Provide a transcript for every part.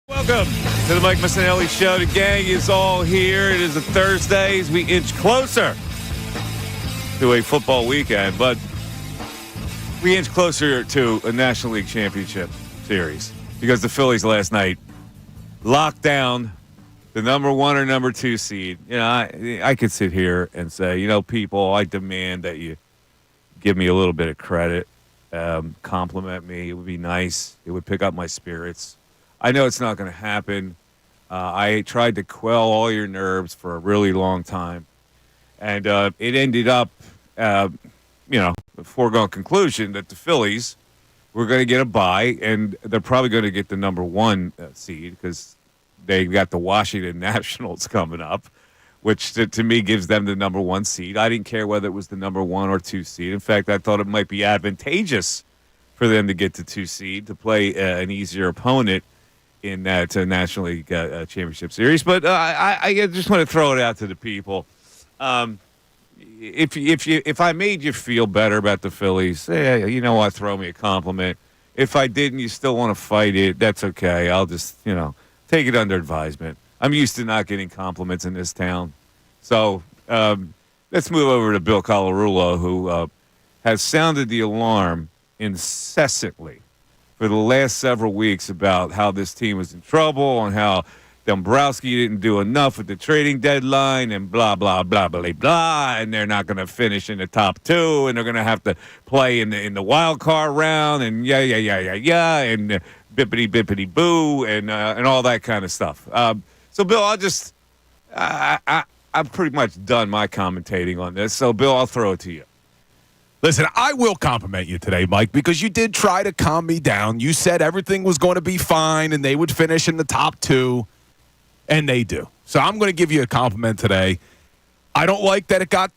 Welcome to the Mike Missanelli Show. The gang is all here. It is a Thursday as we inch closer to a football weekend, but we inch closer to a National League Championship Series because the Phillies last night locked down the number 1 or number 2 seed. You know, I could sit here and say, people, I demand that you give me a little bit of credit, compliment me. It would be nice. It would pick up my spirits. I know it's not going to happen. I tried to quell all your nerves for a really long time. And it ended up, a foregone conclusion that the Phillies were going to get a bye, and they're probably going to get the number 1 seed because they got the Washington Nationals coming up, which to me gives them the number 1 seed. I didn't care whether it was the number 1 or 2 seed. In fact, I thought it might be advantageous for them to get the 2 seed to play an easier opponent in that National League Championship Series. But I just want to throw it out to the people. If I made you feel better about the Phillies, you know what, throw me a compliment. If I didn't, you still want to fight it, that's okay. I'll just, take it under advisement. I'm used to not getting compliments in this town. So let's move over to Bill Colarulo, who has sounded the alarm incessantly for the last several weeks about how this team was in trouble and how Dombrowski didn't do enough with the trading deadline and blah, blah, blah, blah, blah, and they're not going to finish in the top 2, and they're going to have to play in the wild card round, and and bippity boo, and all that kind of stuff. So, Bill, I've pretty much done my commentating on this. So, Bill, I'll throw it to you. Listen, I will compliment you today, Mike, because you did try to calm me down. You said everything was going to be fine and they would finish in the top 2, and they do. So I'm going to give you a compliment today. I don't like that it got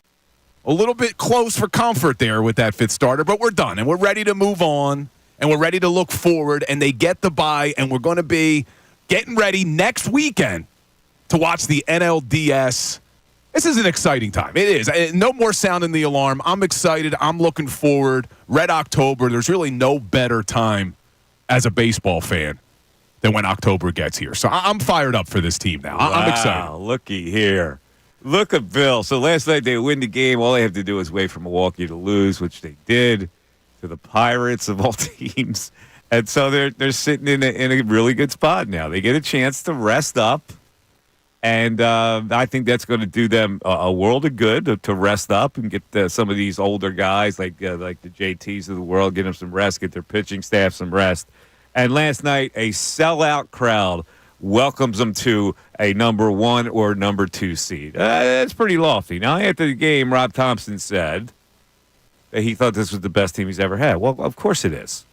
a little bit close for comfort there with that 5th starter, but we're done, and we're ready to move on, and we're ready to look forward, and they get the bye, and we're going to be getting ready next weekend to watch the NLDS. This is an exciting time. It is. No more sounding the alarm. I'm excited. I'm looking forward. Red October, there's really no better time as a baseball fan than when October gets here. So I'm fired up for this team now. I'm excited. Looky here. Look at Bill. So last night they win the game. All they have to do is wait for Milwaukee to lose, which they did to the Pirates of all teams. And so they're sitting in a really good spot now. They get a chance to rest up. And I think that's going to do them a world of good to rest up and get some of these older guys like the JTs of the world, get them some rest, get their pitching staff some rest. And last night, a sellout crowd welcomes them to a number 1 or number 2 seed. That's pretty lofty. Now, after the game, Rob Thompson said that he thought this was the best team he's ever had. Well, of course it is.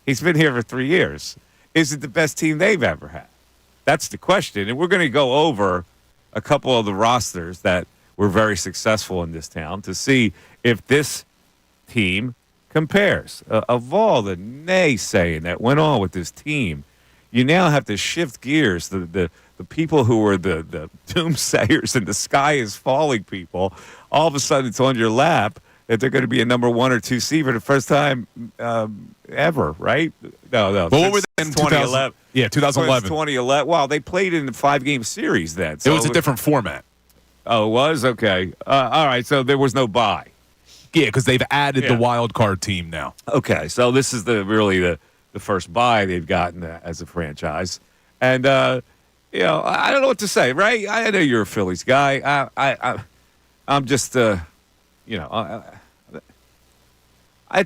He's been here for 3 years. Is it the best team they've ever had? That's the question. And we're going to go over a couple of the rosters that were very successful in this town to see if this team compares. Of all the naysaying that went on with this team, you now have to shift gears. The people who were the doomsayers and the sky is falling people, all of a sudden it's on your lap that they're going to be a number 1 or 2 seed for the first time ever, right? No. Well, what were they in 2011? Yeah, 2011. 2011. Wow, they played in the 5-game series then. So it was a different format. Oh, it was? Okay. All right, so there was no bye. Yeah, because they've added the wild card team now. Okay, so this is really the first bye they've gotten as a franchise. And, I don't know what to say, right? I know you're a Phillies guy. I'm just, it's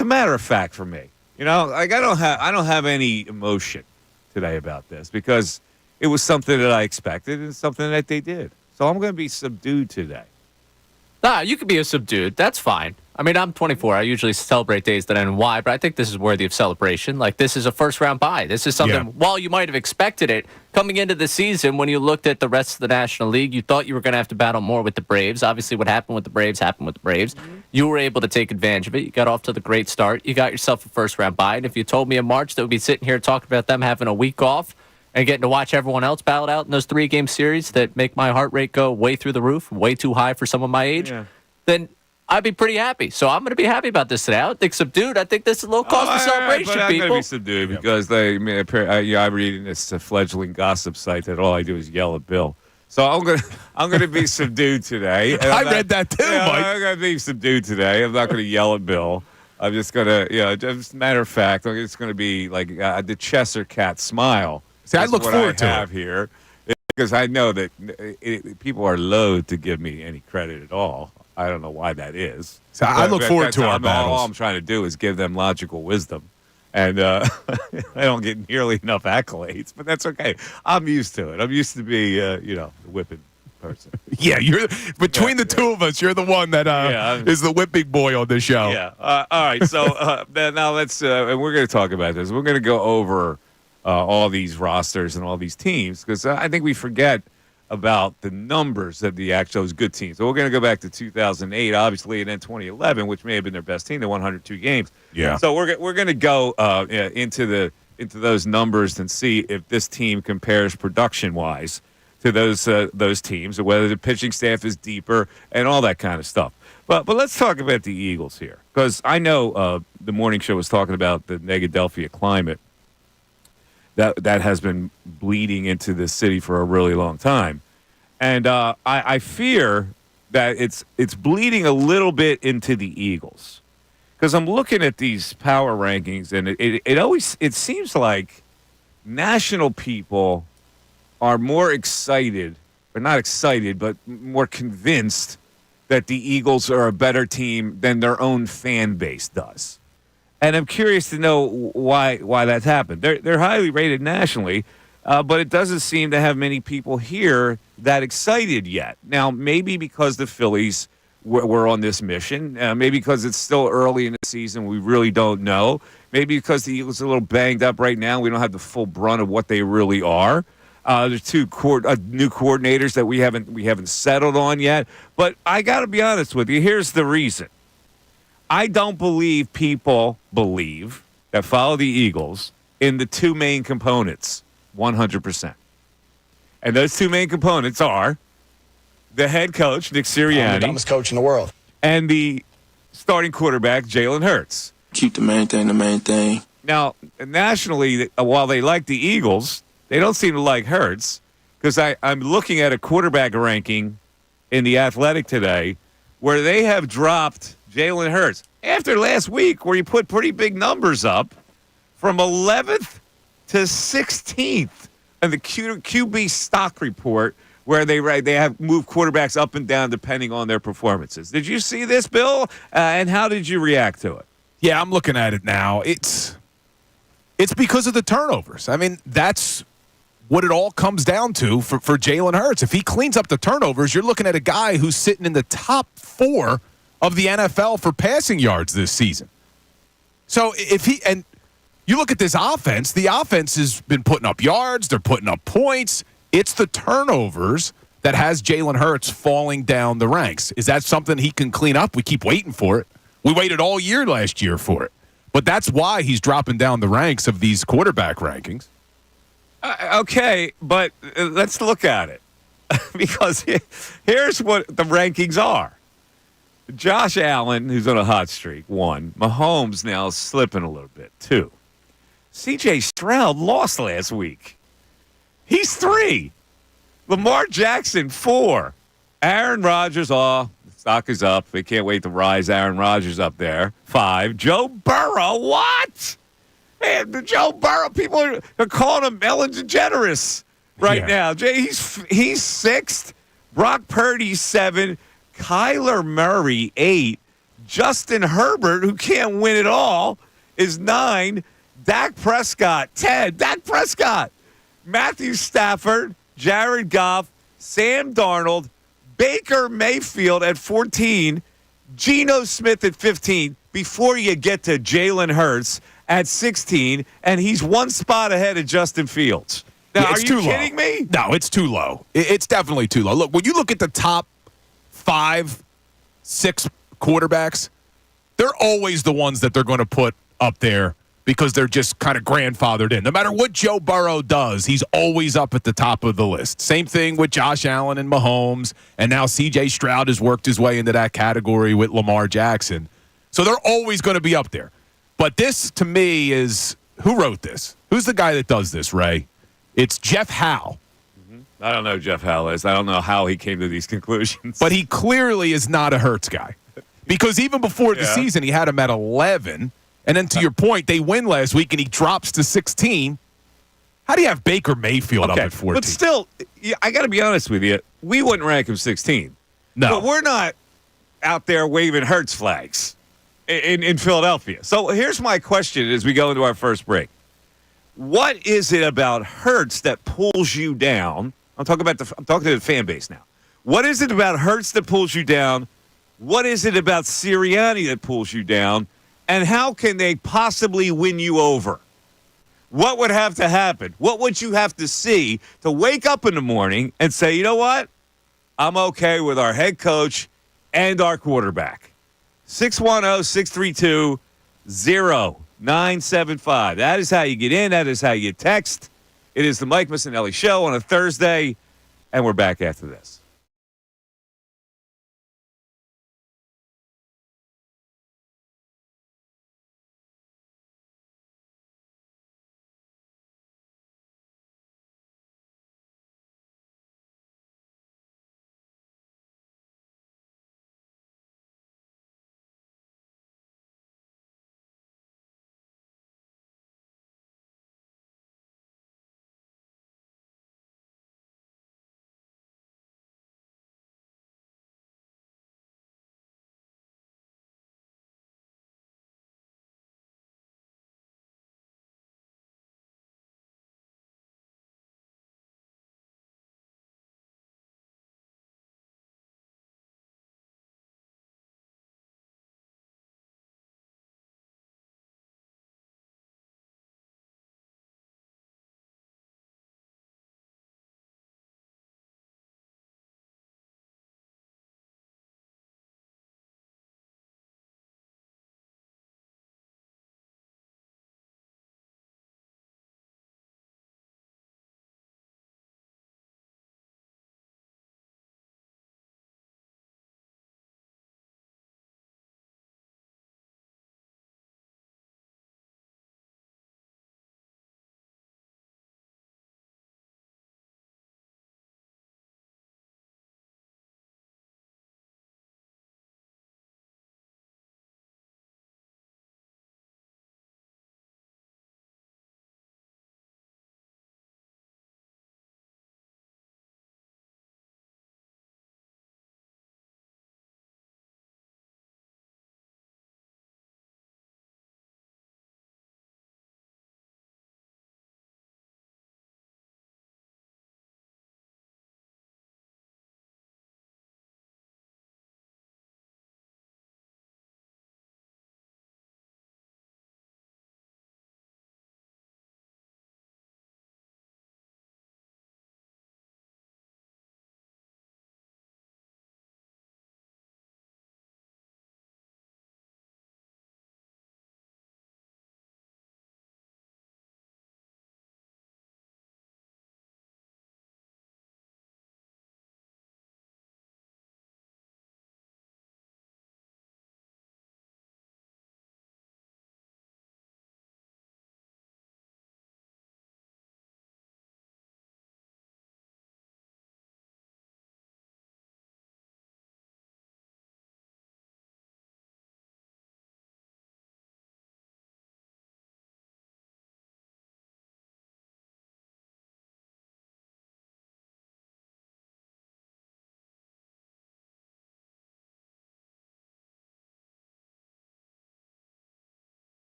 a matter of fact for me. I don't have any emotion today about this because it was something that I expected and something that they did. So I'm going to be subdued today. You could be a subdued. That's fine. I mean, I'm 24. I usually celebrate days that end in Y, but I think this is worthy of celebration. Like, this is a first-round bye. This is something, while you might have expected it, coming into the season, when you looked at the rest of the National League, you thought you were going to have to battle more with the Braves. Obviously, what happened with the Braves happened with the Braves. Mm-hmm. You were able to take advantage of it. You got off to the great start. You got yourself a first-round bye. And if you told me in March that we'd be sitting here talking about them having a week off and getting to watch everyone else battle it out in those 3-game series that make my heart rate go way through the roof, way too high for someone my age, then I'd be pretty happy. So I'm going to be happy about this today. I don't think subdued. I think this is a little cause for celebration, but I'm people. going to be subdued because I'm reading this fledgling gossip site that all I do is yell at Bill. So I'm gonna be subdued today. I read that too, Mike. I'm gonna be subdued today. I'm not gonna yell at Bill. I'm just gonna, just matter of fact, it's gonna be like the Cheshire Cat smile. See, I look forward to it here because I know that people are loath to give me any credit at all. I don't know why that is. So I look forward to our battles. All I'm trying to do is give them logical wisdom. And I don't get nearly enough accolades, but that's okay. I'm used to it. I'm used to be, the whipping person. Yeah, you're between the two of us. You're the one that is the whipping boy on this show. Yeah. All right. So now let's, and we're going to talk about this. We're going to go over all these rosters and all these teams because I think we forget about the numbers of those good teams. So we're going to go back to 2008, obviously, and then 2011, which may have been their best team. They won 102 games. Yeah. So we're going to go into those numbers and see if this team compares production-wise to those teams, or whether the pitching staff is deeper and all that kind of stuff. But let's talk about the Eagles here, because I know the morning show was talking about the Negadelphia climate that has been bleeding into this city for a really long time. And I fear that it's bleeding a little bit into the Eagles. Because I'm looking at these power rankings, and it seems like national people are more excited, or not excited, but more convinced that the Eagles are a better team than their own fan base does. And I'm curious to know why that's happened. They're highly rated nationally, but it doesn't seem to have many people here that excited yet. Now, maybe because the Phillies were on this mission, maybe because it's still early in the season, we really don't know. Maybe because the Eagles are a little banged up right now, we don't have the full brunt of what they really are. There's two new coordinators that we haven't settled on yet. But I got to be honest with you. Here's the reason. I don't believe people believe that follow the Eagles in the two main components 100%. And those two main components are the head coach, Nick Sirianni. The dumbest coach in the world. And the starting quarterback, Jalen Hurts. Keep the main thing the main thing. Now, nationally, while they like the Eagles, they don't seem to like Hurts, because I'm looking at a quarterback ranking in The Athletic today where they have dropped Jalen Hurts after last week, where he put pretty big numbers up, from 11th to 16th in the QB stock report, where they have moved quarterbacks up and down depending on their performances. Did you see this, Bill? And how did you react to it? Yeah, I'm looking at it now. It's because of the turnovers. I mean, that's what it all comes down to for Jalen Hurts. If he cleans up the turnovers, you're looking at a guy who's sitting in the top 4 of the NFL for passing yards this season. So and you look at this offense, the offense has been putting up yards, they're putting up points. It's the turnovers that has Jalen Hurts falling down the ranks. Is that something he can clean up? We keep waiting for it. We waited all year last year for it. But that's why he's dropping down the ranks of these quarterback rankings. Okay, but let's look at it. Because here's what the rankings are. Josh Allen, who's on a hot streak, 1. Mahomes now slipping a little bit, 2. C.J. Stroud lost last week. He's 3. Lamar Jackson, 4. Aaron Rodgers, the stock is up. They can't wait to rise Aaron Rodgers up there. 5. Joe Burrow, what? Man, Joe Burrow, people are calling him Ellen DeGeneres right now. He's 6th. Brock Purdy, 7. Kyler Murray, 8. Justin Herbert, who can't win it all, is 9. Dak Prescott, 10. Dak Prescott. Matthew Stafford, Jared Goff, Sam Darnold, Baker Mayfield at 14, Geno Smith at 15, before you get to Jalen Hurts at 16, and he's 1 spot ahead of Justin Fields. Now, are you kidding me? No, it's too low. It's definitely too low. Look, when you look at the top 5, 6 quarterbacks, they're always the ones that they're going to put up there because they're just kind of grandfathered in. No matter what Joe Burrow does, he's always up at the top of the list. Same thing with Josh Allen and Mahomes, and now C.J. Stroud has worked his way into that category with Lamar Jackson. So they're always going to be up there. But this, to me, is who wrote this? Who's the guy that does this, Ray? It's Jeff Howe. I don't know who Jeff Howe is. I don't know how he came to these conclusions. But he clearly is not a Hurts guy. Because even before the season, he had him at 11. And then to your point, they win last week, and he drops to 16. How do you have Baker Mayfield up at 14? But still, I got to be honest with you. We wouldn't rank him 16. No. But we're not out there waving Hurts flags in Philadelphia. So here's my question as we go into our first break. What is it about Hurts that pulls you down? I'm talking to the fan base now. What is it about Hurts that pulls you down? What is it about Sirianni that pulls you down? And how can they possibly win you over? What would have to happen? What would you have to see to wake up in the morning and say, you know what? I'm okay with our head coach and our quarterback. 610-632-0975. That is how you get in. That is how you text. It is the Mike Missanelli Show on a Thursday, and we're back after this.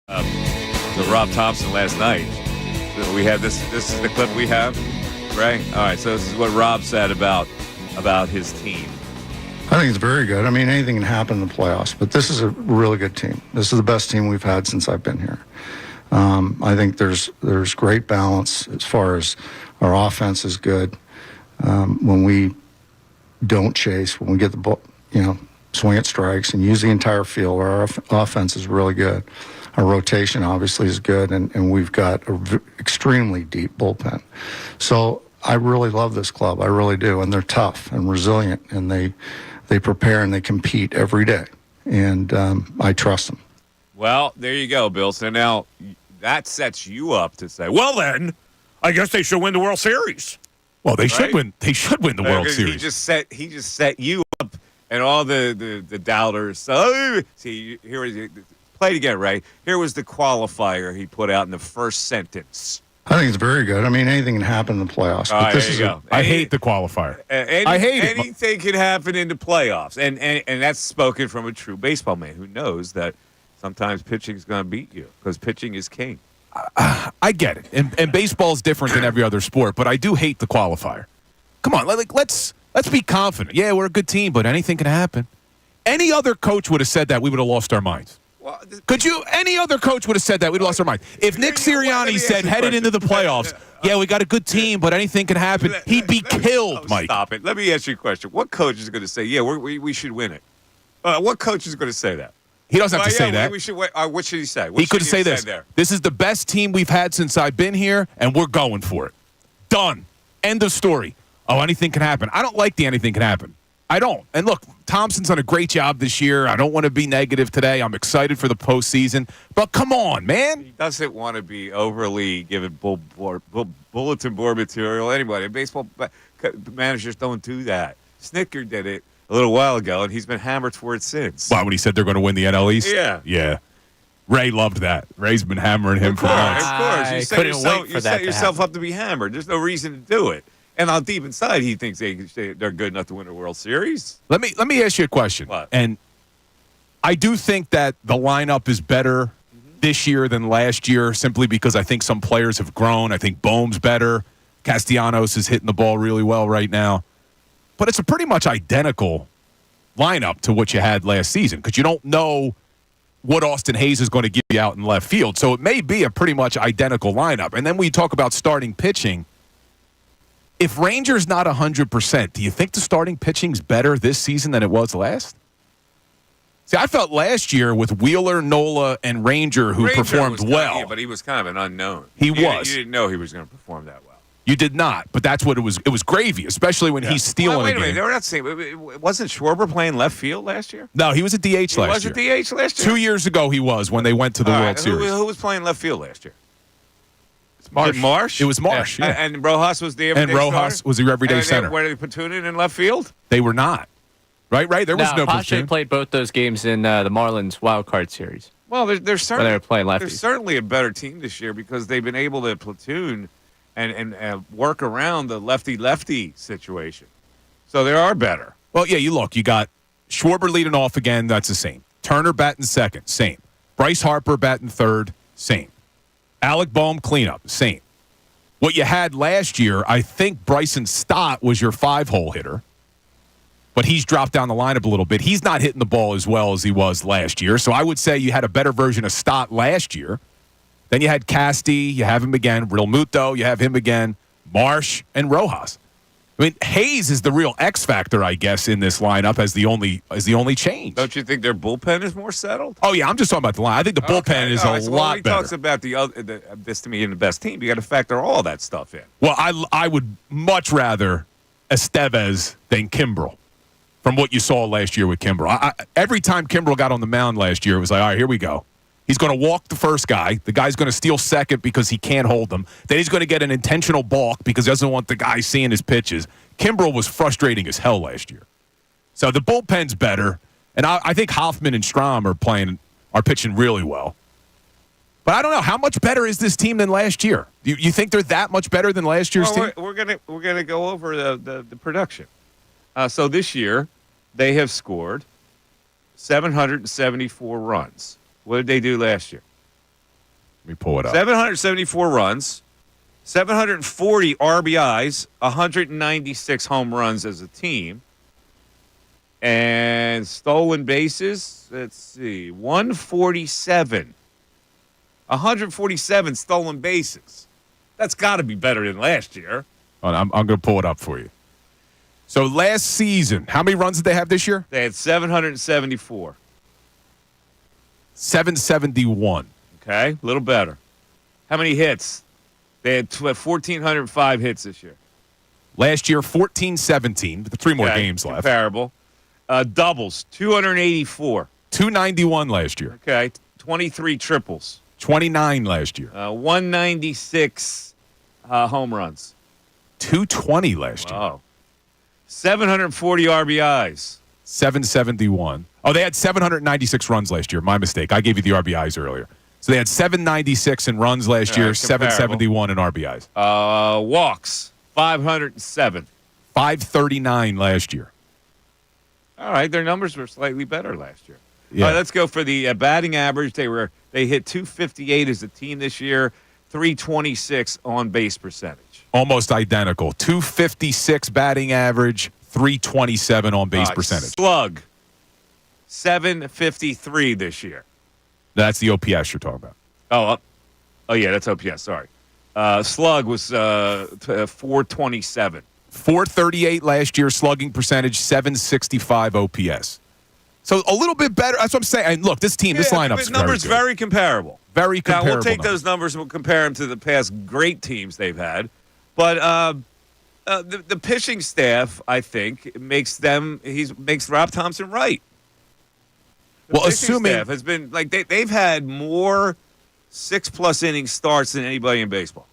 To Rob Thompson last night. So we have this. This is the clip we have, right? All right. So this is what Rob said about his team. I think it's very good. I mean, anything can happen in the playoffs, but this is a really good team. This is the best team we've had since I've been here. I think there's great balance as far as our offense is good. When we don't chase, when we get the ball, swing at strikes and use the entire field, our offense is really good. Our rotation obviously is good, and we've got an extremely deep bullpen. So I really love this club. I really do, and they're tough and resilient, and they prepare and they compete every day, and I trust them. Well, there you go, Bill. So now that sets you up to say, well, then I guess they should win the World Series. Well, they should win. They should win the World Series. He just set you up, and all the doubters. So see, here is play it again, Ray. Here was the qualifier he put out in the first sentence. I think it's very good. I mean, anything can happen in the playoffs. But Right, this there is you go. I hate the qualifier. I hate it. Anything can happen in the playoffs, and that's spoken from a true baseball man who knows that sometimes pitching is going to beat you because pitching is king. I get it, and baseball is different than every other sport, but I do hate the qualifier. Come on, let's be confident. Yeah, we're a good team, but anything can happen. Any other coach would have said that, we would have lost our minds. Well, Any other coach would have said that, we'd have lost our minds. If Nick Sirianni said headed into the playoffs, yeah, we got a good team, but anything can happen, he'd be killed, Mike. Stop it. Let me ask you a question. What coach is going to say, yeah, we should win it? What coach is going to say that? He doesn't have to say that. We should, what should he say? He could say this. This is the best team we've had since I've been here, and we're going for it. Done. End of story. Oh, anything can happen. I don't like the anything can happen. I don't. And look, Thompson's done a great job this year. I don't want to be negative today. I'm excited for the postseason. But come on, man. He doesn't want to be overly giving bulletin board material. Anybody. Baseball managers don't do that. Snicker did it a little while ago, and he's been hammered for it since. Why, when he said they're going to win the NL East? Yeah. Yeah. Ray loved that. Ray's been hammering him for months. Of course. You set yourself up to be hammered. There's no reason to do it. And on deep inside, he thinks they're good enough to win a World Series. Let me ask you a question. What? And I do think that the lineup is better this year than last year simply because I think some players have grown. I think Bohm's better. Castellanos is hitting the ball really well right now. But it's a pretty much identical lineup to what you had last season because you don't know what Austin Hayes is going to give you out in left field. So it may be a pretty much identical lineup. And then when you talk about starting pitching, if Ranger's not 100%, do you think the starting pitching's better this season than it was last? See, I felt last year with Wheeler, Nola, and Ranger performed well. Yeah, but he was kind of an unknown. He was. You didn't know he was going to perform that well. You did not, but that's what it was. It was gravy, especially when he's stealing wait a a minute. game. They were not saying, wasn't Schwarber playing left field last year? No, he was a DH last year. Was it DH last year? 2 years ago he was when they went to the World Series. Who was playing left field last year? Marsh. It was Marsh, yeah. And Rojas was the everyday And Rojas starter? was the everyday center. Were they platooning in left field? They were not. Right? There was no Pache platoon. played both those games in the Marlins wild card series. Well, they're certainly they were playing lefties. They're certainly a better team this year because they've been able to platoon and work around the lefty-lefty situation. So they are better. Well, yeah, you got Schwarber leading off again. That's the same. Turner batting second. Same. Bryce Harper batting third. Same. Alec Boehm cleanup. Same. What you had last year, I think Bryson Stott was your 5-hole hitter, but he's dropped down the lineup a little bit. He's not hitting the ball as well as he was last year, so I would say you had a better version of Stott last year. Then you had Casti, you have him again. Real Muto, you have him again. Marsh and Rojas. I mean, Hayes is the real X factor, I guess, in this lineup as the only change. Don't you think their bullpen is more settled? Oh yeah, I'm just talking about the line. I think the bullpen is a lot when he better. talks about this to me in the best team, you got to factor all that stuff in. Well, I would much rather Estevez than Kimbrel from what you saw last year with Kimbrel. Every time Kimbrel got on the mound last year, it was like, all right, here we go. He's going to walk the first guy. The guy's going to steal second because he can't hold them. Then he's going to get an intentional balk because he doesn't want the guy seeing his pitches. Kimbrel was frustrating as hell last year. So the bullpen's better. And I think Hoffman and Strahm are pitching really well. But I don't know. How much better is this team than last year? You think they're that much better than last year's team? We're gonna go over the production. So this year, they have scored 774 runs. What did they do last year? Let me pull it up. 774 runs, 740 RBIs, 196 home runs as a team. And stolen bases, let's see, 147. 147 stolen bases. That's got to be better than last year. I'm going to pull it up for you. So last season, how many runs did they have this year? They had 774. 771. Okay, a little better. How many hits? They had 1,405 hits this year. Last year, 14-17, with 3 more Okay, games left. Comparable. Doubles, 284. 291 last year. Okay, 23 triples. 29 last year. 196 home runs. 220 last year. Wow. 740 RBIs. 771. Oh, they had 796 runs last year. My mistake. I gave you the RBIs earlier. So they had 796 in runs last year, comparable. 771 in RBIs. Walks, 507. 539 last year. All right, their numbers were slightly better last year. Yeah. All right, let's go for the batting average. They hit 258 as a team this year, 326 on base percentage. Almost identical. 256 batting average, 327 on base percentage. Slug, 753 this year. That's the OPS you're talking about. Oh yeah, that's OPS. Sorry. Slug was 427. 438 last year, slugging percentage, 765 OPS. So a little bit better. That's what I'm saying. And look, this team, this lineup's numbers very good. very comparable. Very comparable. Now we'll take numbers. those numbers and we'll compare them to the past great teams they've had. But the pitching staff, I think, makes Rob Thompson right. The Well, pitching assuming staff has been like they've had more 6+ inning starts than anybody in baseball.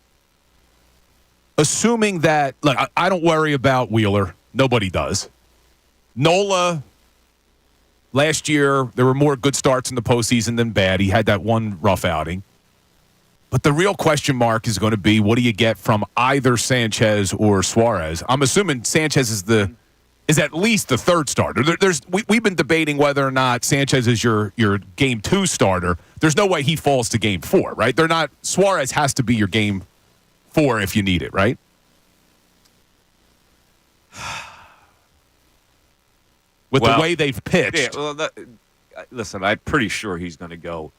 Assuming that, look, I don't worry about Wheeler. Nobody does. Nola, last year, there were more good starts in the postseason than bad. He had that one rough outing. But the real question mark is going to be, what do you get from either Sanchez or Suarez? I'm assuming Sanchez is at least the third starter. We've been debating whether or not Sanchez is your game 2 starter. There's no way he falls to game 4, right? Suarez has to be your game 4 if you need it, right? With the way they've pitched. Yeah, well, listen, I'm pretty sure he's going to go.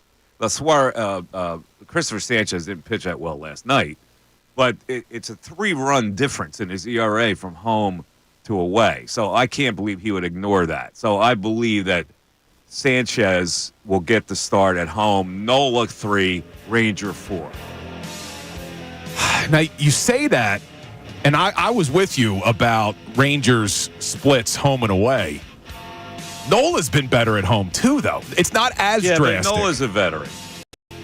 Christopher Sanchez didn't pitch that well last night, but it's a 3-run difference in his ERA from home to away. So I can't believe he would ignore that. So I believe that Sanchez will get the start at home. Nola 3, Ranger 4. Now, you say that, and I was with you about Rangers splits home and away. Nola's been better at home, too, though. It's not as drastic. But Nola's a veteran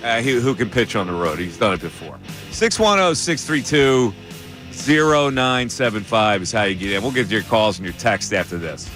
who can pitch on the road. He's done it before. 610-632-0975 is how you get in. We'll get your calls and your text after this.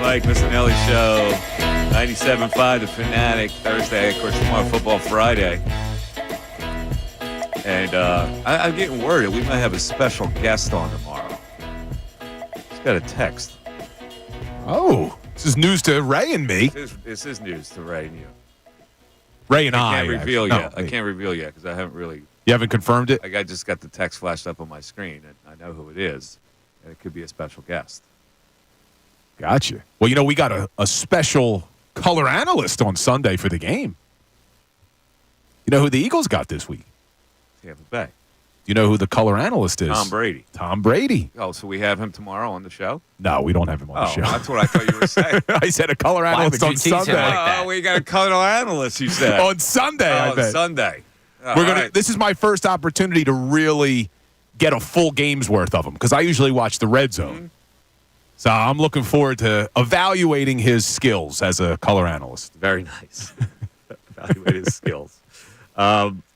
Mike Missanelli Show, 97.5 The Fanatic, Thursday, of course, tomorrow, Football Friday. And I'm getting word that we might have a special guest on tomorrow. He's got a text. Oh, this is news to Ray and me. This is news to Ray and you. Ray and I I can't reveal actually. yet. No, I can't reveal yet because I haven't really. You haven't confirmed it? I just got the text flashed up on my screen, and I know who it is. And it could be a special guest. Gotcha. Well, we got a special color analyst on Sunday for the game. You know who the Eagles got this week? Tampa Bay. Do you know who the color analyst is? Tom Brady. Tom Brady. Oh, so we have him tomorrow on the show? No, we don't have him on the show. That's what I thought you were saying. I said a color analyst would you on tease him Sunday. like that? We got a color analyst, you said. On Sunday, I on bet. Sunday. We're gonna. This is my first opportunity to really get a full game's worth of him because I usually watch the Red Zone. Mm-hmm. So I'm looking forward to evaluating his skills as a color analyst. Very nice. Evaluate his skills.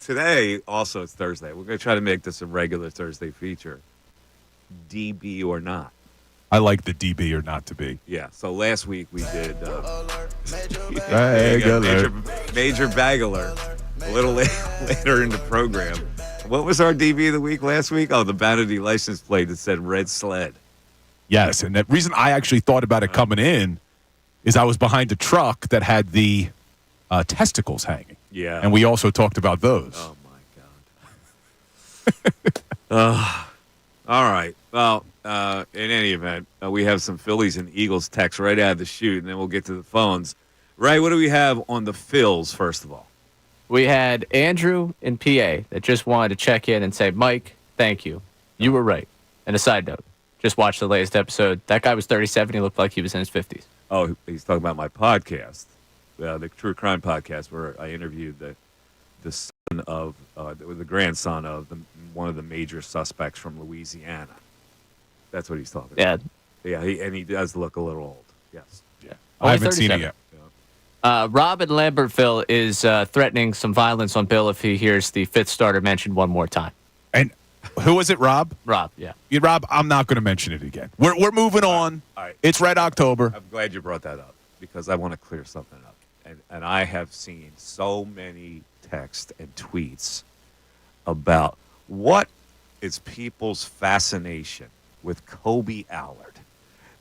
Today, also, it's Thursday. We're going to try to make this a regular Thursday feature. DB or not. I like the DB or not to be. Yeah. So last week we did major bag alert. A little later in the program. What was our DB of the week last week? Oh, the vanity license plate that said Red Sled. Yes, and the reason I actually thought about it coming in is I was behind a truck that had the testicles hanging. Yeah. And we also talked about those. Oh, my God. All right. Well, in any event, we have some Phillies and Eagles text right out of the chute, and then we'll get to the phones. Ray, what do we have on the Phils, first of all? We had Andrew in PA that just wanted to check in and say, Mike, thank you. You were right. And a side note, just watched the latest episode. That guy was 37. He looked like he was in his 50s. Oh, he's talking about my podcast, the True Crime podcast, where I interviewed the son of, the grandson of one of the major suspects from Louisiana. That's what he's talking about. Yeah, he does look a little old. Yes. Yeah. I haven't seen it yet. Rob in Lambertville is threatening some violence on Bill if he hears the fifth starter mentioned one more time. And who was it, Rob? Rob, yeah. Yeah, Rob, I'm not going to mention it again. We're moving on. All right. It's Red October. I'm glad you brought that up because I want to clear something up. And I have seen so many texts and tweets about what is people's fascination with Kobe Allard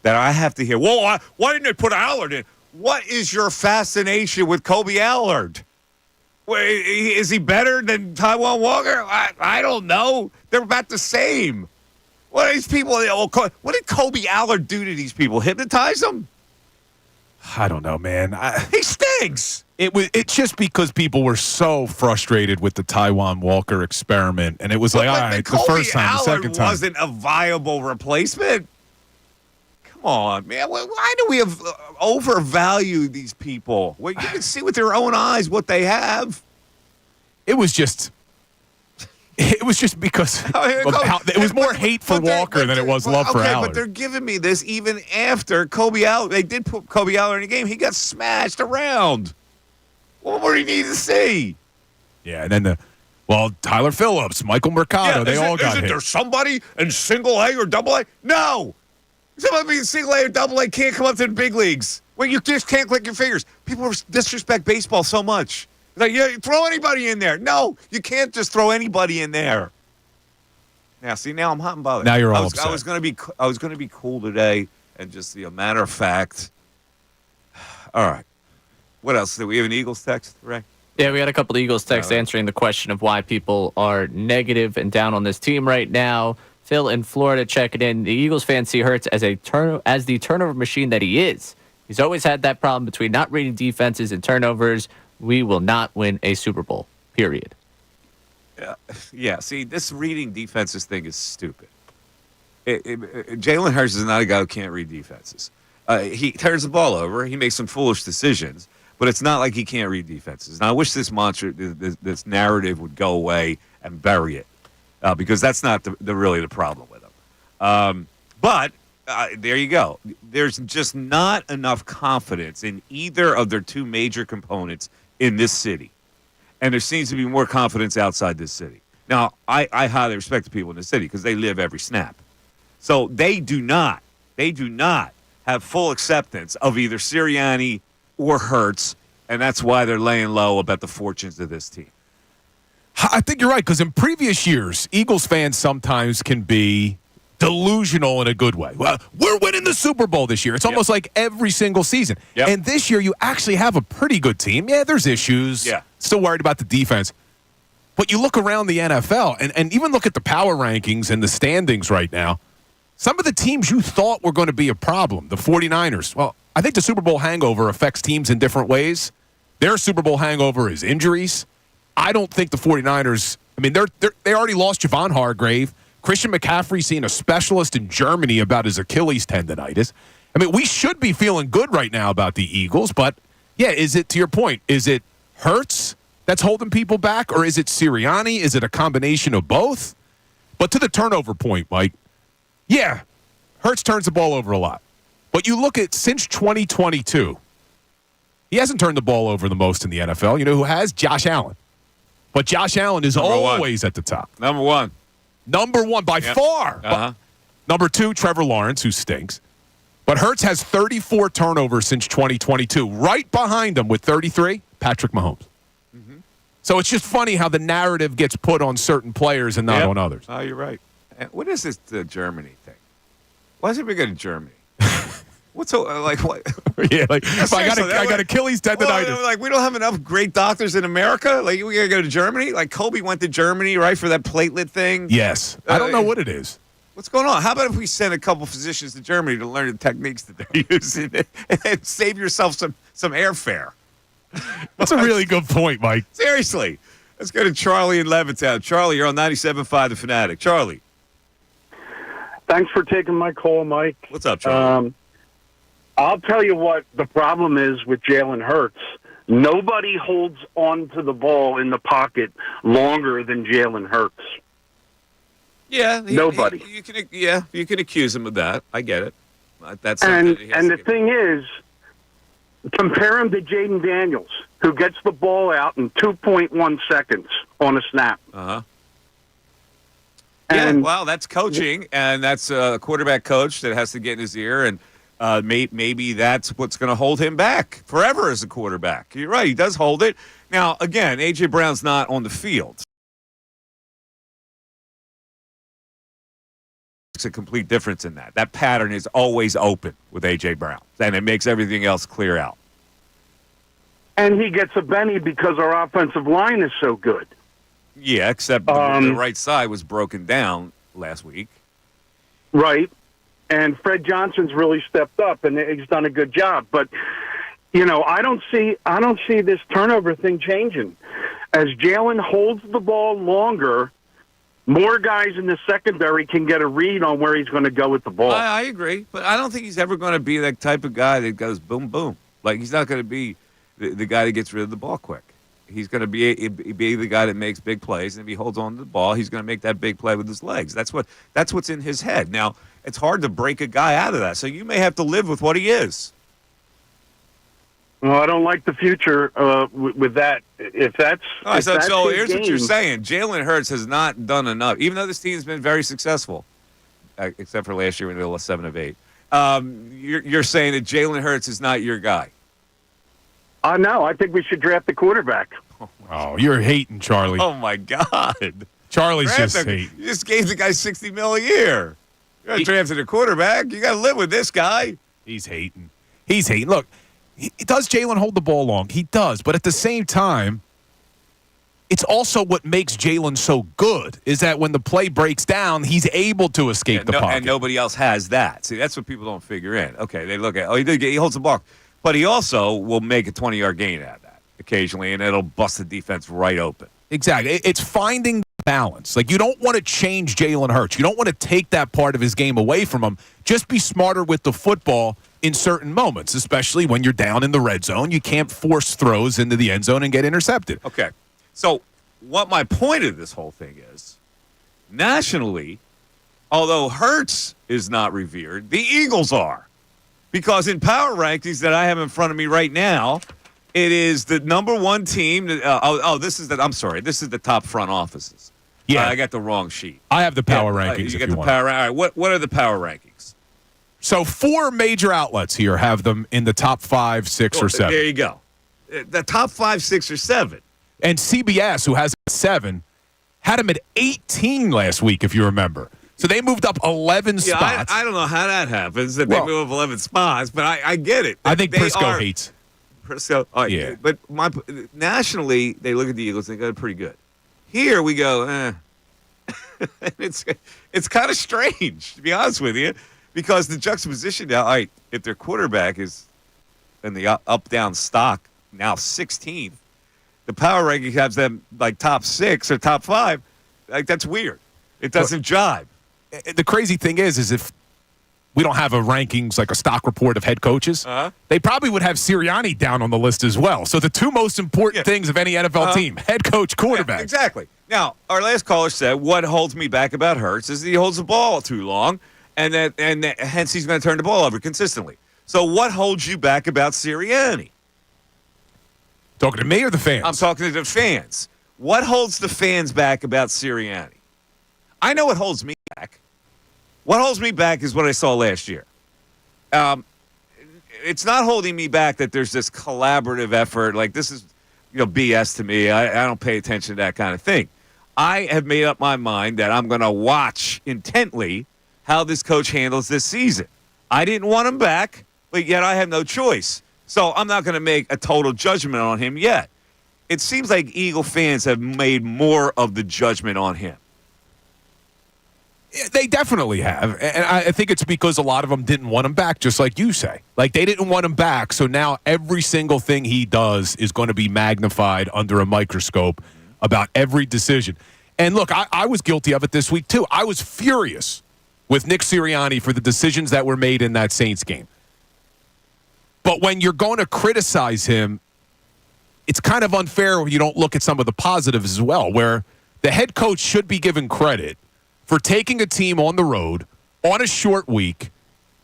that I have to hear. Well, why didn't they put Allard in? What is your fascination with Kobe Allard? Is he better than Taiwan Walker? I don't know. They're about the same. What are these people? What did Kobe Allard do to these people? Hypnotize them? I don't know, man. He stinks. It's just because people were so frustrated with the Taiwan Walker experiment, and it was like, all right, the first time, the second time wasn't a viable replacement. Come on, man. Why do we have overvalued these people? Well, you can see with your own eyes what they have. It was just because it was more hate for Walker than it was love for Allard. But they're giving me this even after Kobe Allard. They did put Kobe Allard in the game. He got smashed around. What more do you need to see? Yeah, and then Tyler Phillips, Michael Mercado, they all got hit. Isn't there somebody in single A or double A? No. Somebody in single A or double A can't come up to the big leagues. Well, you just can't click your fingers. People disrespect baseball so much. Like, yeah, throw anybody in there. No, you can't just throw anybody in there. Now, see, now I'm hot and bothered. Now you're all upset. I was going to be cool today, and just a matter of fact. All right. What else? Do we have an Eagles text, Ray? Yeah, we had a couple of Eagles texts answering the question of why people are negative and down on this team right now. Phil in Florida checking in. The Eagles fans see Hurts as the turnover machine that he is. He's always had that problem between not reading defenses and turnovers. We will not win a Super Bowl, period. Yeah, see, this reading defenses thing is stupid. Jalen Hurts is not a guy who can't read defenses. He turns the ball over. He makes some foolish decisions, but it's not like he can't read defenses. Now, I wish this this narrative would go away and bury it, because that's not really the problem with him. But there you go. There's just not enough confidence in either of their two major components in this city. And there seems to be more confidence outside this city. Now, I highly respect the people in the city because they live every snap. So they do not have full acceptance of either Sirianni or Hurts, and that's why they're laying low about the fortunes of this team. I think you're right, because in previous years, Eagles fans sometimes can be delusional in a good way. Well, we're winning the Super Bowl this year. It's almost like every single season. Yep. And this year, you actually have a pretty good team. Yeah, there's issues. Yeah. Still worried about the defense. But you look around the NFL and even look at the power rankings and the standings right now, some of the teams you thought were going to be a problem, the 49ers, well, I think the Super Bowl hangover affects teams in different ways. Their Super Bowl hangover is injuries. I don't think the 49ers, I mean, they already lost Javon Hargrave. Christian McCaffrey seeing a specialist in Germany about his Achilles tendonitis. I mean, we should be feeling good right now about the Eagles, but, yeah, is it, to your point, is it Hurts that's holding people back, or is it Sirianni? Is it a combination of both? But to the turnover point, Mike, yeah, Hurts turns the ball over a lot. But you look at since 2022, he hasn't turned the ball over the most in the NFL. You know who has? Josh Allen. But Josh Allen is always at the top. Number one by far. Uh-huh. Number 2, Trevor Lawrence, who stinks. But Hurts has 34 turnovers since 2022. Right behind him with 33, Patrick Mahomes. Mm-hmm. So it's just funny how the narrative gets put on certain players and not on others. Oh, you're right. And what is this Germany thing? Why is it we go to Germany? What's so like what? Yeah, like if I got Achilles tendonitis. Well, like we don't have enough great doctors in America. Like we gotta go to Germany. Like Kobe went to Germany, right, for that platelet thing. Yes, I don't know what it is. What's going on? How about if we send a couple physicians to Germany to learn the techniques that they're using and save yourself some airfare? That's a really good point, Mike. Seriously, let's go to Charlie in Levittown. Charlie, you're on 97.5 The Fanatic. Charlie, thanks for taking my call, Mike. what's up, Charlie? I'll tell you what the problem is with Jalen Hurts. Nobody holds on to the ball in the pocket longer than Jalen Hurts. Yeah, nobody. You can accuse him of that. I get it. That's and the thing is, compare him to Jaden Daniels, who gets the ball out in 2.1 seconds on a snap. Uh-huh. And yeah, well, that's coaching, and that's a quarterback coach that has to get in his ear, and maybe that's what's going to hold him back forever as a quarterback. You're right, he does hold it. Now, again, A.J. Brown's not on the field. It's a complete difference in that. That pattern is always open with A.J. Brown, and it makes everything else clear out. And he gets a Benny because our offensive line is so good. Yeah, except the right side was broken down last week. Right. And Fred Johnson's really stepped up, and he's done a good job. But, you know, I don't see this turnover thing changing. As Jalen holds the ball longer, more guys in the secondary can get a read on where he's going to go with the ball. I agree, but I don't think he's ever going to be that type of guy that goes boom, boom. Like, he's not going to be the guy that gets rid of the ball quick. He's going to be the guy that makes big plays, and if he holds on to the ball, he's going to make that big play with his legs. That's what's in his head. Now, it's hard to break a guy out of that, so you may have to live with what he is. Well, I don't like the future with that. If that's all right, so his here's game, what you're saying. Jalen Hurts has not done enough, even though this team's been very successful, except for last year when they lost 7 of 8. You're saying that Jalen Hurts is not your guy. No, I think we should draft the quarterback. Oh, you're hating, Charlie. Oh, my God. Charlie's just hating. You just gave the guy $60 million a year. You're not drafting a quarterback. You got to live with this guy. He's hating. Look, does Jalen hold the ball long? He does. But at the same time, it's also what makes Jalen so good is that when the play breaks down, he's able to escape the pocket. And nobody else has that. See, that's what people don't figure in. Okay, they look at, he holds the ball. But he also will make a 20-yard gain out of that occasionally, and it'll bust the defense right open. Exactly. It's finding balance. Like, you don't want to change Jalen Hurts. You don't want to take that part of his game away from him. Just be smarter with the football in certain moments, especially when you're down in the red zone. You can't force throws into the end zone and get intercepted. Okay. So what my point of this whole thing is, nationally, although Hurts is not revered, the Eagles are. Because in power rankings that I have in front of me right now, it is the number one team. This is the top front offices. Yeah. I got the wrong sheet. I have the power rankings. You got the power. All right. What are the power rankings? So 4 major outlets here have them in the top 5, 6, or 7. There you go. The top 5, 6, or 7. And CBS, who has 7, had them at 18 last week, if you remember. So they moved up 11 spots. I don't know how that happens, that they move up 11 spots, but I get it. I think Prisco hates. Prisco, yeah. But nationally, they look at the Eagles and they go, pretty good. Here we go, it's kind of strange, to be honest with you, because the juxtaposition now, all right, if their quarterback is in the up-down stock, now 16th, the power ranking has them like top 6 or top 5. Like, that's weird. It doesn't jive. The crazy thing is if we don't have a rankings, like a stock report of head coaches, they probably would have Sirianni down on the list as well. So the 2 most important things of any NFL team, head coach, quarterback. Yeah, exactly. Now, our last caller said, what holds me back about Hurts is that he holds the ball too long, and hence he's going to turn the ball over consistently. So what holds you back about Sirianni? Talking to me or the fans? I'm talking to the fans. What holds the fans back about Sirianni? I know what holds me back. What holds me back is what I saw last year. It's not holding me back that there's this collaborative effort. Like, this is, BS to me. I don't pay attention to that kind of thing. I have made up my mind that I'm going to watch intently how this coach handles this season. I didn't want him back, but yet I have no choice. So I'm not going to make a total judgment on him yet. It seems like Eagle fans have made more of the judgment on him. They definitely have. And I think it's because a lot of them didn't want him back, just like you say. Like, they didn't want him back, so now every single thing he does is going to be magnified under a microscope about every decision. And look, I was guilty of it this week, too. I was furious with Nick Sirianni for the decisions that were made in that Saints game. But when you're going to criticize him, it's kind of unfair when you don't look at some of the positives as well, where the head coach should be given credit for taking a team on the road on a short week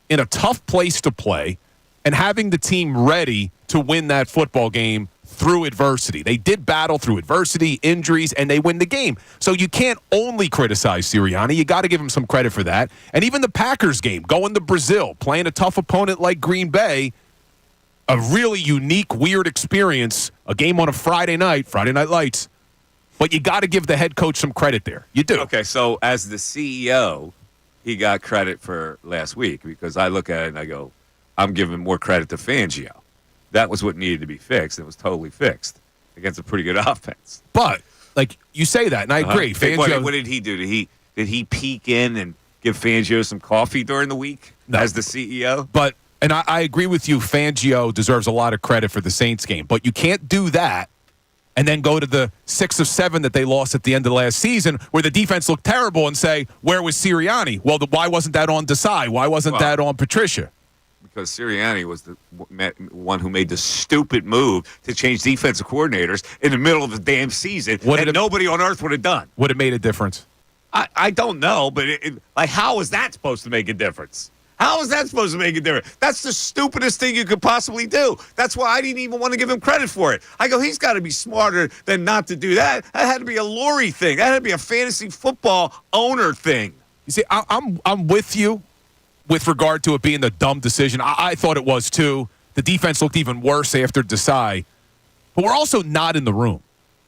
in a tough place to play and having the team ready to win that football game through adversity. They did battle through adversity, injuries, and they win the game. So you can't only criticize Sirianni. You got to give him some credit for that. And even the Packers game, going to Brazil, playing a tough opponent like Green Bay, a really unique, weird experience, a game on a Friday Night Lights. But you got to give the head coach some credit there. You do. Okay, so as the CEO, he got credit for last week because I look at it and I go, I'm giving more credit to Fangio. That was what needed to be fixed. It was totally fixed against a pretty good offense. But, like, you say that, and I agree. Fangio, what did he do? Did he peek in and give Fangio some coffee during the week as the CEO? But, and I agree with you, Fangio deserves a lot of credit for the Saints game. But you can't do that and then go to the 6 of 7 that they lost at the end of the last season where the defense looked terrible and say, where was Sirianni? Well, why wasn't that on Desai? Why wasn't that on Patricia? Because Sirianni was the one who made the stupid move to change defensive coordinators in the middle of the damn season that nobody on earth would have done. Would have made a difference? I don't know, but how is that supposed to make a difference? How is that supposed to make a difference? That's the stupidest thing you could possibly do. That's why I didn't even want to give him credit for it. I go, he's got to be smarter than not to do that. That had to be a Lori thing. That had to be a fantasy football owner thing. You see, I'm with you with regard to it being the dumb decision. I thought it was too. The defense looked even worse after Desai. But we're also not in the room.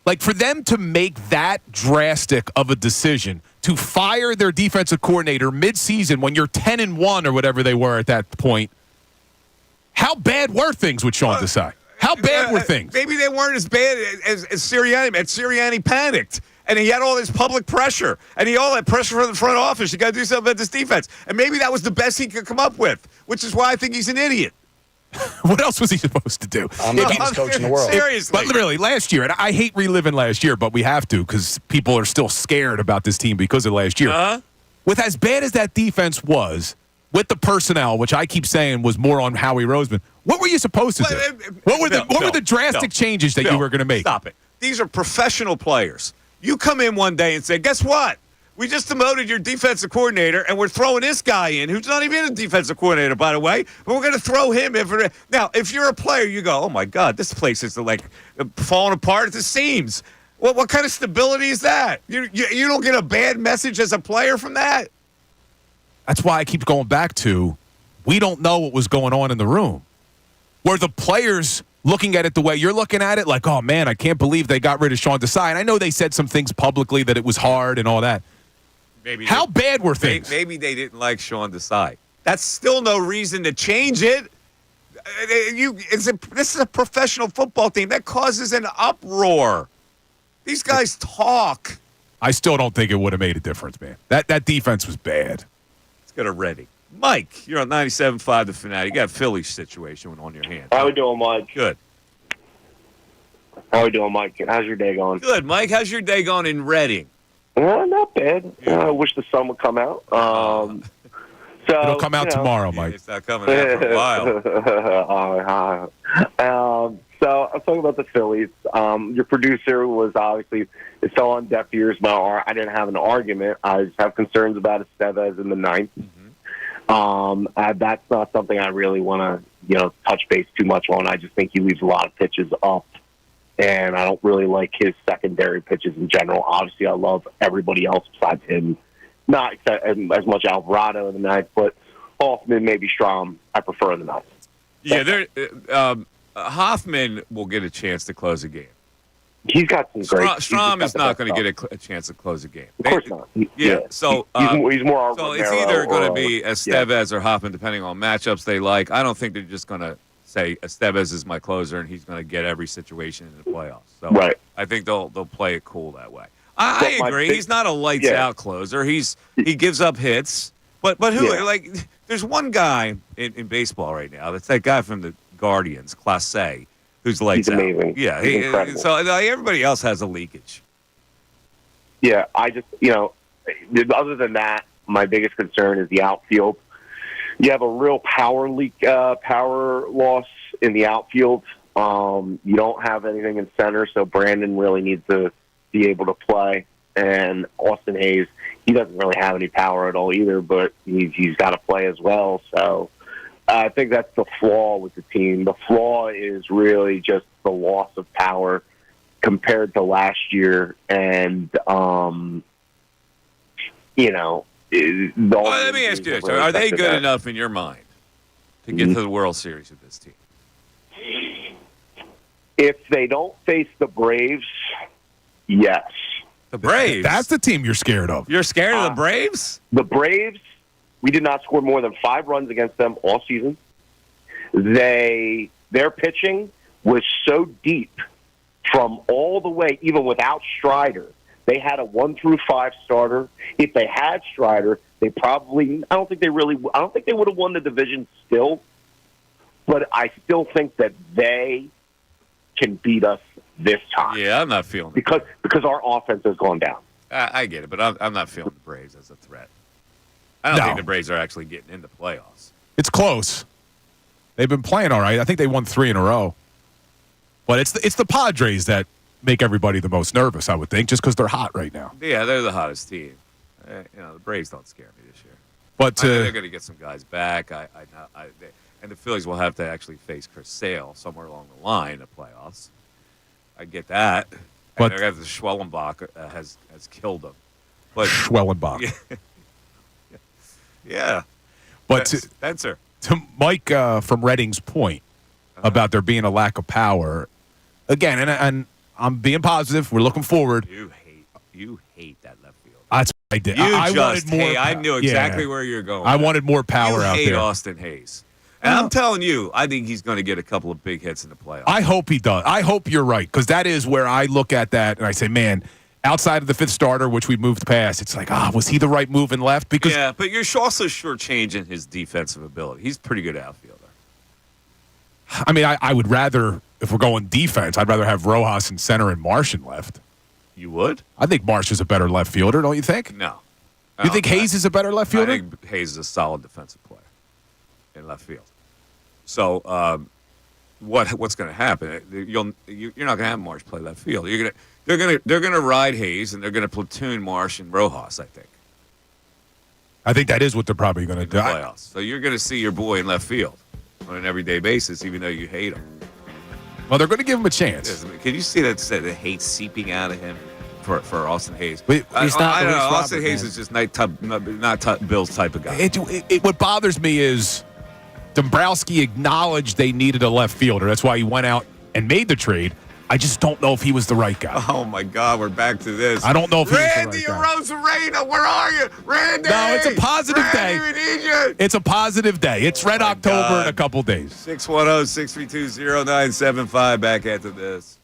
Like, for them to make that drastic of a decision to fire their defensive coordinator mid-season when you're 10-1 or whatever they were at that point, how bad were things with Sean Desai? How bad were things? Maybe they weren't as bad as Sirianni. Sirianni panicked, and he had all this public pressure, and he had all that pressure from the front office. You got to do something about this defense. And maybe that was the best he could come up with, which is why I think he's an idiot. What else was he supposed to do? I'm the best coach in the world. Seriously. But literally, last year, and I hate reliving last year, but we have to because people are still scared about this team because of last year. With as bad as that defense was, with the personnel, which I keep saying was more on Howie Roseman, what were you supposed to do? What were the drastic changes that you were going to make? Stop it. These are professional players. You come in one day and say, guess what? We just demoted your defensive coordinator, and we're throwing this guy in, who's not even a defensive coordinator, by the way, but we're going to throw him in. Now, if you're a player, you go, oh, my God, this place is like falling apart at the seams. What kind of stability is that? You don't get a bad message as a player from that? That's why I keep going back to we don't know what was going on in the room. Were the players looking at it the way you're looking at it, like, oh, man, I can't believe they got rid of Sean Desai. And I know they said some things publicly that it was hard and all that. How bad were things? Maybe they didn't like Sean Desai. That's still no reason to change it. This is a professional football team. That causes an uproar. These guys talk. I still don't think it would have made a difference, man. That defense was bad. Let's go to Reading. Mike, you're on 97.5 The Fanatic. You got a Phillies situation on your hands. How we doing, Mike? Good. How we doing, Mike? How's your day going? Good, Mike. How's your day going in Reading? Not bad. I wish the sun would come out. So It'll come out tomorrow, Mike. It's not coming out for a while. So I was talking about the Phillies. Your producer was obviously it fell on deaf ears. I didn't have an argument. I just have concerns about Estevez in the ninth. Mm-hmm. That's not something I really want to touch base too much on. I just think he leaves a lot of pitches up, and I don't really like his secondary pitches in general. Obviously, I love everybody else besides him. Not as much Alvarado in the ninth, but Hoffman, maybe Strom, I prefer in the ninth. Yeah, Hoffman will get a chance to close a game. He's got some great. Strom is not going to get a chance to close a game. Of course not. Yeah. So he's more. So it's either going to be Estevez or Hoffman, depending on matchups they like. I don't think they're just going to say Estevez is my closer and he's going to get every situation in the playoffs. So right. I think they'll play it cool that way. I agree. He's not a lights out closer. He gives up hits. But who like? There's one guy in baseball right now. That's that guy from the Guardians, Clase, who's lights out. He's amazing. Yeah, he's incredible. So everybody else has a leakage. Yeah, I just other than that, my biggest concern is the outfield. You have a real power loss in the outfield. You don't have anything in center, so Brandon really needs to be able to play. And Austin Hayes, he doesn't really have any power at all either, but he's got to play as well. So I think that's the flaw with the team. The flaw is really just the loss of power compared to last year. And, let me ask you this. Are they good enough in your mind to get to the World Series with this team? If they don't face the Braves, yes. The Braves? That's the team you're scared of. You're scared of the Braves? The Braves, we did not score more than 5 runs against them all season. Their pitching was so deep from all the way, even without Strider. They had a 1 through 5 starter. If they had Strider, I don't think they would have won the division still. But I still think that they can beat us this time. Yeah, I'm not feeling it. Because our offense has gone down. I get it, but I'm not feeling the Braves as a threat. I don't think the Braves are actually getting into playoffs. It's close. They've been playing all right. I think they won 3 in a row. But it's the Padres that make everybody the most nervous, I would think, just because they're hot right now. Yeah, they're the hottest team. The Braves don't scare me this year. But they're going to get some guys back. And the Phillies will have to actually face Chris Sale somewhere along the line in the playoffs. I get that. But the Schwellenbach has killed them. But Schwellenbach. Yeah. But Spencer. To Mike from Reading's point about there being a lack of power, again, and I'm being positive. We're looking forward. You hate that left field. That's what I did. I wanted more. I knew exactly where you're going. I wanted more power out there. You hate Austin Hayes. And I'm telling you, I think he's going to get a couple of big hits in the playoffs. I hope he does. I hope you're right, because that is where I look at that and I say, man, outside of the 5th starter, which we moved past, it's like, was he the right move in left? Because yeah, but you're also shortchanging his defensive ability. He's a pretty good outfielder. I mean, I would rather, if we're going defense, I'd rather have Rojas in center and Marsh in left. You would? I think Marsh is a better left fielder, don't you think? No. You think Hayes is a better left fielder? I think Hayes is a solid defensive player in left field. So what's going to happen? You're not going to have Marsh play left field. They're going to ride Hayes and they're going to platoon Marsh and Rojas. I think that is what they're probably going to do. Playoffs. So you're going to see your boy in left field on an everyday basis, even though you hate him. Well, they're going to give him a chance. Can you see that hate seeping out of him for Austin Hayes? He's not. I don't know. Robert, Austin Hayes is just not Bill's type of guy. What bothers me is Dombrowski acknowledged they needed a left fielder. That's why he went out and made the trade. I just don't know if he was the right guy. Oh, my God, we're back to this. I don't know if Randy he was the right guy. Rosarena, where are you? Randy! No, it's a positive day. We need you. It's a positive day. It's Red October in a couple days. 610-632-0975. Back after this.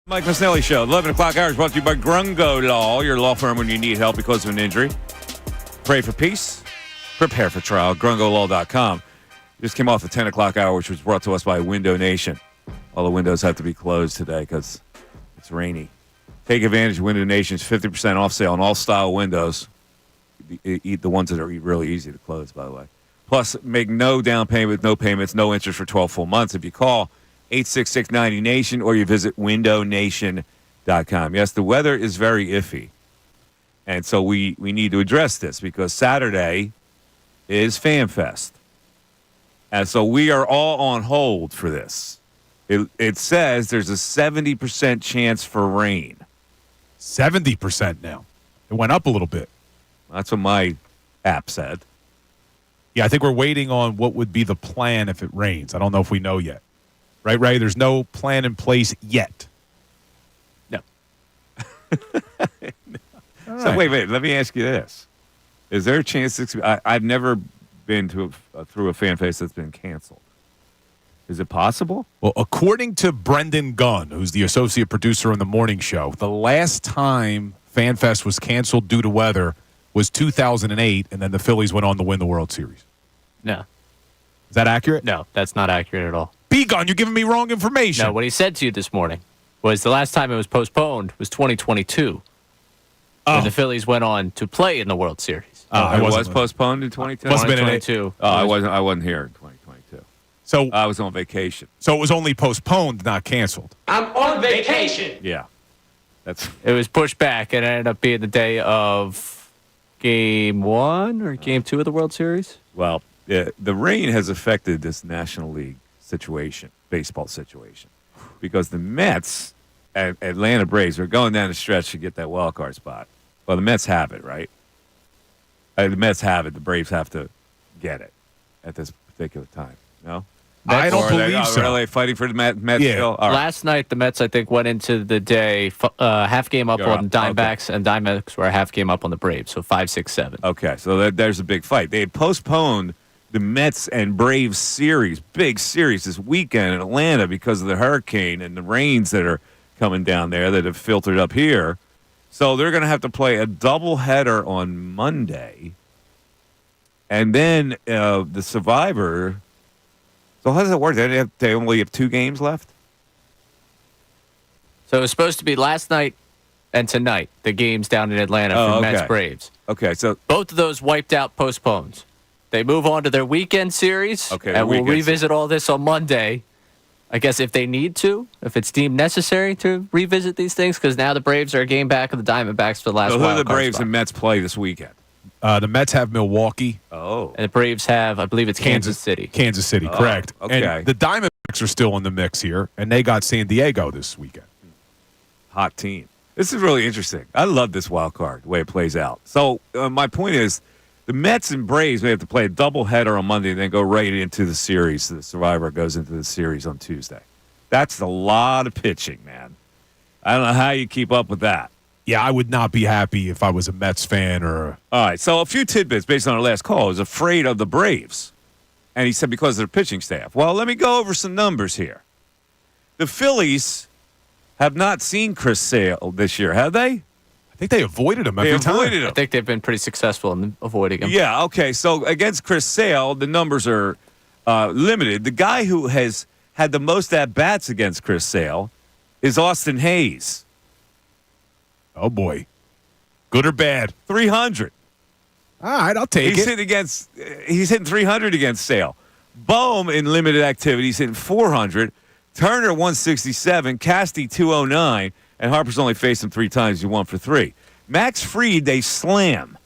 Mike Missanelli Show, 11 o'clock hours, brought to you by Grungo Law, your law firm when you need help because of an injury. Pray for peace, prepare for trial, grungolaw.com. Just came off the 10 o'clock hour, which was brought to us by Window Nation. All the windows have to be closed today because it's rainy. Take advantage of Window Nation's 50% off sale on all style windows. Eat the ones that are really easy to close, by the way. Plus, make no down payment, no payments, no interest for 12 full months if you call 866-90-NATION or you visit windownation.com. Yes, the weather is very iffy. And so we need to address this because Saturday is FanFest. And so we are all on hold for this. It says there's a 70% chance for rain. 70% now. It went up a little bit. That's what my app said. Yeah, I think we're waiting on what would be the plan if it rains. I don't know if we know yet. Right, Ray? There's no plan in place yet. No. So wait. Let me ask you this: is there a chance I've never been through a FanFest that's been canceled? Is it possible? Well, according to Brendan Gunn, who's the associate producer on the morning show, the last time FanFest was canceled due to weather was 2008, and then the Phillies went on to win the World Series. No. Is that accurate? No, that's not accurate at all. Gunn, you're giving me wrong information. No, what he said to you this morning was the last time it was postponed was 2022. When the Phillies went on to play in the World Series. It was postponed in 2022? Must have been 2022. I wasn't here in 2022. So I was on vacation. So it was only postponed, not canceled. I'm on vacation. Yeah. It was pushed back and it ended up being the day of Game 1 or Game 2 of the World Series. Well, the rain has affected this National League baseball situation, because the Mets and Atlanta Braves are going down the stretch to get that wild card spot. Well, the Mets have it, right? The Mets have it. The Braves have to get it at this particular time. No? I don't believe so. Are they fighting for the Mets still? All right. Last night, the Mets, I think, went into the day half game up on Diamondbacks, and Diamondbacks were a half game up on the Braves, so 5, 6, 7. Okay, so there's a big fight. They had postponed the Mets and Braves series, big series this weekend in Atlanta because of the hurricane and the rains that are coming down there that have filtered up here. So they're going to have to play a doubleheader on Monday. And then the Survivor. So how does that work? They only have 2 games left? So it was supposed to be last night and tonight, the games down in Atlanta for Mets Braves. Okay, so both of those wiped out postpones. They move on to their weekend series, and we'll revisit all this on Monday. I guess if they need to, if it's deemed necessary to revisit these things, because now the Braves are a game back of the Diamondbacks for the last. So who do the Braves spot. and Mets play this weekend? The Mets have Milwaukee. Oh. And the Braves have, I believe it's Kansas City. Kansas City, correct. Okay. And the Diamondbacks are still in the mix here, and they got San Diego this weekend. Hot team. This is really interesting. I love this wild card, the way it plays out. So my point is, the Mets and Braves may have to play a doubleheader on Monday and then go right into the series. The Survivor goes into the series on Tuesday. That's a lot of pitching, man. I don't know how you keep up with that. Yeah, I would not be happy if I was a Mets fan or. All right, so a few tidbits based on our last call. I was afraid of the Braves. And he said because of their pitching staff. Well, let me go over some numbers here. The Phillies have not seen Chris Sale this year, have they? I think they avoided him every time. I think they've been pretty successful in avoiding him. Yeah, okay. So against Chris Sale, the numbers are limited. The guy who has had the most at-bats against Chris Sale is Austin Hayes. Oh, boy. Good or bad? 300. All right, I'll take it. He's hitting 300 against Sale. Bohm, in limited activity, he's hitting 400. Turner, 167. Casty, 209. And Harper's only faced him 3 times. He won for 3. Max Fried, they slam.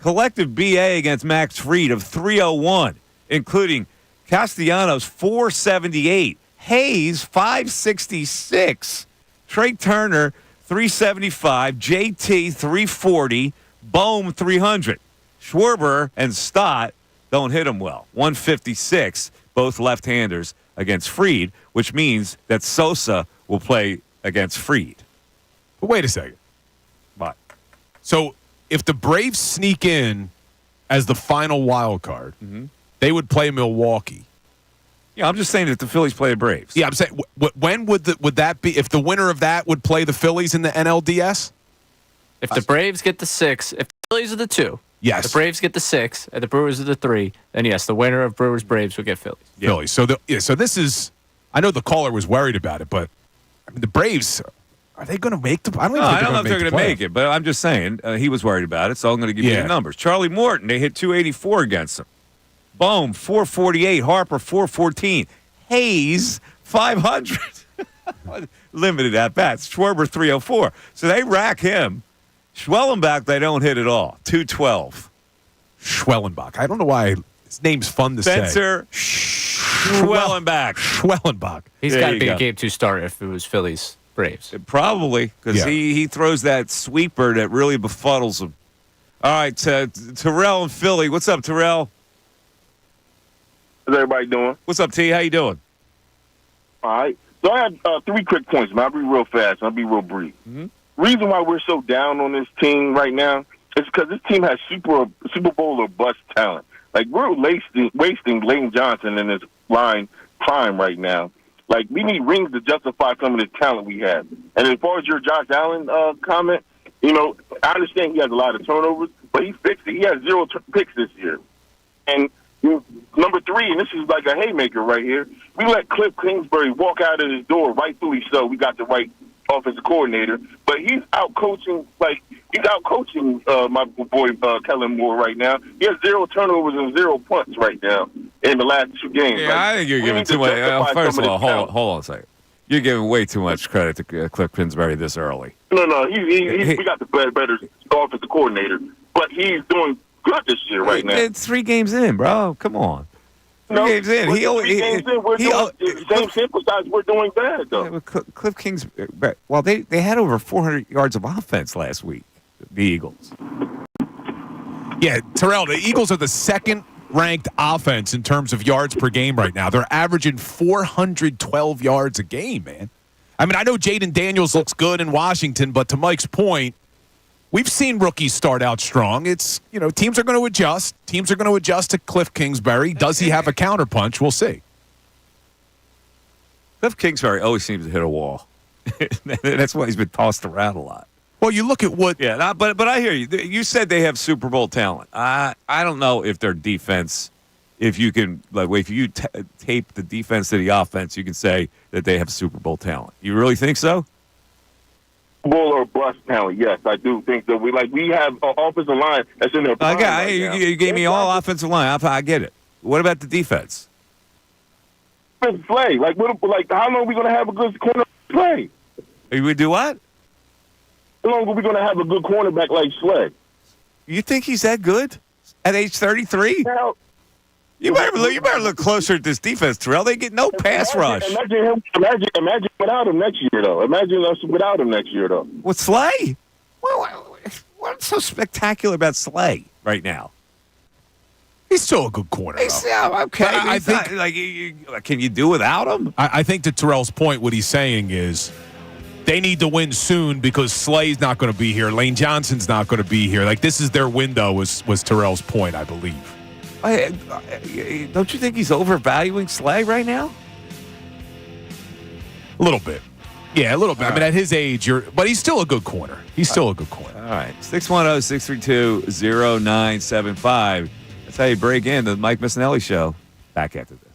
Collective BA against Max Fried of 301, including Castellanos, 478. Hayes, 566. Trey Turner, 375. JT, 340. Bohm, 300. Schwarber and Stott don't hit him well. 156, both left-handers against Fried, which means that Sosa will play against Fried. But wait a second. What? So if the Braves sneak in as the final wild card, they would play Milwaukee. Yeah, I'm just saying that the Phillies play the Braves. Yeah, I'm saying when would that be? If the winner of that would play the Phillies in the NLDS? If the Braves get the 6, if the Phillies are the 2, Yes. the Braves get the 6, and the Brewers are the 3, then yes, the winner of Brewers Braves would get Phillies. Phillies. So so this is. I know the caller was worried about it, but I mean, the Braves, are they going to make the? I don't know if they're going to make it, but I'm just saying he was worried about it, so I'm going to give you the numbers. Charlie Morton, they hit 284 against him. Bohm, 448. Harper, 414. Hayes, 500. Limited at bats. Schwarber, 304. So they rack him. Schwellenbach, they don't hit at all. 212. Schwellenbach. I don't know why his name's fun to Spencer say. Schwellenbach. Schwellenbach. He's There got to you be go. a game 2 starter if it was Phillies Braves. Probably, because Yeah. he throws that sweeper that really befuddles him. All right, Terrell and Philly. What's up, Terrell? How's everybody doing? What's up, T? How you doing? All right. So I have 3 quick points, man. I'll be real fast. I'll be real brief. Mm-hmm. Reason why we're so down on this team right now is because this team has Super Bowl or bust talent. Like, we're wasting Lane Johnson in his line prime right now. Like, we need rings to justify some of the talent we have. And as far as your Josh Allen comment, you know, I understand he has a lot of turnovers, but he fixed it. He has 0 picks this year. And number 3, and this is like a haymaker right here, we let Cliff Kingsbury walk out of his door, rightfully so. We got the right offensive coordinator, but he's out coaching my boy Kellen Moore right now. He has 0 turnovers and 0 punts right now in the last 2 games. Yeah, I think you're giving too much. First of all, hold on a second. You're giving way too much credit to Cliff Kingsbury this early. No, we got the better offensive coordinator, but he's doing good this year right now. It's 3 games in, bro. Come on. 3 games in. We're doing the same sample size. We're doing bad though. Yeah, Cliff Kingsbury. Well, they had over 400 yards of offense last week. The Eagles. Yeah, Terrell, the Eagles are the second-ranked offense in terms of yards per game right now. They're averaging 412 yards a game, man. I mean, I know Jaden Daniels looks good in Washington, but to Mike's point, we've seen rookies start out strong. It's, you know, teams are going to adjust. Teams are going to adjust to Cliff Kingsbury. Does he have a counterpunch? We'll see. Cliff Kingsbury always seems to hit a wall. That's why he's been tossed around a lot. Well, you look at what... Yeah, but I hear you. You said they have Super Bowl talent. I don't know if their defense, if you can, like, if you tape the defense to the offense, you can say that they have Super Bowl talent. You really think so? Bull or bust talent, yes, I do think that we have an offensive line that's in their prime right now. You gave me all offensive line. I get it. What about the defense? Play how long are we going to have a good corner play? You would do what? How long are we going to have a good cornerback like Slay? You think he's that good at age 33? Now, You better look closer at this defense, Terrell. They get no pass rush. Imagine without him next year, though. Imagine us without him next year, though. With Slay? What's so spectacular about Slay right now? He's still a good corner, though. Okay. But I think, can you do without him? I think to Terrell's point, what he's saying is they need to win soon because Slay's not going to be here. Lane Johnson's not going to be here. Like, this is their window, was Terrell's point, I believe. Don't you think he's overvaluing Slay right now? A little bit. Yeah, a little bit. All I mean, at his age, but he's still a good corner. He's still a good corner. All right. 610-632-0975. That's how you break into the Mike Missanelli Show. Back after this.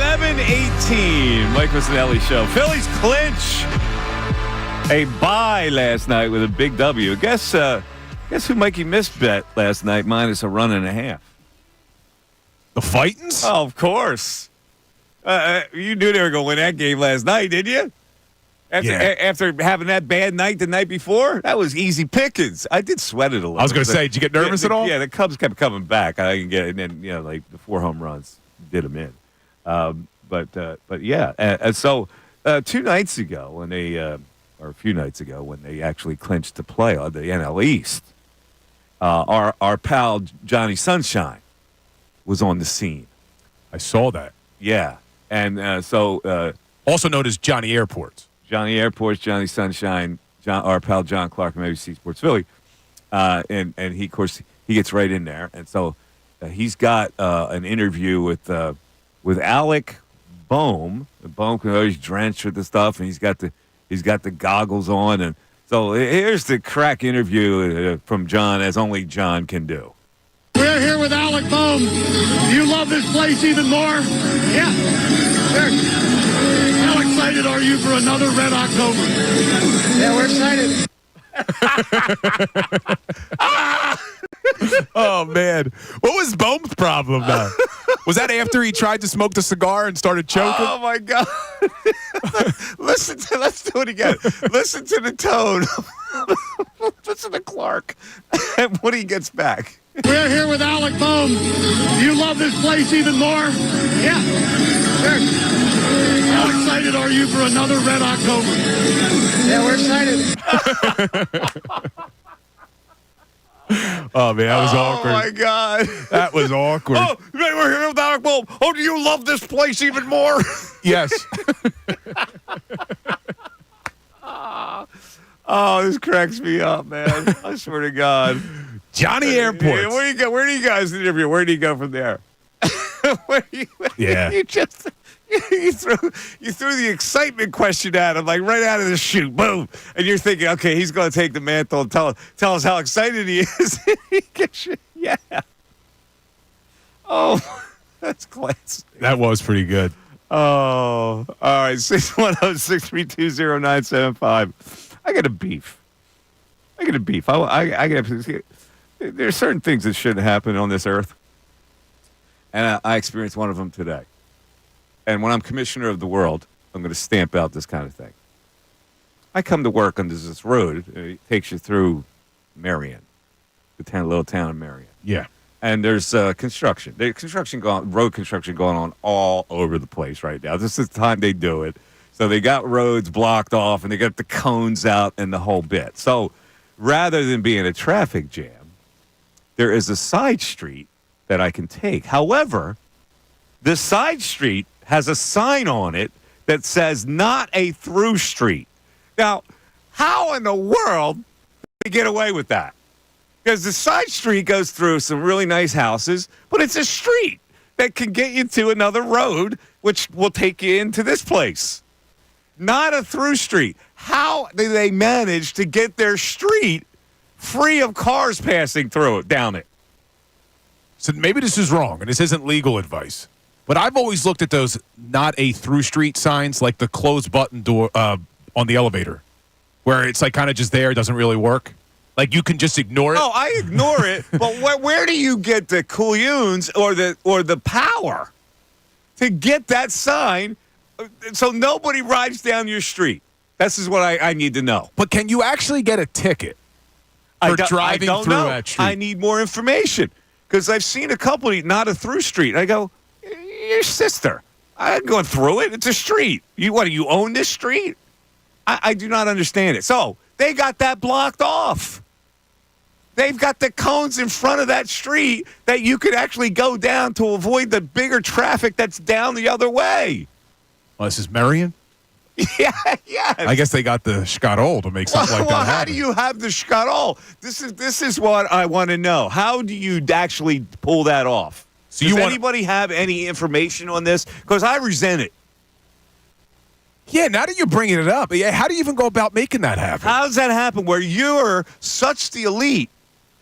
11:18, Mike Missanelli Show. Phillies clinch a bye last night with a big W. Guess who Mikey missed bet last night minus a run and a half? The Fightins? Oh, of course. You knew they were going to win that game last night, didn't you? After having that bad night the night before, that was easy pickings. I did sweat it a little. I was going to say, did you get nervous at all? Yeah, the Cubs kept coming back. I can get it, and then like the 4 home runs did them in. But yeah, and so 2 nights ago when they, or a few nights ago when they actually clinched to play on the NL East, our pal Johnny Sunshine was on the scene. I saw that. Yeah, and also known as Johnny Airports. Johnny Airports, Johnny Sunshine, our pal John Clark from ABC Sports Philly, and he, of course, he gets right in there, and so he's got an interview with Alec Boehm. Boehm can always drench with the stuff, and he's got the goggles on, and so here's the crack interview from John, as only John can do. We're here with Alec Boehm. Do you love this place even more? Yeah, sure. How excited are you for another Red October? Yeah, we're excited. Oh, man. What was Boehm's problem, though? Was that after he tried to smoke the cigar and started choking? Oh, my God. Let's do it again. Listen to the tone. Listen to Clark. And when he gets back. We're here with Alec Boehm. Do you love this place even more? Yeah, sure. How excited are you for another Red October? Yeah, we're excited. Oh, man, that was awkward. Oh, my God. That was awkward. Oh, we're here with Alec Boehm. Oh, do you love this place even more? Yes. Oh, this cracks me up, man. I swear to God. Johnny Airports. Yeah, where do you guys interview? Where do you go from there? Yeah. You threw the excitement question at him, like right out of the chute, boom, and you're thinking, okay, he's going to take the mantle and tell us how excited he is. Yeah. Oh, that's classic. That was pretty good. Oh, all right. 610-632-0975. I got a beef. There's certain things that shouldn't happen on this earth, and I experienced one of them today. And when I'm commissioner of the world, I'm going to stamp out this kind of thing. I come to work on this road. It takes you through Marion, little town of Marion. Yeah. And there's construction. Road construction going on all over the place right now. This is the time they do it. So they got roads blocked off, and they got the cones out and the whole bit. So rather than being a traffic jam, there is a side street that I can take. However, the side street has a sign on it that says not a through street. Now, how in the world do they get away with that? Because the side street goes through some really nice houses, but it's a street that can get you to another road, which will take you into this place. Not a through street. How do they manage to get their street free of cars passing through it, down it? So maybe this is wrong, and this isn't legal advice. But I've always looked at those not a through street signs, like the closed button door on the elevator, where it's like kind of just there, doesn't really work. Like you can just ignore it. Oh, I ignore it. But where do you get the coolioons or the power to get that sign so nobody rides down your street? This is what I need to know. But can you actually get a ticket for driving through that street? I need more information because I've seen a couple not a through street. I go, your sister. I'm going through it. It's a street. You own this street? I do not understand it. So they got that blocked off. They've got the cones in front of that street that you could actually go down to avoid the bigger traffic that's down the other way. Well, this is Marion? Yeah, yes. I guess they got the Scott-Old to make something like that happen. How do you have the Scott-Old? This is what I want to know. How do you actually pull that off? So Does anybody have any information on this? Because I resent it. Yeah, now that you're bringing it up, how do you even go about making that happen? How does that happen where you're such the elite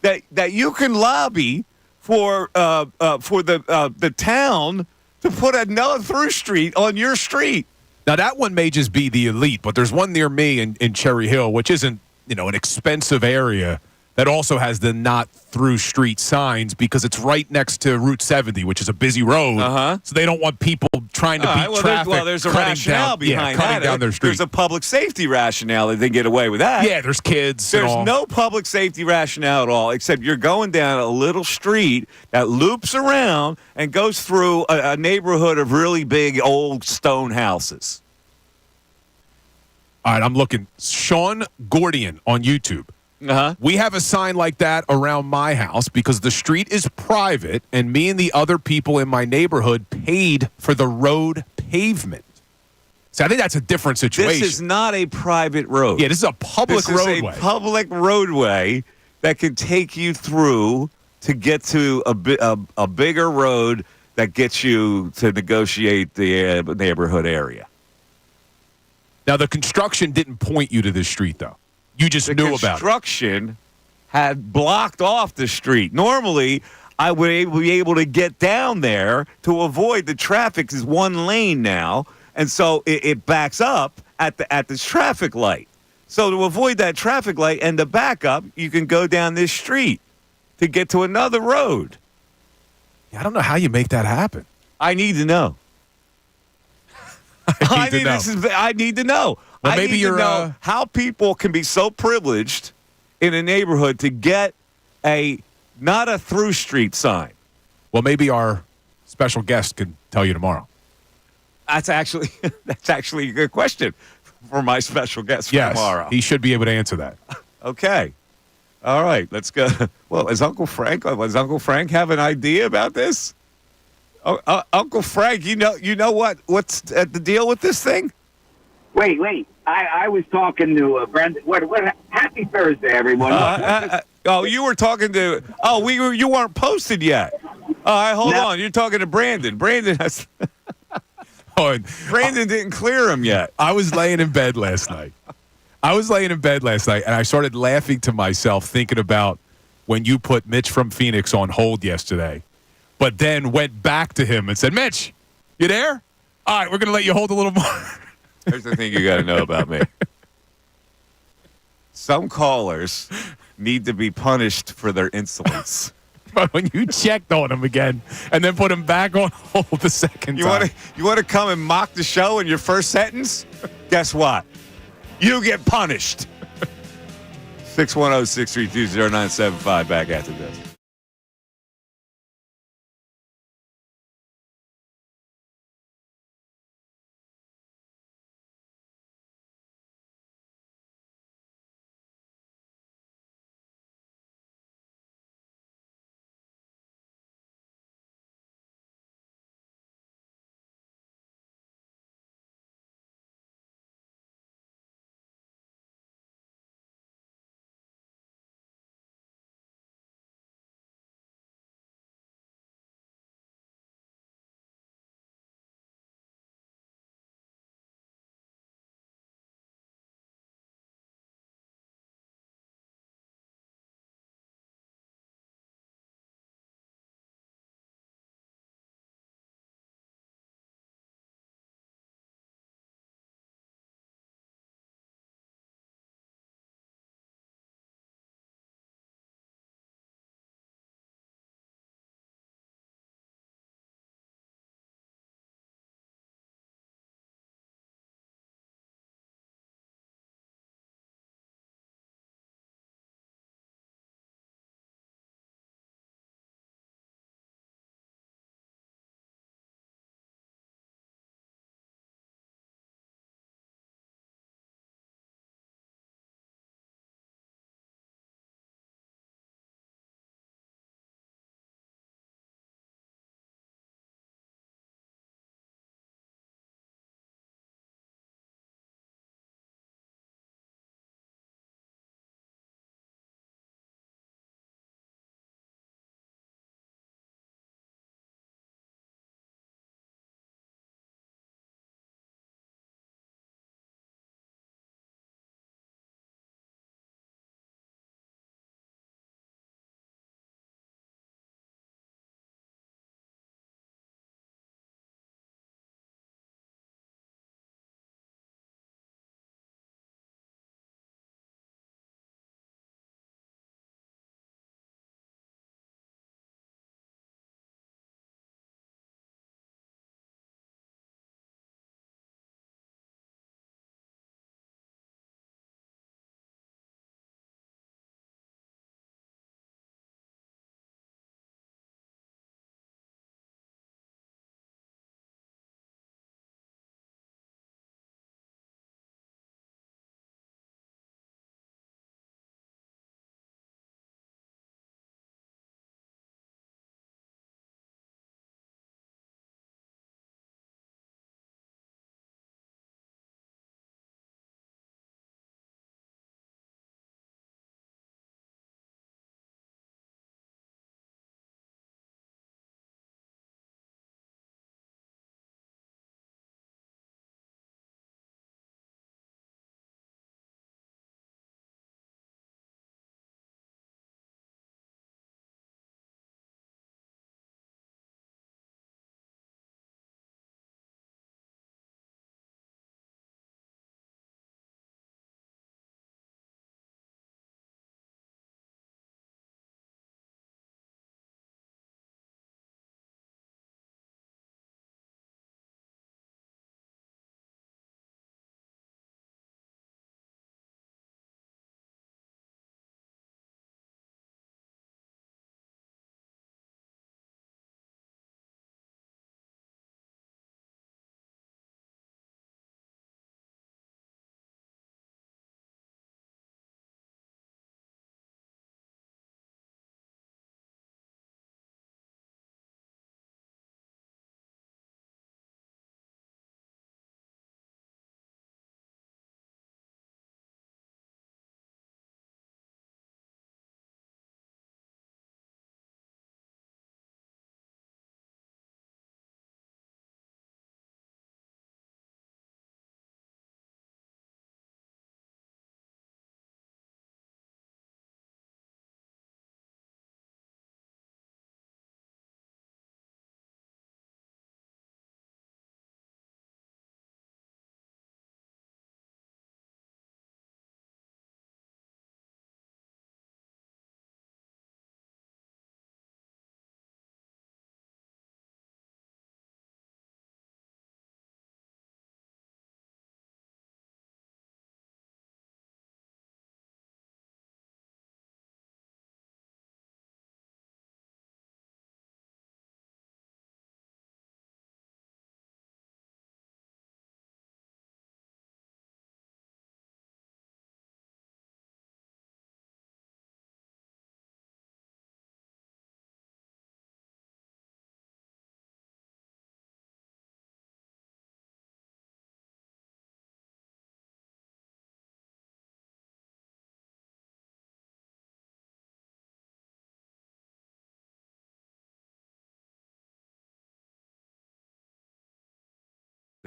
that you can lobby for the town to put another through street on your street. Now, that one may just be the elite, but there's one near me in Cherry Hill, which isn't, an expensive area that also has the not through street signs because it's right next to Route 70, which is a busy road. Uh-huh. So they don't want people trying to beat traffic. There's a rationale behind cutting that. down their street. There's a public safety rationale that they get away with that. Yeah, there's kids. There's and all. no public safety rationale at all, except you're going down a little street that loops around and goes through a neighborhood of really big old stone houses. All right, I'm looking. Sean Gordian on YouTube. Uh-huh. We have a sign like that around my house because the street is private and me and the other people in my neighborhood paid for the road pavement. So I think that's a different situation. This is not a private road. Yeah, this is a public roadway. This is a public roadway that can take you through to get to a bigger road that gets you to negotiate the neighborhood area. Now, the construction didn't point you to this street, though. You just knew about it. The construction had blocked off the street. Normally, I would be able to get down there to avoid the traffic. Is one lane now, and so it backs up at this traffic light. So to avoid that traffic light and the backup, you can go down this street to get to another road. I don't know how you make that happen. I need to know. I need to know. Well, I maybe need you're to know how people can be so privileged in a neighborhood to get not a through street sign. Well, maybe our special guest can tell you tomorrow. That's actually a good question for my special guest for tomorrow. He should be able to answer that. Okay. All right, let's go. Well, does Uncle Frank have an idea about this? Uncle Frank, you know what's the deal with this thing? Wait. I was talking to Brendan. What? Happy Thursday, everyone. You were talking to. You weren't posted yet. All right, hold on. You're talking to Brandon. Brandon didn't clear him yet. I was laying in bed last night. And I started laughing to myself, thinking about when you put Mitch from Phoenix on hold yesterday, but then went back to him and said, Mitch, you there? All right, we're going to let you hold a little more. Here's the thing you got to know about me. Some callers need to be punished for their insolence. But when you checked on him again and then put him back on hold the second time. You want to come and mock the show in your first sentence? Guess what? You get punished. 610-632-0975 back after this.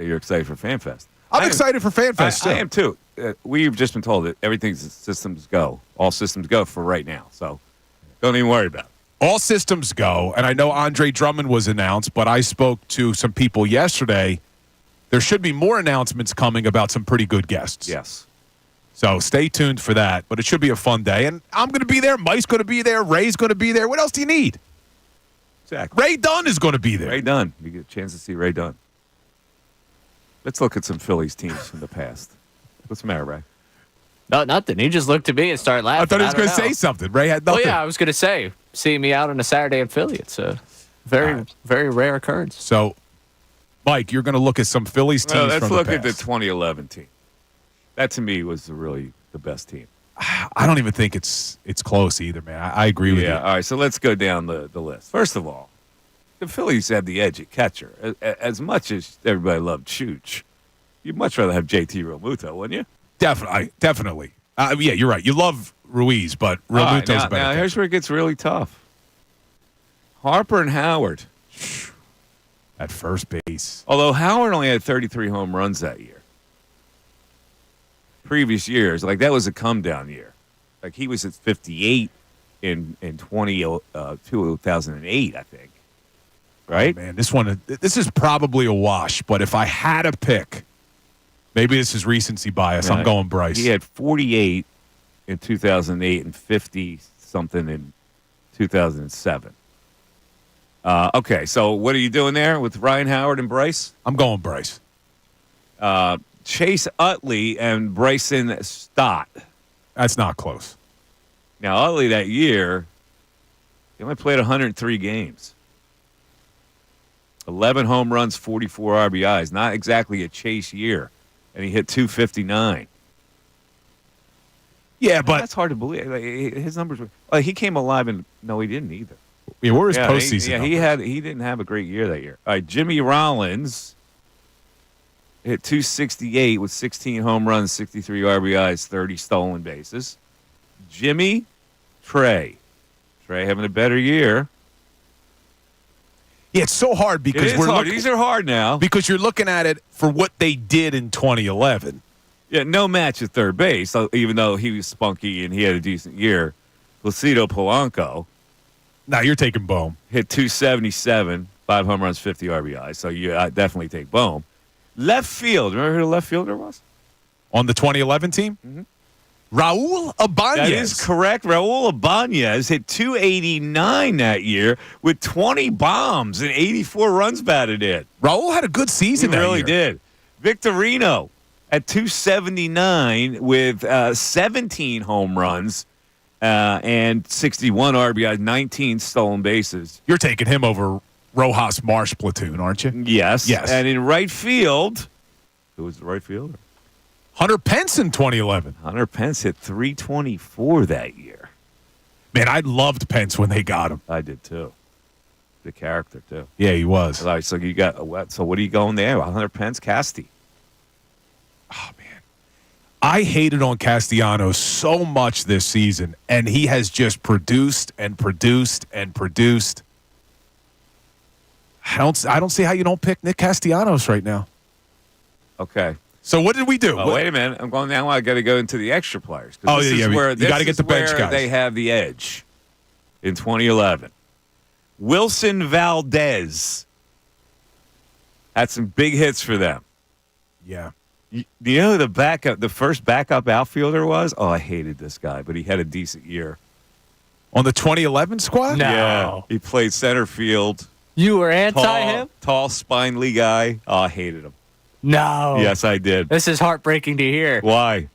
that you're excited for FanFest. I'm excited for FanFest, too. I am, too. We've just been told that everything's systems go. All systems go for right now. So don't even worry about it. All systems go, and I know Andre Drummond was announced, but I spoke to some people yesterday. There should be more announcements coming about some pretty good guests. Yes. So stay tuned for that, but it should be a fun day. And I'm going to be there. Mike's going to be there. Ray's going to be there. What else do you need? Exactly. Ray Dunn is going to be there. Ray Dunn. You get a chance to see Ray Dunn. Let's look at some Phillies teams from the past. What's the matter, Ray? No, nothing. He just looked at me and started laughing. I thought he was going to say something. Ray had nothing. Oh, yeah, I was going to say, seeing me out on a Saturday in Philly, it's a very, very rare occurrence. So, Mike, you're going to look at some Phillies teams let's from look the at the past. 2011 team. That, to me, was really the best team. I don't even think it's close either, man. I agree with you. Yeah, all right, so let's go down the list. First of all, the Phillies have the edge at catcher. As much as everybody loved Chooch, you'd much rather have JT Realmuto, wouldn't you? Definitely. Yeah, you're right. You love Ruiz, but Realmuto's now, better. Now, here's where it gets really tough. Harper and Howard. At first base. Although Howard only had 33 home runs that year. Previous years, like that was a come-down year. Like he was at 58 in 2008, I think. Right? Oh, man, this is probably a wash, but if I had a pick, maybe this is recency bias. I'm going Bryce. He had 48 in 2008 and 50-something in 2007. Okay, so what are you doing there with Ryan Howard and Bryce? I'm going Bryce. Chase Utley and Bryson Stott. That's not close. Now, Utley that year, he only played 103 games. 11 home runs, 44 RBIs. Not exactly a Chase year. And he hit 259. Yeah, but that's hard to believe. Like, his numbers were. He came alive, and no, he didn't either. Yeah, where was postseason? He didn't have a great year that year. All right, Jimmy Rollins hit 268 with 16 home runs, 63 RBIs, 30 stolen bases. Jimmy, Trey having a better year. Yeah, it's so hard because these are hard now because you're looking at it for what they did in 2011. Yeah, no match at third base, even though he was spunky and he had a decent year. Placido Polanco. Now you're taking Bohm. Hit 277, 5 home runs, 50 RBI. So you definitely take Bohm. Left field. Remember who the left fielder was? On the 2011 team? Mm-hmm. Raul Ibanez. That is correct. Raul Ibanez hit 289 that year with 20 bombs and 84 runs batted in. Raul had a good season that year. He really did. Victorino at 279 with 17 home runs and 61 RBI, 19 stolen bases. You're taking him over Rojas Marsh platoon, aren't you? Yes. And in right field, who was the right fielder? Hunter Pence in 2011. Hunter Pence hit 324 that year. Man, I loved Pence when they got him. I did too. The character too. Yeah, he was. All right, so you got so what are you going there? Hunter Pence, Casty. Oh man, I hated on Castellanos so much this season, and he has just produced and produced and produced. I don't see how you don't pick Nick Castellanos right now. Okay. So what did we do? Oh, wait a minute. I'm going now. I got to go into the extra players. Oh, yeah. You got to get the bench guys. They have the edge in 2011. Wilson Valdez had some big hits for them. Yeah. You know who the first backup outfielder was? Oh, I hated this guy, but he had a decent year. On the 2011 squad? No. Yeah. He played center field. You were anti him? Tall, spindly guy. Oh, I hated him. No. Yes, I did. This is heartbreaking to hear. Why?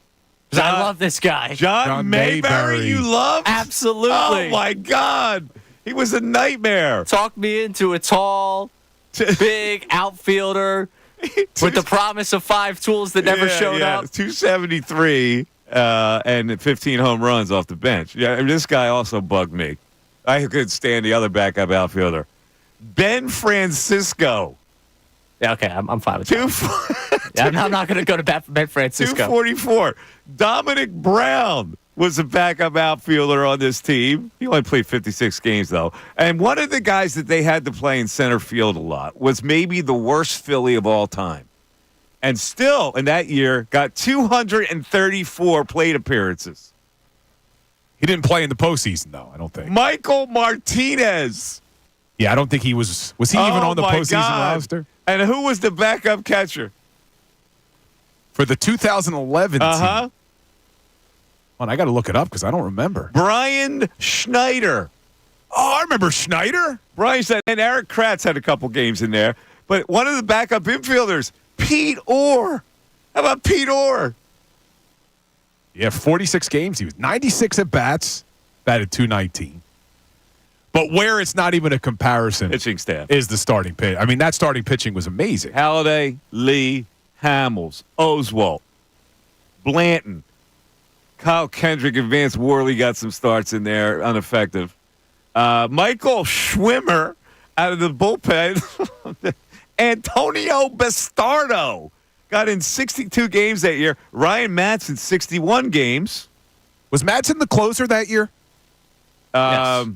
Because I love this guy. John Mayberry, you love? Absolutely. Oh, my God. He was a nightmare. Talk me into a tall, big outfielder with the promise of 5 tools that never showed up. 273 and 15 home runs off the bench. Yeah, this guy also bugged me. I couldn't stand the other backup outfielder. Ben Francisco. Yeah, okay, I'm fine with that. I'm not going to go to bat for Ben Francisco. 244. Dominic Brown was a backup outfielder on this team. He only played 56 games, though. And one of the guys that they had to play in center field a lot was maybe the worst Philly of all time. and still in that year got 234 plate appearances. He didn't play in the postseason, though, I don't think. Michael Martinez. Yeah, I don't think he was. Was he even on the postseason roster? And who was the backup catcher? For the 2011 team. Uh-huh. Well, I got to look it up because I don't remember. Brian Schneider. Oh, I remember Schneider. Brian Schneider. And Eric Kratz had a couple games in there. But one of the backup infielders, Pete Orr. How about Pete Orr? Yeah, 46 games. He was 96 at bats, batted .219. But where it's not even a comparison Pitching staff. is the starting pitch. I mean, that starting pitching was amazing. Halladay, Lee, Hamels, Oswalt, Blanton, Kyle Kendrick, and Vance Worley got some starts in there, ineffective. Michael Schwimmer out of the bullpen. Antonio Bastardo got in 62 games that year. Ryan Madsen, 61 games. Was Madsen the closer that year? Yes.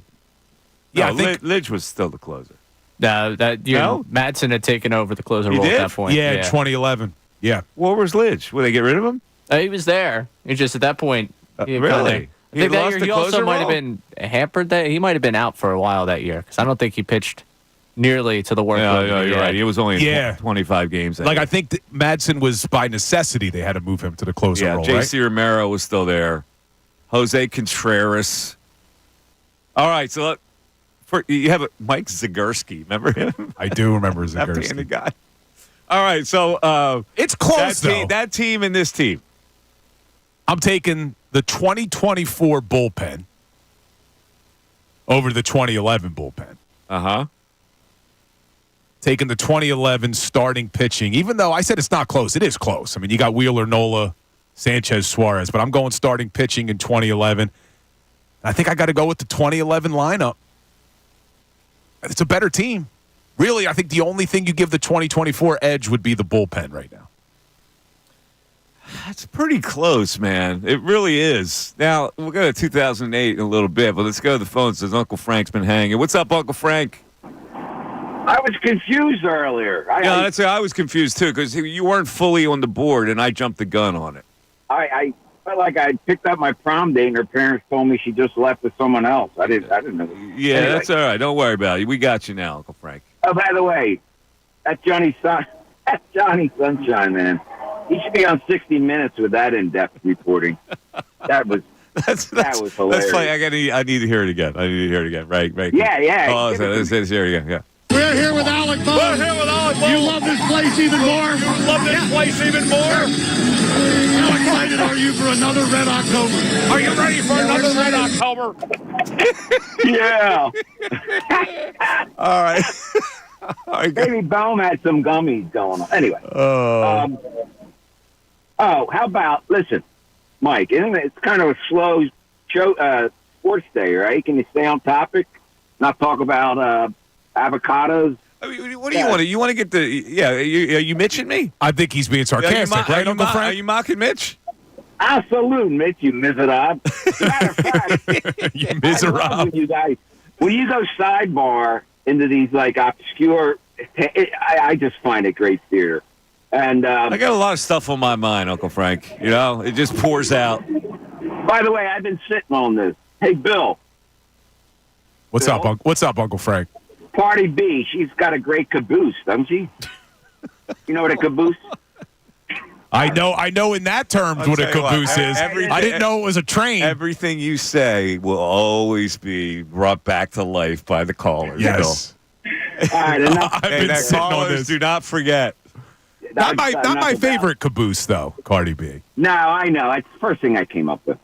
Yeah, I think Lidge was still the closer. That year, No? Madsen had taken over the closer He role did? at that point. yeah, 2011. Yeah. Where was Lidge? Would they get rid of him? He was there. He just at that point. He had really? kinda- I He think that lost year the he also closer might have role? been hampered. That he might have been out for a while that year because I don't think he pitched nearly to the workload. Yeah, you're right. He was only in Yeah. 25 games. That Like, year. I think that Madsen was by necessity. They had to move him to the closer Yeah, role, J.C. right? Romero was still there. Jose Contreras. All right, so you have Mike Zagurski. Remember him? I do remember Left-handed Zagurski. guy. All right, so It's close, though. that team and this team. I'm taking the 2024 bullpen over the 2011 bullpen. Uh-huh. Taking the 2011 starting pitching, even though I said it's not close. It is close. I mean, you got Wheeler, Nola, Sanchez, Suarez, but I'm going starting pitching in 2011. I think I got to go with the 2011 lineup. It's a better team. Really, I think the only thing you give the 2024 edge would be the bullpen right now. That's pretty close, man. It really is. Now, we'll go to 2008 in a little bit, but let's go to the phone since Uncle Frank's been hanging. What's up, Uncle Frank? I was confused earlier. I was confused, too, because you weren't fully on the board, and I jumped the gun on it. I felt like I picked up my prom date, and her parents told me she just left with someone else. I didn't know. Yeah, Anyway. that's all right. Don't worry about it. We got you now, Uncle Frank. Oh, by the way, that's Johnny Sunshine, man. He should be on 60 Minutes with that in-depth reporting. That was that was hilarious. That's funny. I need to hear it again. Right. Yeah. Oh, let's hear it again. Yeah. We're here with Alec Bohm. You love this place even more? How excited are you for another Red October? Are you ready for another Red October? Yeah. All right. Maybe Baum had some gummies going on. Anyway. How about, listen, Mike, isn't it, it's kind of a slow show, sports day, right? Can you stay on topic? Not talk about avocados? I mean, what do you want? You want to get the? Yeah, are you mitching me? I think he's being sarcastic, right, Uncle Are Frank? you mocking Mitch? I salute Mitch, you miserable. Matter of fact, You I love miserable. when you guys, when you go sidebar into these like obscure, I just find it great theater. And I got a lot of stuff on my mind, Uncle Frank. You know, it just pours out. by the way, I've been sitting on this. Hey, Bill. What's Bill? up, What's up, Uncle Frank? Cardi B, she's got a great caboose, doesn't she? You know what a caboose? I know in that terms what a tell you what, caboose is. everything- I didn't know it was a train. Everything you say will always be brought back to life by the callers. Yes. All right, enough. I've Bill. been And sitting on callers, this. do not forget. Not my about- favorite caboose, though, Cardi B. No, I know. It's the first thing I came up with.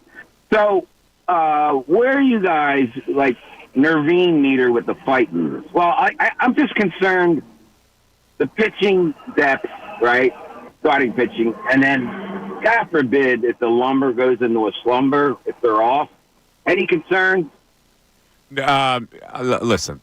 So, where are you guys, like, Nervine meter with the fight leaders? Well, I'm just concerned the pitching depth, right? Starting pitching. And then, God forbid, if the lumber goes into a slumber, if they're off. Any concerns? Listen,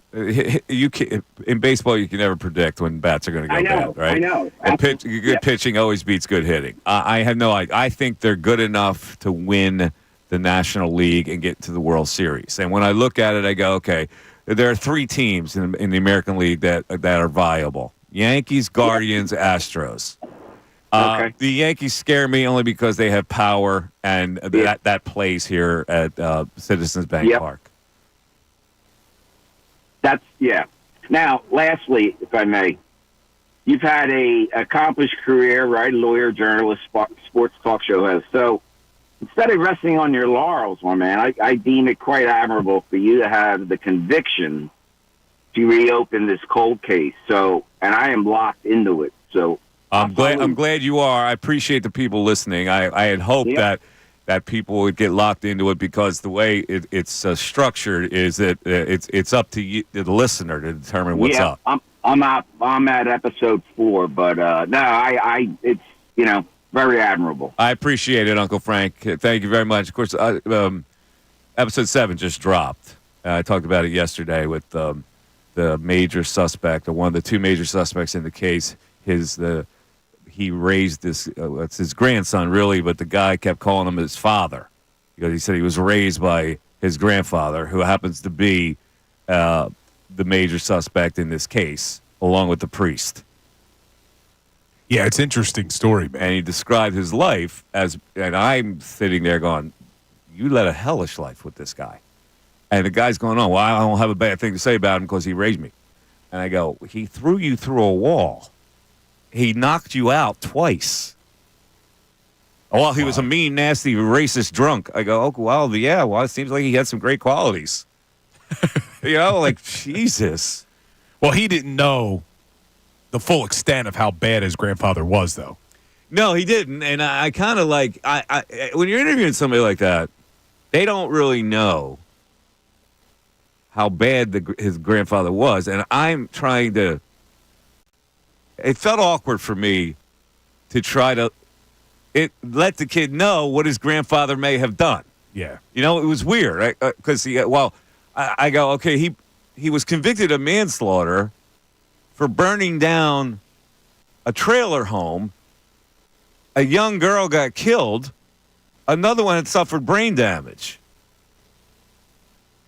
you can, in baseball you can never predict when bats are going to go I know, bad, right? I know. And good pitching always beats good hitting. I have no idea. I think they're good enough to win the National League and get to the World Series. And when I look at it, I go, okay, there are three teams in the American League that are viable: Yankees, Guardians, Astros. Okay. The Yankees scare me only because they have power, and that plays here at Citizens Bank Yep. Park. Yeah. Now, lastly, if I may, you've had a accomplished career, right? Lawyer, journalist, sports talk show host. So instead of resting on your laurels, my man, I deem it quite admirable for you to have the conviction to reopen this cold case. So, and I am locked into it. So I'm glad you are. I appreciate the people listening. I had hoped that people would get locked into it because the way it's structured is that it's up to you, the listener, to determine what's up. I'm at episode 4, but no, it's very admirable. I appreciate it, Uncle Frank. Thank you very much. Of course, episode 7 just dropped. I talked about it yesterday with the major suspect, or one of the 2 major suspects in the case. He raised this. It's his grandson, really, but the guy kept calling him his father because he said he was raised by his grandfather, who happens to be the major suspect in this case, along with the priest. Yeah, it's an interesting story, man. And he described his life as, and I'm sitting there going, you led a hellish life with this guy. And the guy's going, oh, well, I don't have a bad thing to say about him because he raised me. And I go, he threw you through a wall. He knocked you out twice. Well, he was a mean, nasty, racist drunk. I go, oh, well, yeah, well, it seems like he had some great qualities. Like, Jesus. Well, he didn't know the full extent of how bad his grandfather was, though. No, he didn't. And I kind of like, when you're interviewing somebody like that, they don't really know how bad his grandfather was. And I'm trying to, it felt awkward for me to try to let the kid know what his grandfather may have done. Yeah. It was weird because I go, okay, he was convicted of manslaughter for burning down a trailer home. A young girl got killed. Another one had suffered brain damage.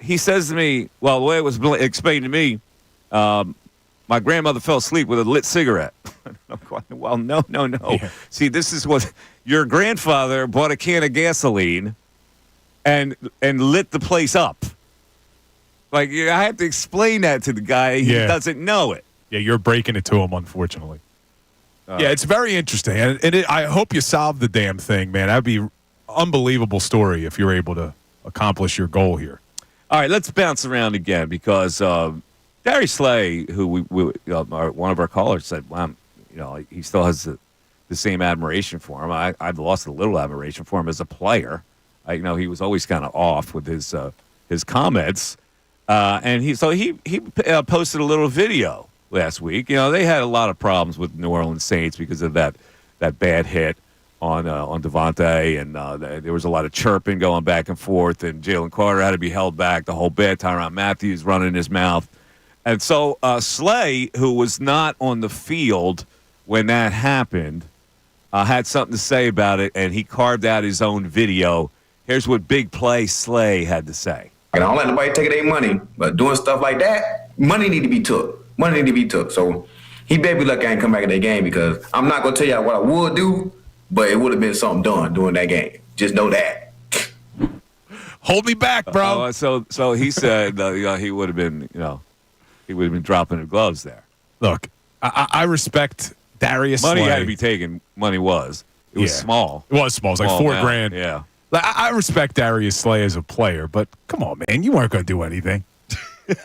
He says to me, well, the way it was explained to me, my grandmother fell asleep with a lit cigarette. I'm going, well, no. Yeah. See, this is what your grandfather bought a can of gasoline and lit the place up. Like, I have to explain that to the guy. He doesn't know it. Yeah, you're breaking it to him, unfortunately. Yeah, it's very interesting. And I hope you solve the damn thing, man. That'd be an unbelievable story if you're able to accomplish your goal here. All right, let's bounce around again because Darius Slay, who one of our callers said, well, he still has the same admiration for him. I've lost a little admiration for him as a player. He was always kind of off with his comments, and he posted a little video last week. They had a lot of problems with New Orleans Saints because of that bad hit on Devontae, and there was a lot of chirping going back and forth, and Jalen Carter had to be held back the whole bit. Tyrann Mathieu running his mouth. And so Slay, who was not on the field when that happened, had something to say about it, and he carved out his own video. Here's what Big Play Slay had to say. I don't let nobody take their money, but doing stuff like that, money need to be took. Money need to be took. So he better be lucky I ain't come back in that game because I'm not going to tell y'all what I would do, but it would have been something done during that game. Just know that. Hold me back, bro. So he said he would have been, he would have been dropping the gloves there. Look, I respect Darius Money Slay. had to be taken. Money was. It was small. It was small. It was like $4,000. Yeah. Like, I respect Darius Slay as a player, but come on, man. You weren't going to do anything.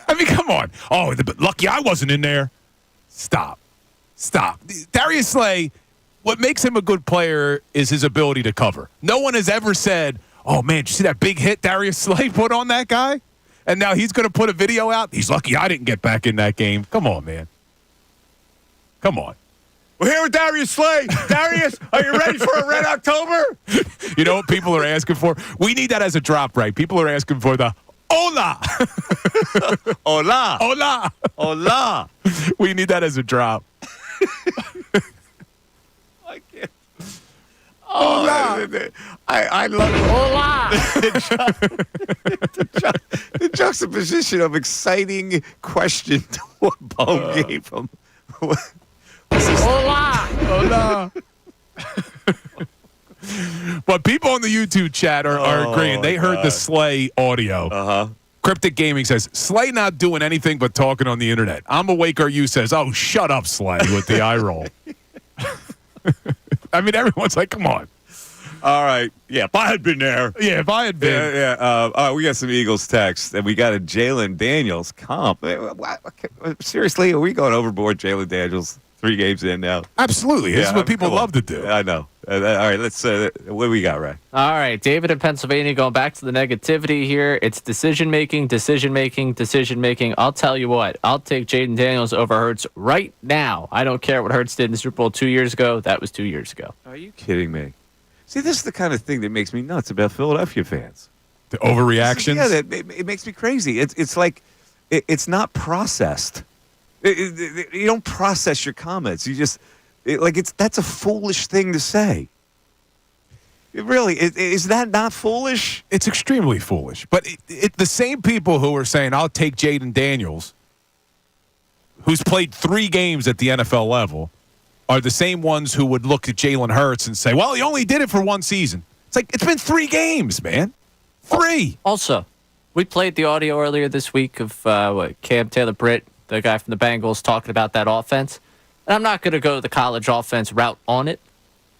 I mean, come on. Oh, lucky I wasn't in there. Stop. Darius Slay, what makes him a good player is his ability to cover. No one has ever said, oh, man, did you see that big hit Darius Slay put on that guy? And now he's going to put a video out? He's lucky I didn't get back in that game. Come on, man. Come on. We're here with Darius Slay. Darius, are you ready for a Red October? You know what people are asking for? We need that as a drop, right? People are asking for the hola. Hola. Hola. Hola. We need that as a drop. I can't. Hola. I love hola. The juxtaposition of exciting question to what Bone gave him. Hola. But people on the YouTube chat are agreeing. They heard the Slay audio. Uh-huh. Cryptic Gaming says, Slay not doing anything but talking on the internet. I'm awake, or you says, oh, shut up, Slay, with the eye roll. I mean, everyone's like, come on. All right. Yeah, if I had been there. Yeah, if I had been. Yeah. We got some Eagles text, and we got a Jalen Daniels comp. Seriously, are we going overboard, Jalen Daniels? 3 games in now. Absolutely. This is what people love to do. I know. All right, let's. What do we got, Ray? All right, David in Pennsylvania, going back to the negativity here. It's decision making. I'll tell you what. I'll take Jaden Daniels over Hurts right now. I don't care what Hurts did in the Super Bowl 2 years ago. That was 2 years ago. Are you kidding me? See, this is the kind of thing that makes me nuts about Philadelphia fans. The overreactions? Yeah, it makes me crazy. It's like it's not processed. You don't process your comments. You just that's a foolish thing to say. Is that not foolish? It's extremely foolish. But the same people who are saying, I'll take Jaden Daniels, who's played 3 games at the NFL level, are the same ones who would look at Jalen Hurts and say, well, he only did it for 1 season. It's like, it's been 3 games, man. 3. Also, we played the audio earlier this week of Cam Taylor-Britt, the guy from the Bengals, talking about that offense. And I'm not going to go the college offense route on it,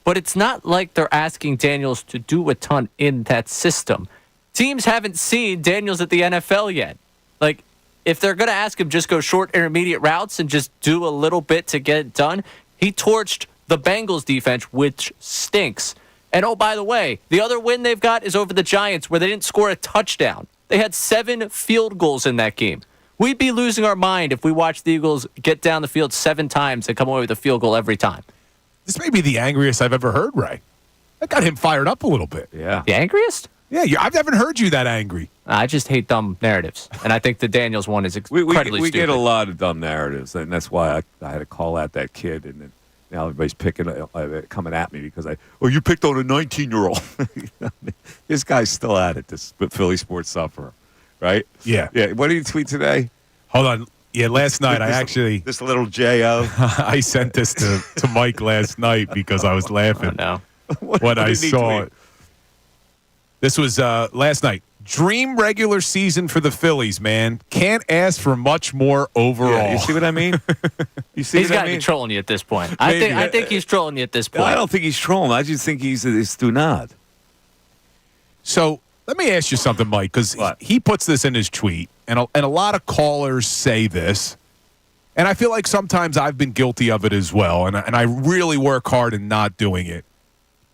but it's not like they're asking Daniels to do a ton in that system. Teams haven't seen Daniels at the NFL yet. Like, if they're going to ask him just go short intermediate routes and just do a little bit to get it done, he torched the Bengals defense, which stinks. And oh, by the way, the other win they've got is over the Giants, where they didn't score a touchdown. They had 7 field goals in that game. We'd be losing our mind if we watched the Eagles get down the field 7 times and come away with a field goal every time. This may be the angriest I've ever heard, Ray. That got him fired up a little bit. Yeah. The angriest? Yeah, I've never heard you that angry. I just hate dumb narratives. And I think the Daniels one is incredibly we stupid. get a lot of dumb narratives, and that's why I had to call out that kid, and then now everybody's coming at me because you picked on a 19-year-old. This guy's still at it, this Philly sports sufferer, right? Yeah. Yeah. What did you tweet today? Hold on. Yeah, last night this little J.O. I sent this to Mike last night because I was laughing when I saw it. This was last night. Dream regular season for the Phillies, man. Can't ask for much more overall. Yeah, you see what I mean? You see He's what got I to mean? be trolling you at this point. I think he's trolling you at this point. I don't think he's trolling. I just think he's stunad. So let me ask you something, Mike, because he puts this in his tweet, and a lot of callers say this, and I feel like sometimes I've been guilty of it as well, and I really work hard in not doing it.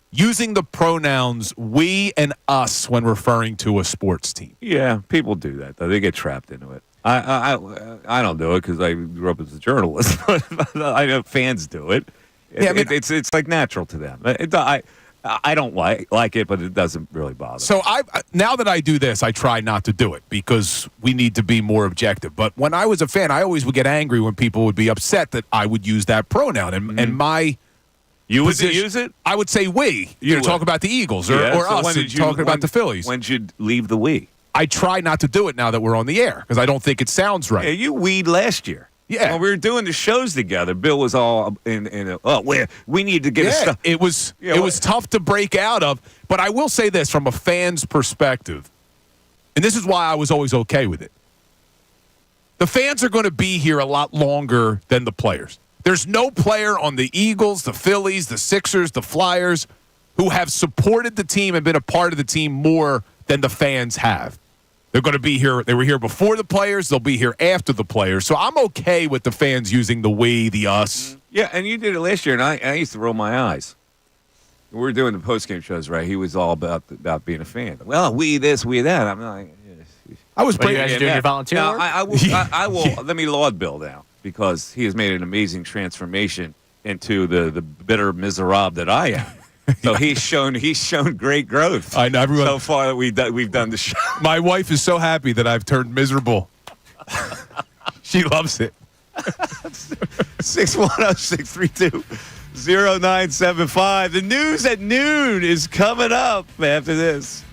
Using the pronouns we and us when referring to a sports team. Yeah, people do that, though. They get trapped into it. I don't do it because I grew up as a journalist, but I know fans do it. Yeah, I mean, it's like natural to them. I don't like it, but it doesn't really bother me. So now that I do this, I try not to do it because we need to be more objective. But when I was a fan, I always would get angry when people would be upset that I would use that pronoun. And my You would position, use it? I would say we. You talk about the Eagles or so us talking about the Phillies. When did you leave the we? I try not to do it now that we're on the air because I don't think it sounds right. Yeah, you weed last year. Yeah. When we were doing the shows together, Bill was all we need to get stuff. It was tough to break out of, but I will say this from a fan's perspective, and this is why I was always okay with it. The fans are going to be here a lot longer than the players. There's no player on the Eagles, the Phillies, the Sixers, the Flyers who have supported the team and been a part of the team more than the fans have. They're going to be here. They were here before the players. They'll be here after the players. So I'm okay with the fans using the we, the us. Yeah, and you did it last year, and I used to roll my eyes. We were doing the post-game shows, right? He was all about being a fan. Well, we this, we that. I'm like, I was you guys doing your volunteer work? I will. Let me laud Bill now because he has made an amazing transformation into the bitter miserable that I am. So he's shown great growth. I know everyone so far that we've done the show. My wife is so happy that I've turned miserable. She loves it. 610-632-0975. The news at noon is coming up after this.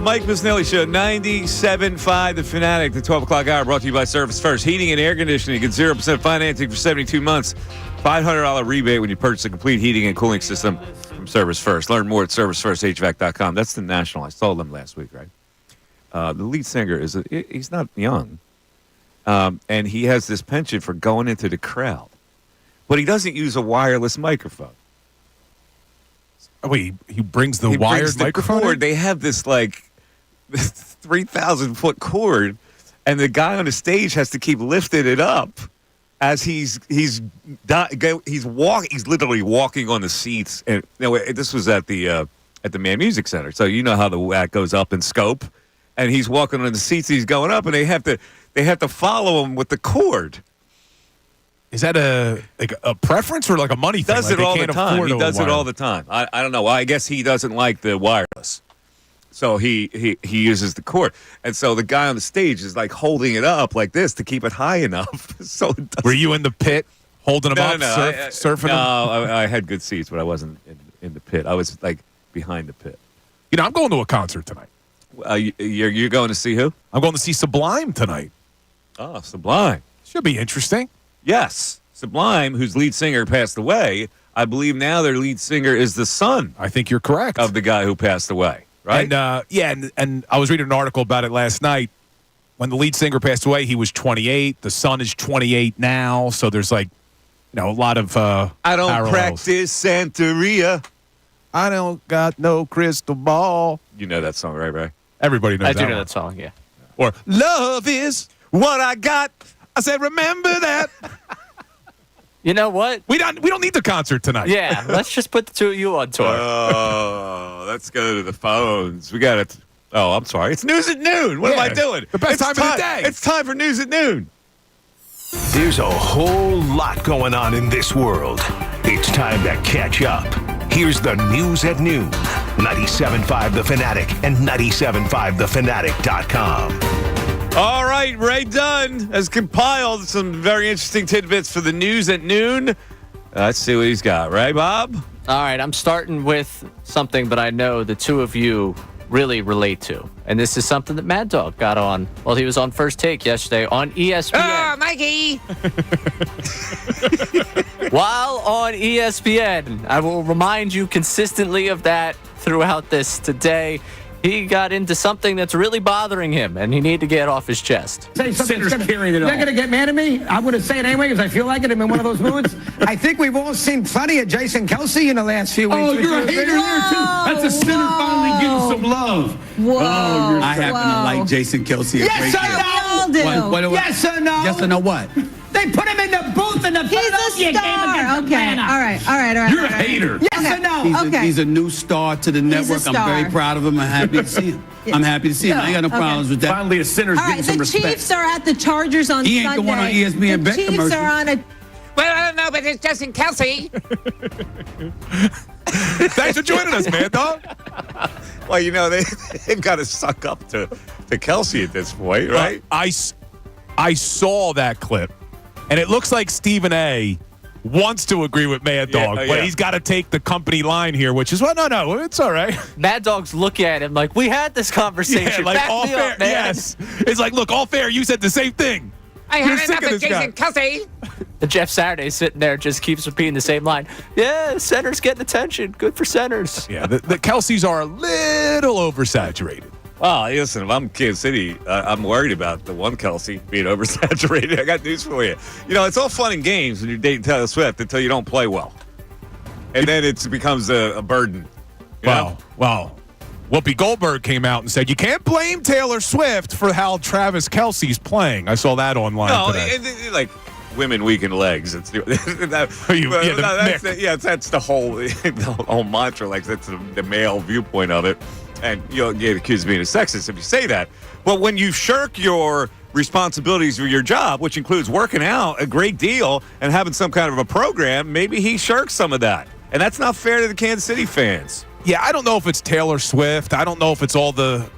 Mike Missanelli Show, 97.5 The Fanatic, the 12 o'clock hour, brought to you by Service First. Heating and air conditioning. Get 0% financing for 72 months. $500 rebate when you purchase a complete heating and cooling system from Service First. Learn more at ServiceFirstHVAC.com. That's the national. I saw them last week, right? The lead singer, he's not young. And he has this penchant for going into the crowd. But he doesn't use a wireless microphone. Oh, wait, he brings the wired microphone cord. in? They have this 3,000-foot cord, and the guy on the stage has to keep lifting it up as he's literally walking on the seats. And this was at the Man Music Center, so you know how that goes up in scope. And he's walking on the seats. He's going up, and they have to follow him with the cord. Is that a preference or like a money thing? Does it all the time. He does it all the time. I don't know. I guess he doesn't like the wireless, so he uses the cord. And so the guy on the stage is like holding it up like this to keep it high enough. So were you in the pit holding them up, surfing them? No, I had good seats, but I wasn't in the pit. I was like behind the pit. I'm going to a concert tonight. You're going to see who? I'm going to see Sublime tonight. Oh, Sublime. Should be interesting. Yes. Sublime, whose lead singer passed away, I believe now their lead singer is the son. I think you're correct. Of the guy who passed away, right? And, and I was reading an article about it last night. When the lead singer passed away, he was 28. The son is 28 now. So there's a lot of I don't parallels. practice Santeria. I don't got no crystal ball. You know that song, right? Everybody knows I that do know one. that song, yeah. Or love is what I got. I said, remember that. You know what? We don't need the concert tonight. Yeah, let's just put the two of you on tour. Oh, let's go to the phones. We got it. Oh, I'm sorry. It's News at Noon. What am I doing? The best time of the day. It's time for News at Noon. There's a whole lot going on in this world. It's time to catch up. Here's the News at Noon. 97.5 The Fanatic and 97.5thefanatic.com. All right, Ray Dunn has compiled some very interesting tidbits for the News at Noon. Let's see what he's got. Right, Bob? All right, I'm starting with something that I know the two of you really relate to. And this is something that Mad Dog got on while he was on First Take yesterday on ESPN. Oh, Mikey! While on ESPN, I will remind you consistently of that throughout this today. He got into something that's really bothering him, and he needed to get off his chest. Say something. They're going to get mad at me. I'm going to say it anyway because I feel like it. I'm in one of those moods. I think we've all seen plenty of Jason Kelsey in the last few weeks. Oh, you're a hater there, too. That's a sinner finally getting some love. Whoa. Oh, I happen to like Jason Kelsey a great deal. Yes or no? What, Yes or no? Yes or no what? They put him in the booth in the He's a star. Okay. All right. You're a hater. Yes or no? He's a new star to the network. I'm very proud of him. I'm happy to see him. I'm happy to see him. I ain't got no problems with that. Finally, a sinner's All right. The Chiefs are at the Chargers on Sunday. He ain't the one on ESPN bet Chiefs commercial. are on a. Well, I don't know, but it's Justin Kelsey. Thanks for joining us, man, dog. Well, they've got to suck up to Kelsey at this point, right? I saw that clip, and it looks like Stephen A. wants to agree with Mad Dog, but he's got to take the company line here, which is, no, it's all right. Mad Dog's looking at him like, we had this conversation. Yeah, like Back all me fair. up, man. Yes. It's like, look, all fair, you said the same thing. I had enough of Jason Kelsey. And Jeff Saturday sitting there just keeps repeating the same line. Yeah, centers getting attention. Good for centers. Yeah, the Kelseys are a little oversaturated. Well, listen, if I'm Kansas City, I'm worried about the one Kelsey being oversaturated. I got news for you. It's all fun and games when you're dating Taylor Swift until you don't play well. And then it becomes a burden. Wow. Whoopi Goldberg came out and said, you can't blame Taylor Swift for how Travis Kelce's playing. I saw that online today. Like women weaken legs. It's that's the whole mantra. Like that's the male viewpoint of it. And you'll get accused of being a sexist if you say that. But when you shirk your responsibilities for your job, which includes working out a great deal and having some kind of a program, maybe he shirks some of that. And that's not fair to the Kansas City fans. Yeah, I don't know if it's Taylor Swift. I don't know if it's all the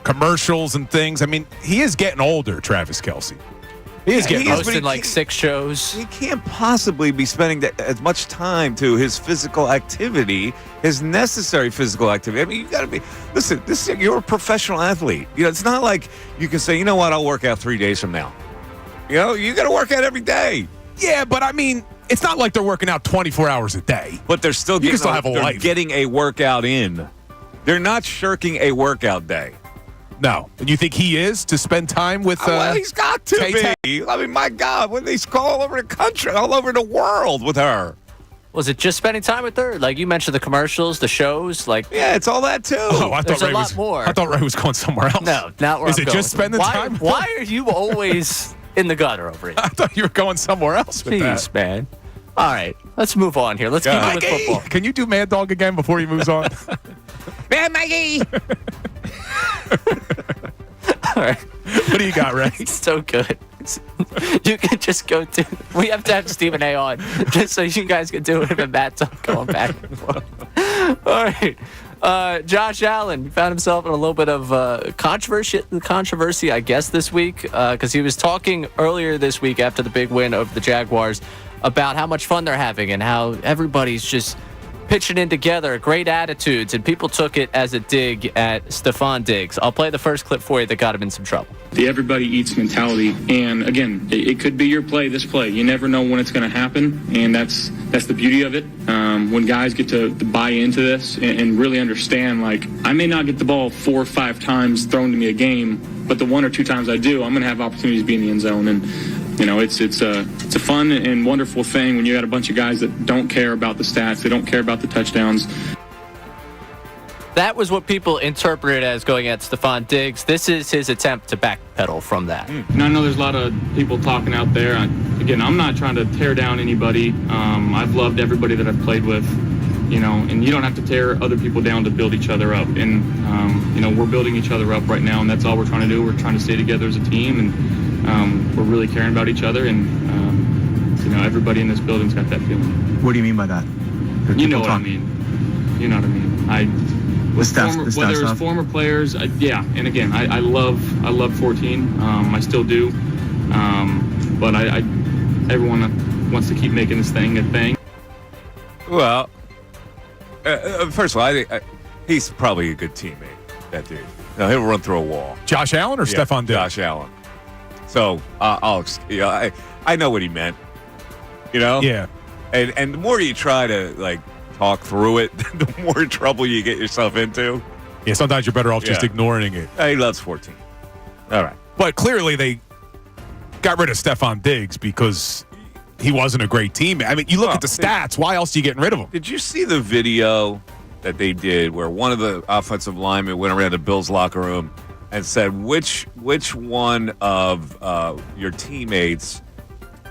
commercials and things. I mean, he is getting older, Travis Kelce. He is getting hosting like 6 shows. He can't possibly be spending as much time to his physical activity, his necessary physical activity. I mean, you got to be. Listen, you're a professional athlete. You know, it's not like you can say, you know what, I'll work out 3 days from now. You know, you got to work out every day. Yeah, but I mean, it's not like they're working out 24 hours a day. But they're still getting, have a life. Getting a workout in. They're not shirking a workout day. No. And you think he is to spend time with well, he's got to Tay-Tay? be. I mean, my God, when they call all over the country, all over the world with her. Was it just spending time with her? Like you mentioned the commercials, the shows, like yeah, it's all that too. Oh, I there's thought Ray a lot was, more. I thought Ray was going somewhere else. No, not where Is I'm it going. just spending time? Why are you always in the gutter over here? I thought you were going somewhere else with Jeez, that. man. All right, let's move on here. Let's keep it with football. Can you do Mad Dog again before he moves on? Man, Mikey. All right. What do you got, Ray? It's so good. You can just go to. We have to have Stephen A. on just so you guys can do it and Matt's going back and forth. All right. Josh Allen found himself in a little bit of controversy, I guess, this week because he was talking earlier this week after the big win over the Jaguars about how much fun they're having and how everybody's just pitching in together, great attitudes, and people took it as a dig at Stephon Diggs. I'll play the first clip for you that got him in some trouble. The everybody eats mentality, and again, it could be your play, this play. You never know when it's going to happen, and that's the beauty of it. When guys get to buy into this and really understand, like, I may not get the ball 4 or 5 times thrown to me a game, but the 1 or 2 times I do, I'm going to have opportunities to be in the end zone. And you know, it's a fun and wonderful thing when you got a bunch of guys that don't care about the stats, they don't care about the touchdowns. That was what people interpreted as going at Stephon Diggs. This is his attempt to backpedal from that. And I know there's a lot of people talking out there. Again, I'm not trying to tear down anybody. I've loved everybody that I've played with, you know, and you don't have to tear other people down to build each other up. And, you know, we're building each other up right now, and that's all we're trying to do. We're trying to stay together as a team, and we're really caring about each other. And, you know, everybody in this building's got that feeling. What do you mean by that? You know what I mean. You know what I mean. Whether it's former players, yeah. And again, I love 14. I still do. But everyone wants to keep making this thing a thing. Well, first of all, I think he's probably a good teammate. That dude. No, he'll run through a wall. Josh Allen or Stephon Diggs? Josh Allen. So I know what he meant. You know. Yeah. And the more you try to talk through it, the more trouble you get yourself into. Yeah, sometimes you're better off just ignoring it. He loves 14. All right. But clearly they got rid of Stephon Diggs because he wasn't a great teammate. I mean, you look at the stats. Why else are you getting rid of him? Did you see the video that they did where one of the offensive linemen went around the Bills locker room and said, which one of your teammates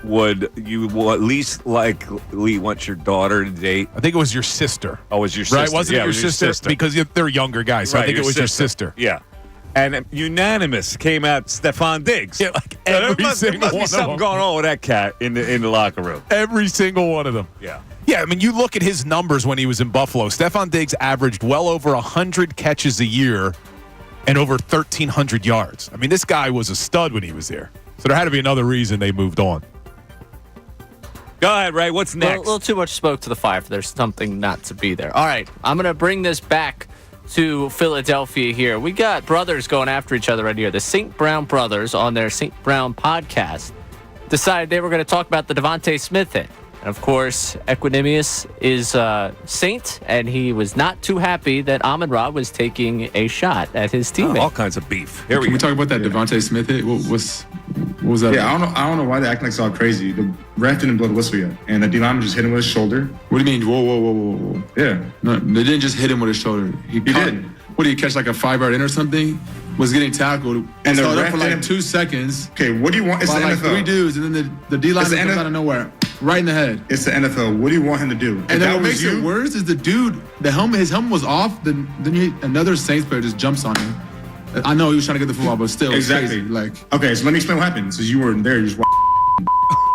would you at least likely want your daughter to date? I think it was your sister. Oh, it was your sister. Right? Wasn't it your sister? Because they're younger guys, so right, I think it was your sister. Yeah. And unanimous came out Stephon Diggs. Yeah, there must be something going on with that cat in the locker room. Every single one of them. Yeah. Yeah, I mean, you look at his numbers when he was in Buffalo. Stephon Diggs averaged well over 100 catches a year and over 1,300 yards. I mean, this guy was a stud when he was there. So there had to be another reason they moved on. Go ahead, Ray. What's next? A little too much smoke to the fire. There's something not to be there. All right, I'm going to bring this back to Philadelphia here. We got brothers going after each other right here. The St. Brown brothers on their St. Brown podcast decided they were going to talk about the Devontae Smith hit. And, of course, Equanimous is Saint, and he was not too happy that Amon-Ra was taking a shot at his teammate. All kinds of beef. Here Can we talk about that Devontae Smith hit? What was that? Yeah, I don't know why they act like it's all crazy. The ref didn't blow the whistle yet, and the D-lineman just hit him with his shoulder. What do you mean? Whoa. Yeah. No, they didn't just hit him with his shoulder. He did. What, did he catch like a 5-yard in or something? Was getting tackled and the held ref up for like 2 seconds. Okay, what do you want? It's the like NFL. 3 dudes, and then the D-lineman comes out of nowhere, right in the head. It's the NFL. What do you want him to do? And then what makes it worse is the dude, his helmet was off. Then another Saints player just jumps on him. I know he was trying to get the football, but still, exactly. Okay, so let me explain what happened. Since you weren't there, you just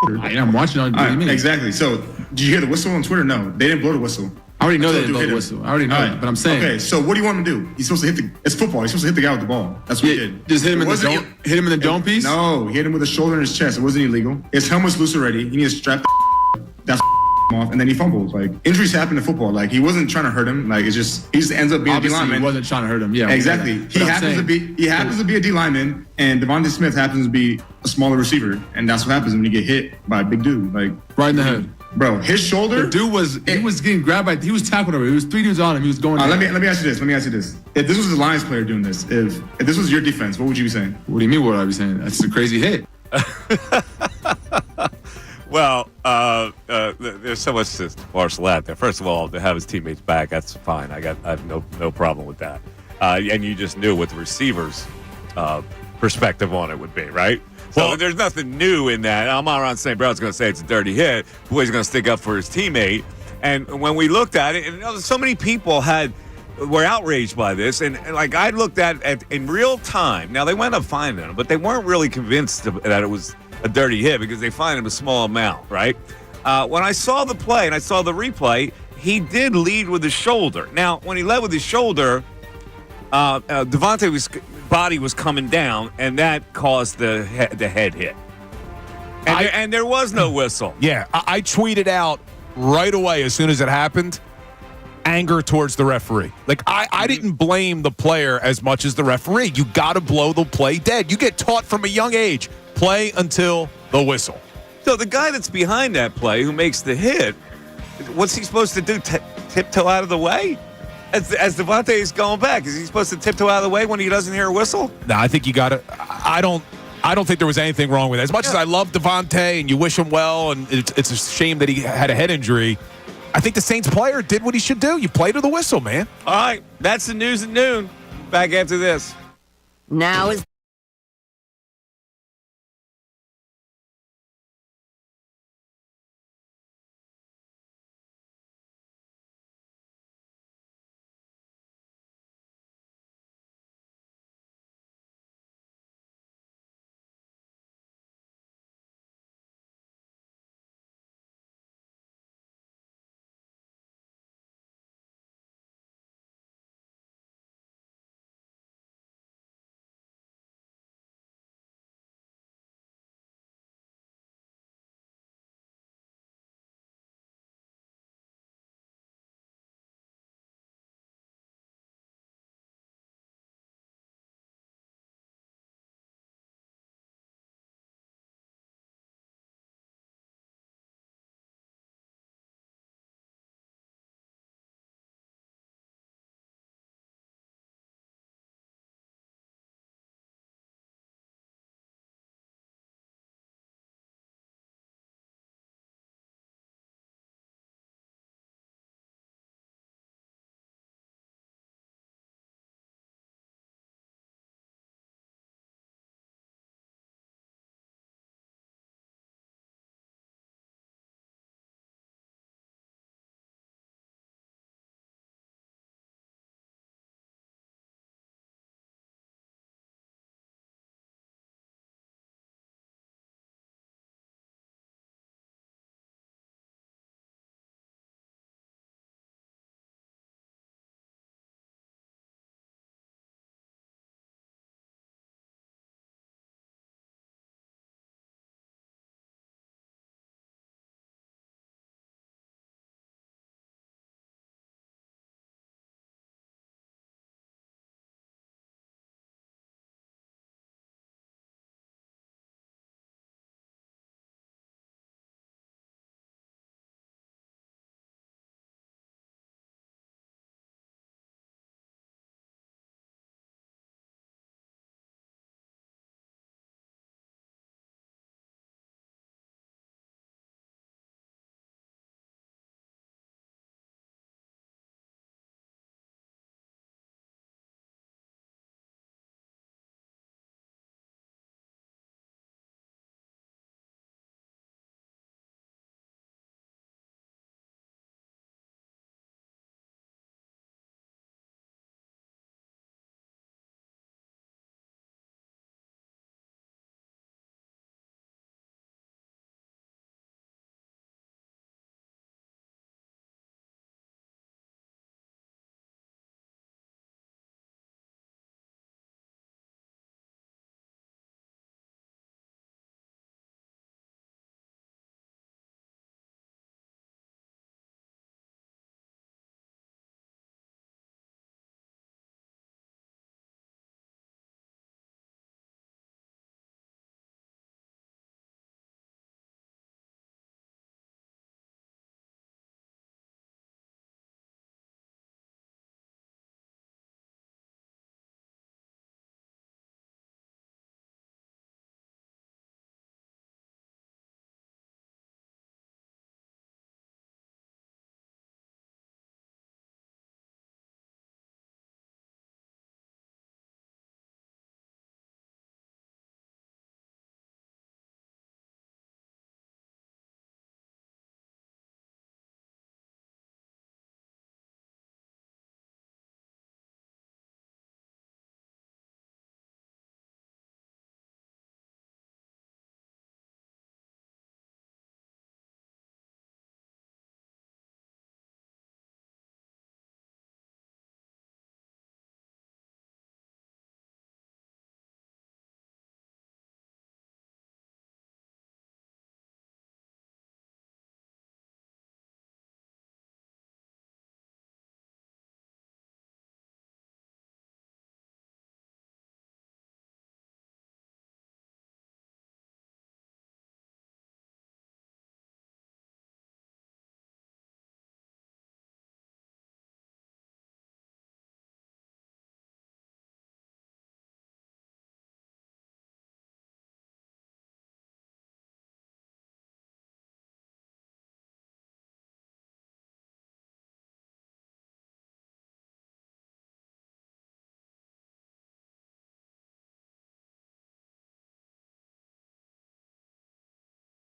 I'm watching on TV. Exactly. So, did you hear the whistle on Twitter? No, they didn't blow the whistle. I already know Until that the dude blow hit the him. whistle. I already know All that, but I'm saying. Okay, so what do you want him to do? He's supposed to hit the. It's football. He's supposed to hit the guy with the ball. That's what he did. Just hit him It in the wasn't- dome. Hit him in the dome piece. No, he hit him with a shoulder in his chest. It wasn't illegal. His helmet was loose already. He needs to strap the that's off, and then he fumbles. Like injuries happen in football. Like he wasn't trying to hurt him. Like it's just he just ends up being Obviously, a D lineman. he wasn't trying to hurt him. Yeah, Exactly. But He I'm happens saying- to be a D lineman, and Devontae Smith happens to be a smaller receiver, and that's what happens when you get hit by a big dude. Like right in the head. Bro, his shoulder. The dude was getting grabbed by. He was tackled over. He was 3 dudes on him. He was going. Let me ask you this. If this was a Lions player doing this, if this was your defense, what would you be saying? What do you mean? What would I be saying? That's a crazy hit. Well, there's so much to parcel out there. First of all, to have his teammates back, that's fine. I have no problem with that. And you just knew what the receivers' perspective on it would be, right? So there's nothing new in that. I'm not around St. Brown's going to say it's a dirty hit. Boy's going to stick up for his teammate. And when we looked at it, and so many people were outraged by this, and like I looked at in real time. Now they wound up finding him, but they weren't really convinced that it was a dirty hit because they fined him a small amount, right? When I saw the play and I saw the replay, he did lead with his shoulder. Now, when he led with his shoulder, Devontae's body was coming down, and that caused the head hit. And there was no whistle. Yeah, I tweeted out right away as soon as it happened, anger towards the referee. Like, I didn't blame the player as much as the referee. You got to blow the play dead. You get taught from a young age, play until the whistle. So the guy that's behind that play who makes the hit, what's he supposed to do, tiptoe out of the way? As Devontae is going back, is he supposed to tiptoe out of the way when he doesn't hear a whistle? No, I think you got to. I don't think there was anything wrong with it. As much as I love Devontae and you wish him well, and it's a shame that he had a head injury, I think the Saints player did what he should do. You play to the whistle, man. All right, that's the news at noon. Back after this. Now is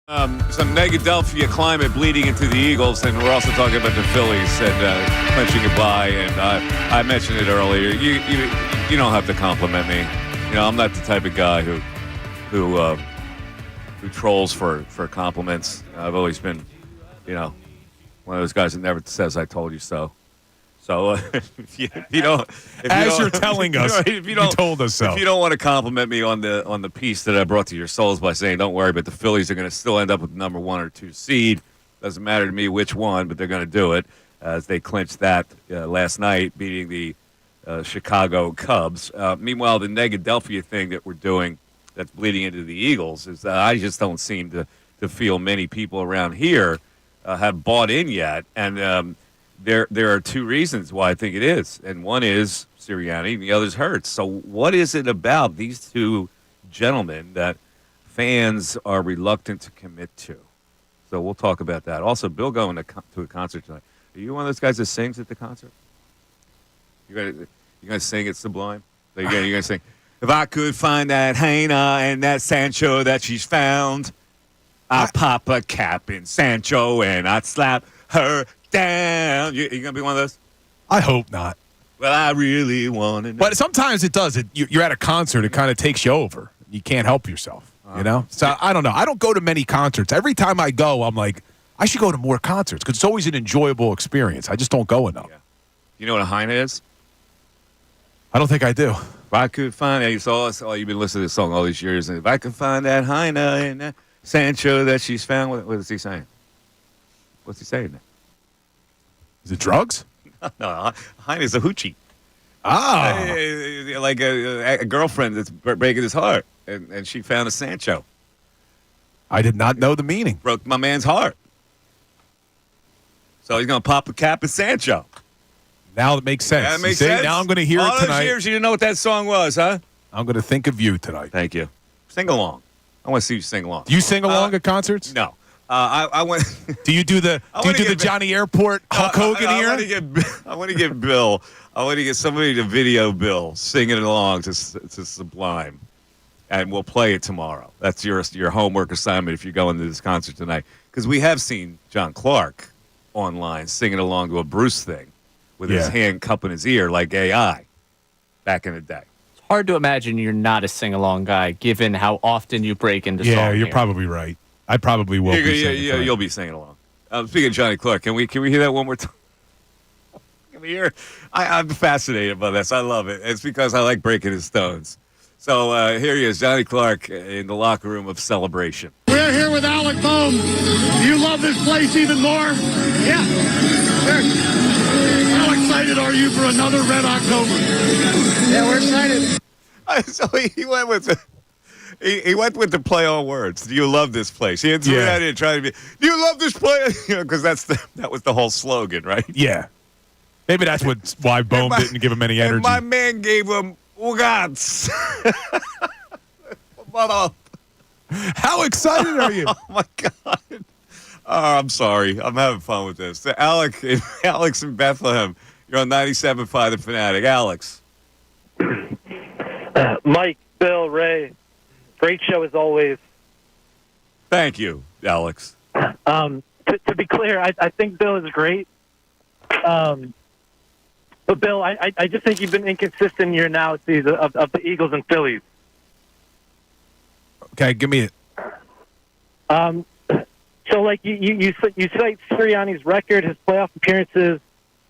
Some Negadelphia climate bleeding into the Eagles, and we're also talking about the Phillies and clinching a bye. And I mentioned it earlier. You don't have to compliment me. I'm not the type of guy who trolls for compliments. I've always been, one of those guys that never says "I told you so." So if you don't, you're telling us, you told us so. If you don't want to compliment me on the piece that I brought to your souls by saying, "Don't worry, but the Phillies are going to still end up with the number 1 or 2 seed," doesn't matter to me which one, but they're going to do it as they clinched that last night, beating the Chicago Cubs. Meanwhile, the Negadelphia thing that we're doing that's bleeding into the Eagles is I just don't seem to feel many people around here have bought in yet, and there are 2 reasons why I think it is, and one is Sirianni, and the other is Hurts. So what is it about these 2 gentlemen that fans are reluctant to commit to? So we'll talk about that. Also, Bill going to a concert tonight. Are you one of those guys that sings at the concert? You're gonna sing at Sublime? So you're gonna sing, "If I could find that Heina and that Sancho that she's found, I'd pop a cap in Sancho and I'd slap her down." You gonna be one of those? I hope not. Well, I really want to know. But sometimes it does. You're at a concert, it kind of takes you over. You can't help yourself, So I don't know. I don't go to many concerts. Every time I go, I'm like, I should go to more concerts because it's always an enjoyable experience. I just don't go enough. Yeah. You know what a Heina is? I don't think I do. If I could find that, you've been listening to this song all these years, and if I could find that Heina and that Sancho that she's found, what is he saying? What's he saying there? Is it drugs? No, Heine's a hoochie. Ah. Like a girlfriend that's breaking his heart, and she found a Sancho. I did not know the meaning. Broke my man's heart. So he's going to pop a cap at Sancho. Now it makes sense. That makes sense. Now I'm going to hear all it tonight. All those years you didn't know what that song was, huh? I'm going to think of you tonight. Thank you. Sing along. I want to see you sing along. Do you sing along at concerts? No. I went. Do you do the Johnny Airport Hulk Hogan here? I want to get Bill. I want to get somebody to video Bill singing along to Sublime, and we'll play it tomorrow. That's your homework assignment if you're going to this concert tonight, because we have seen John Clark online singing along to a Bruce thing with his hand cupping his ear like AI back in the day. It's hard to imagine you're not a sing-along guy, given how often you break into song. Yeah, you're here. probably right. I probably will. You'll be singing along. Speaking of Johnny Clark, can we hear that one more time? Can we hear? I'm fascinated by this. I love it. It's because I like breaking his stones. So here he is, Johnny Clark, in the locker room of celebration. We're here with Alec Bohm. Do you love this place even more? Yeah. Sure. How excited are you for another Red October? Yeah, we're excited. So he went with the play on words. Do you love this place? He threw that in trying to be. Do you love this place? Because that was the whole slogan, right? Yeah. Maybe that's why Bohm didn't give him any energy. And my man gave him Ugats. How excited are you? Oh my God. Oh, I'm sorry. I'm having fun with this. Alex in Bethlehem. You're on 97.5 The Fanatic. Alex. Mike, Bill, Ray. Great show as always. Thank you, Alex. To be clear, I think Bill is great. But Bill, I just think you've been inconsistent in your analyses of the Eagles and Phillies. Okay, give me it. So, like, you cite Sirianni's record, his playoff appearances,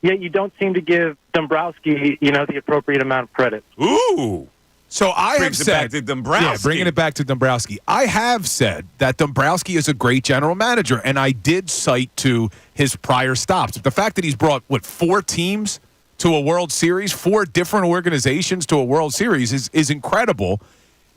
yet you don't seem to give Dombrowski, the appropriate amount of credit. Ooh. So I have said, back to Dombrowski. Yeah, bringing it back to Dombrowski. I have said that Dombrowski is a great general manager, and I did cite to his prior stops. The fact that he's brought, 4 teams to a World Series, 4 different organizations to a World Series is incredible.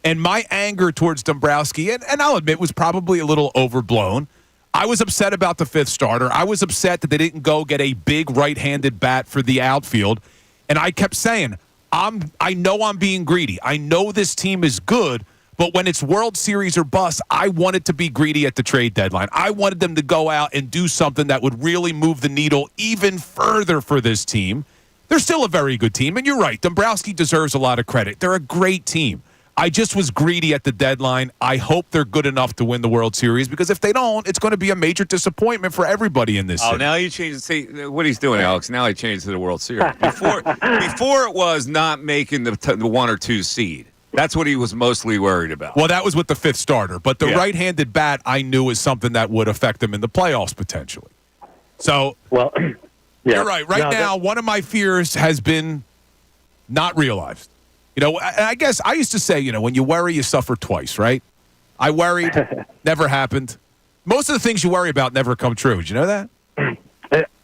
And my anger towards Dombrowski, and I'll admit, was probably a little overblown. I was upset about the 5th starter. I was upset that they didn't go get a big right-handed bat for the outfield. And I kept saying, I know I'm being greedy. I know this team is good, but when it's World Series or bust, I wanted to be greedy at the trade deadline. I wanted them to go out and do something that would really move the needle even further for this team. They're still a very good team, and you're right. Dombrowski deserves a lot of credit. They're a great team. I just was greedy at the deadline. I hope they're good enough to win the World Series because if they don't, it's going to be a major disappointment for everybody in this city. Now you change. See what he's doing, Alex. Now he changed to the World Series. Before it was not making the 1 or 2 seed. That's what he was mostly worried about. Well, that was with the 5th starter. But the right-handed bat, I knew was something that would affect him in the playoffs potentially. So, well, you're right. Right now, one of my fears has been not realized. I guess I used to say, when you worry, you suffer twice, right? I worried, never happened. Most of the things you worry about never come true. Did you know that?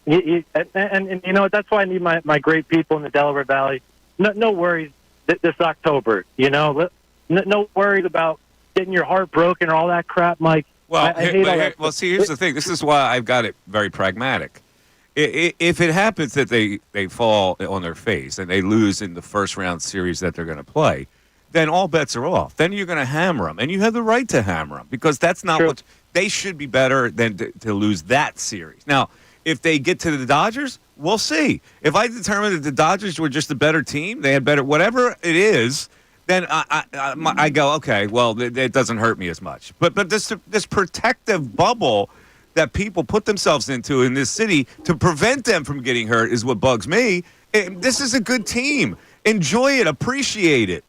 And you know what? That's why I need my great people in the Delaware Valley. No worries this October. No worries about getting your heart broken or all that crap, Mike. Well, see, here's the thing. This is why I've got it very pragmatic. If it happens that they fall on their face and they lose in the first round series that they're going to play, then all bets are off. Then you're going to hammer them, and you have the right to hammer them because that's not what they should be better than to lose that series. Now, if they get to the Dodgers, we'll see. If I determine that the Dodgers were just a better team, they had better whatever it is, then I go, okay, well, it doesn't hurt me as much. But this protective bubble that people put themselves into in this city to prevent them from getting hurt is what bugs me. This is a good team. Enjoy it. Appreciate it.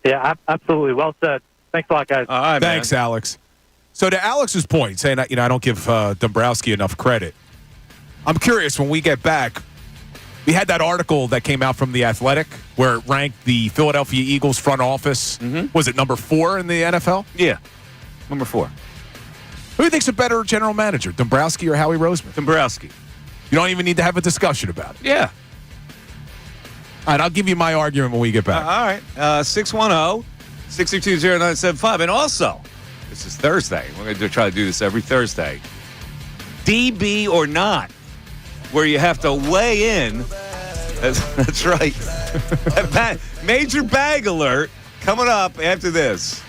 Yeah, absolutely. Well said. Thanks a lot, guys. All right, Thanks, Alex. So to Alex's point, saying I don't give Dombrowski enough credit, I'm curious when we get back. We had that article that came out from The Athletic where it ranked the Philadelphia Eagles front office. Was it number 4 in the NFL? Yeah, number 4. Who do you think's a better general manager, Dombrowski or Howie Roseman? Dombrowski. You don't even need to have a discussion about it. Yeah. All right, I'll give you my argument when we get back. All right. 610-622-0975. And also, this is Thursday. We're going to try to do this every Thursday. DB or not, where you have to weigh in. That's right. Major bag alert coming up after this.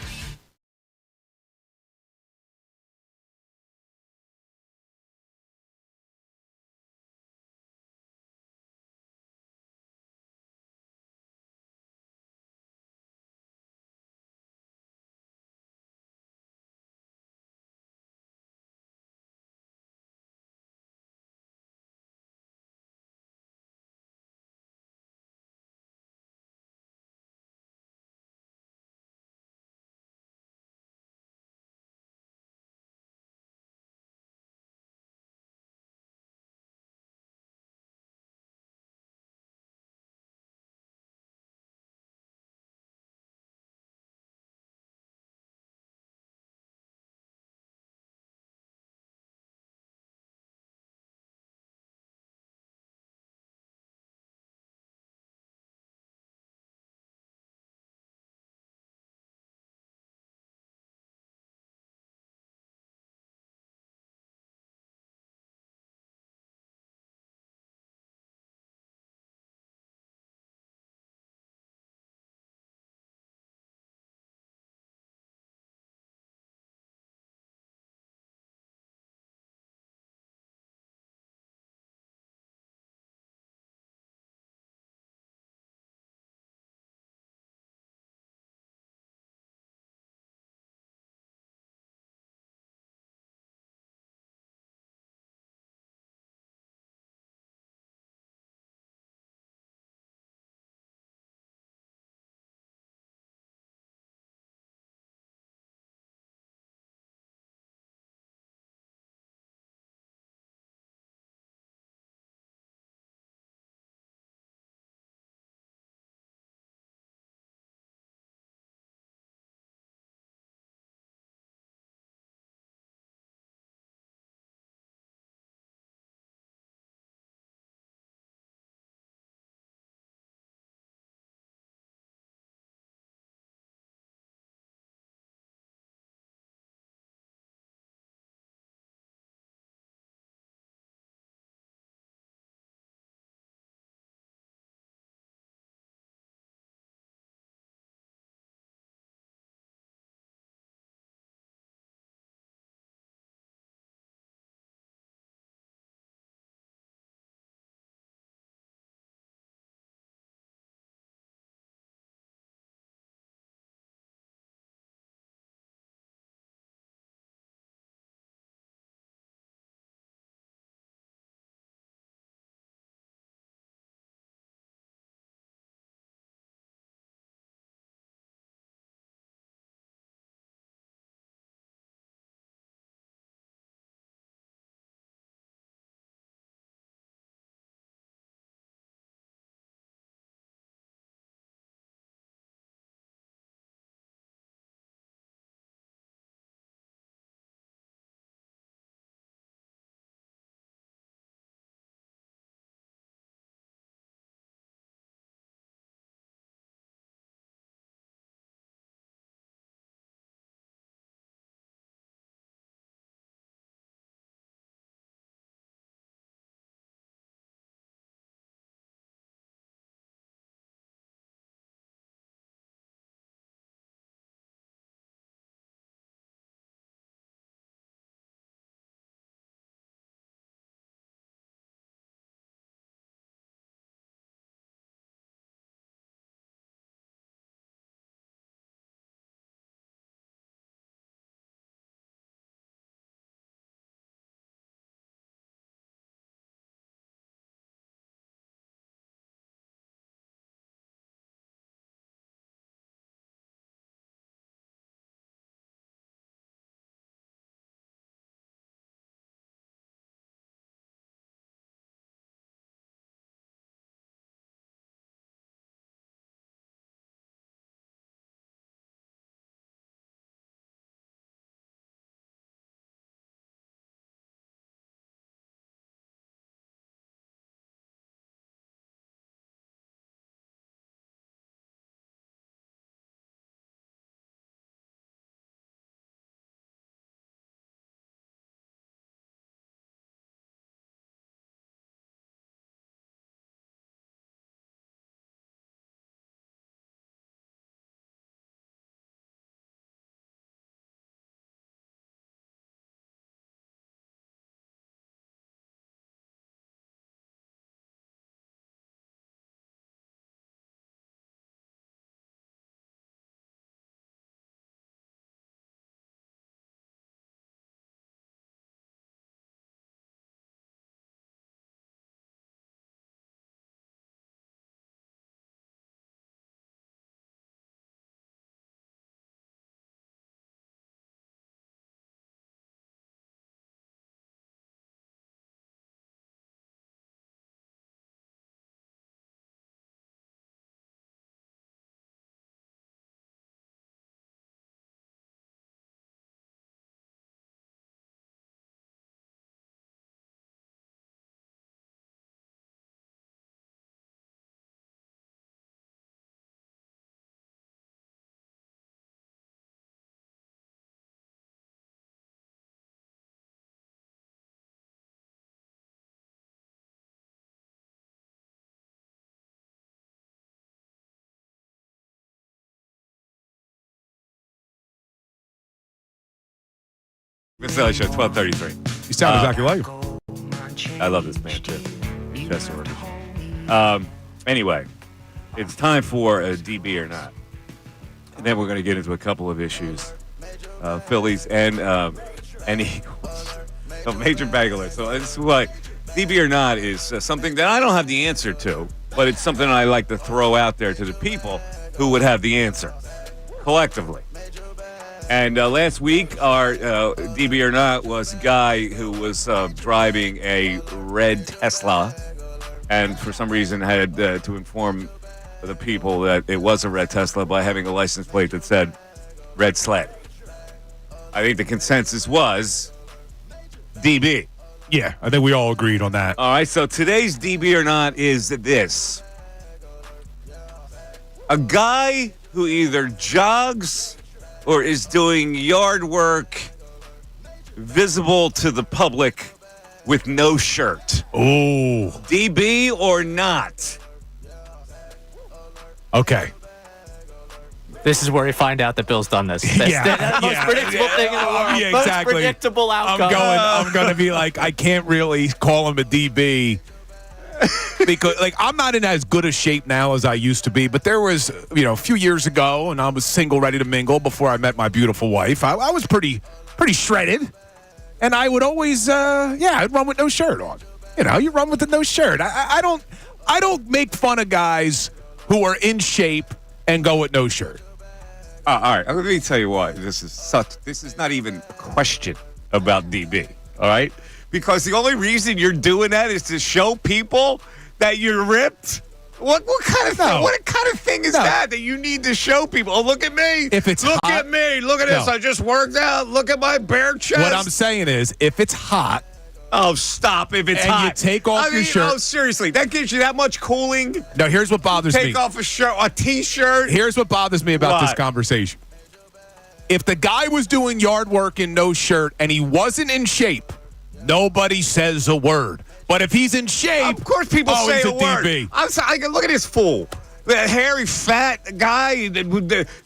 Missanelli Show, 1233. You sound exactly like him. I love this man, too. Chess Anyway, it's time for a DB or not. And then we're going to get into a couple of issues. Phillies and Eagles. So major bagler. So this is what DB or not is something that I don't have the answer to, but it's something I like to throw out there to the people who would have the answer collectively. And last week, our DB or not was a guy who was driving a red Tesla, and for some reason had to inform the people that it was a red Tesla by having a license plate that said red sled. I think the consensus was DB. Yeah, I think we all agreed on that. All right, so today's DB or not is this. A guy who either jogs or is doing yard work visible to the public with no shirt. Oh. DB or not? Okay. This is where we find out that Bill's done this. That's the most predictable thing in the world. Yeah, most exactly. predictable outcome. I'm going to be like, I can't really call him a DB because, like, I'm not in as good a shape now as I used to be. But there was, a few years ago, and I was single, ready to mingle before I met my beautiful wife. I was pretty shredded, and I would always, I'd run with no shirt on. You run with the no shirt. I don't make fun of guys who are in shape and go with no shirt. All right, let me tell you why. This is not even a question about DB, all right? Because the only reason you're doing that is to show people that you're ripped. What kind of thing? What kind of thing is that you need to show people? Oh, look at me! If it's look hot, at me! Look at this! I just worked out. Look at my bare chest. What I'm saying is, if it's hot. Oh, stop! If it's hot, you take off your shirt. Oh, seriously, that gives you that much cooling. No, here's what bothers me. Take off a shirt, a t-shirt. Here's what bothers me about this conversation. If the guy was doing yard work in no shirt and he wasn't in shape, nobody says a word. But if he's in shape, of course people say he's a word. DB. I'm sorry, look at this fool. That hairy, fat guy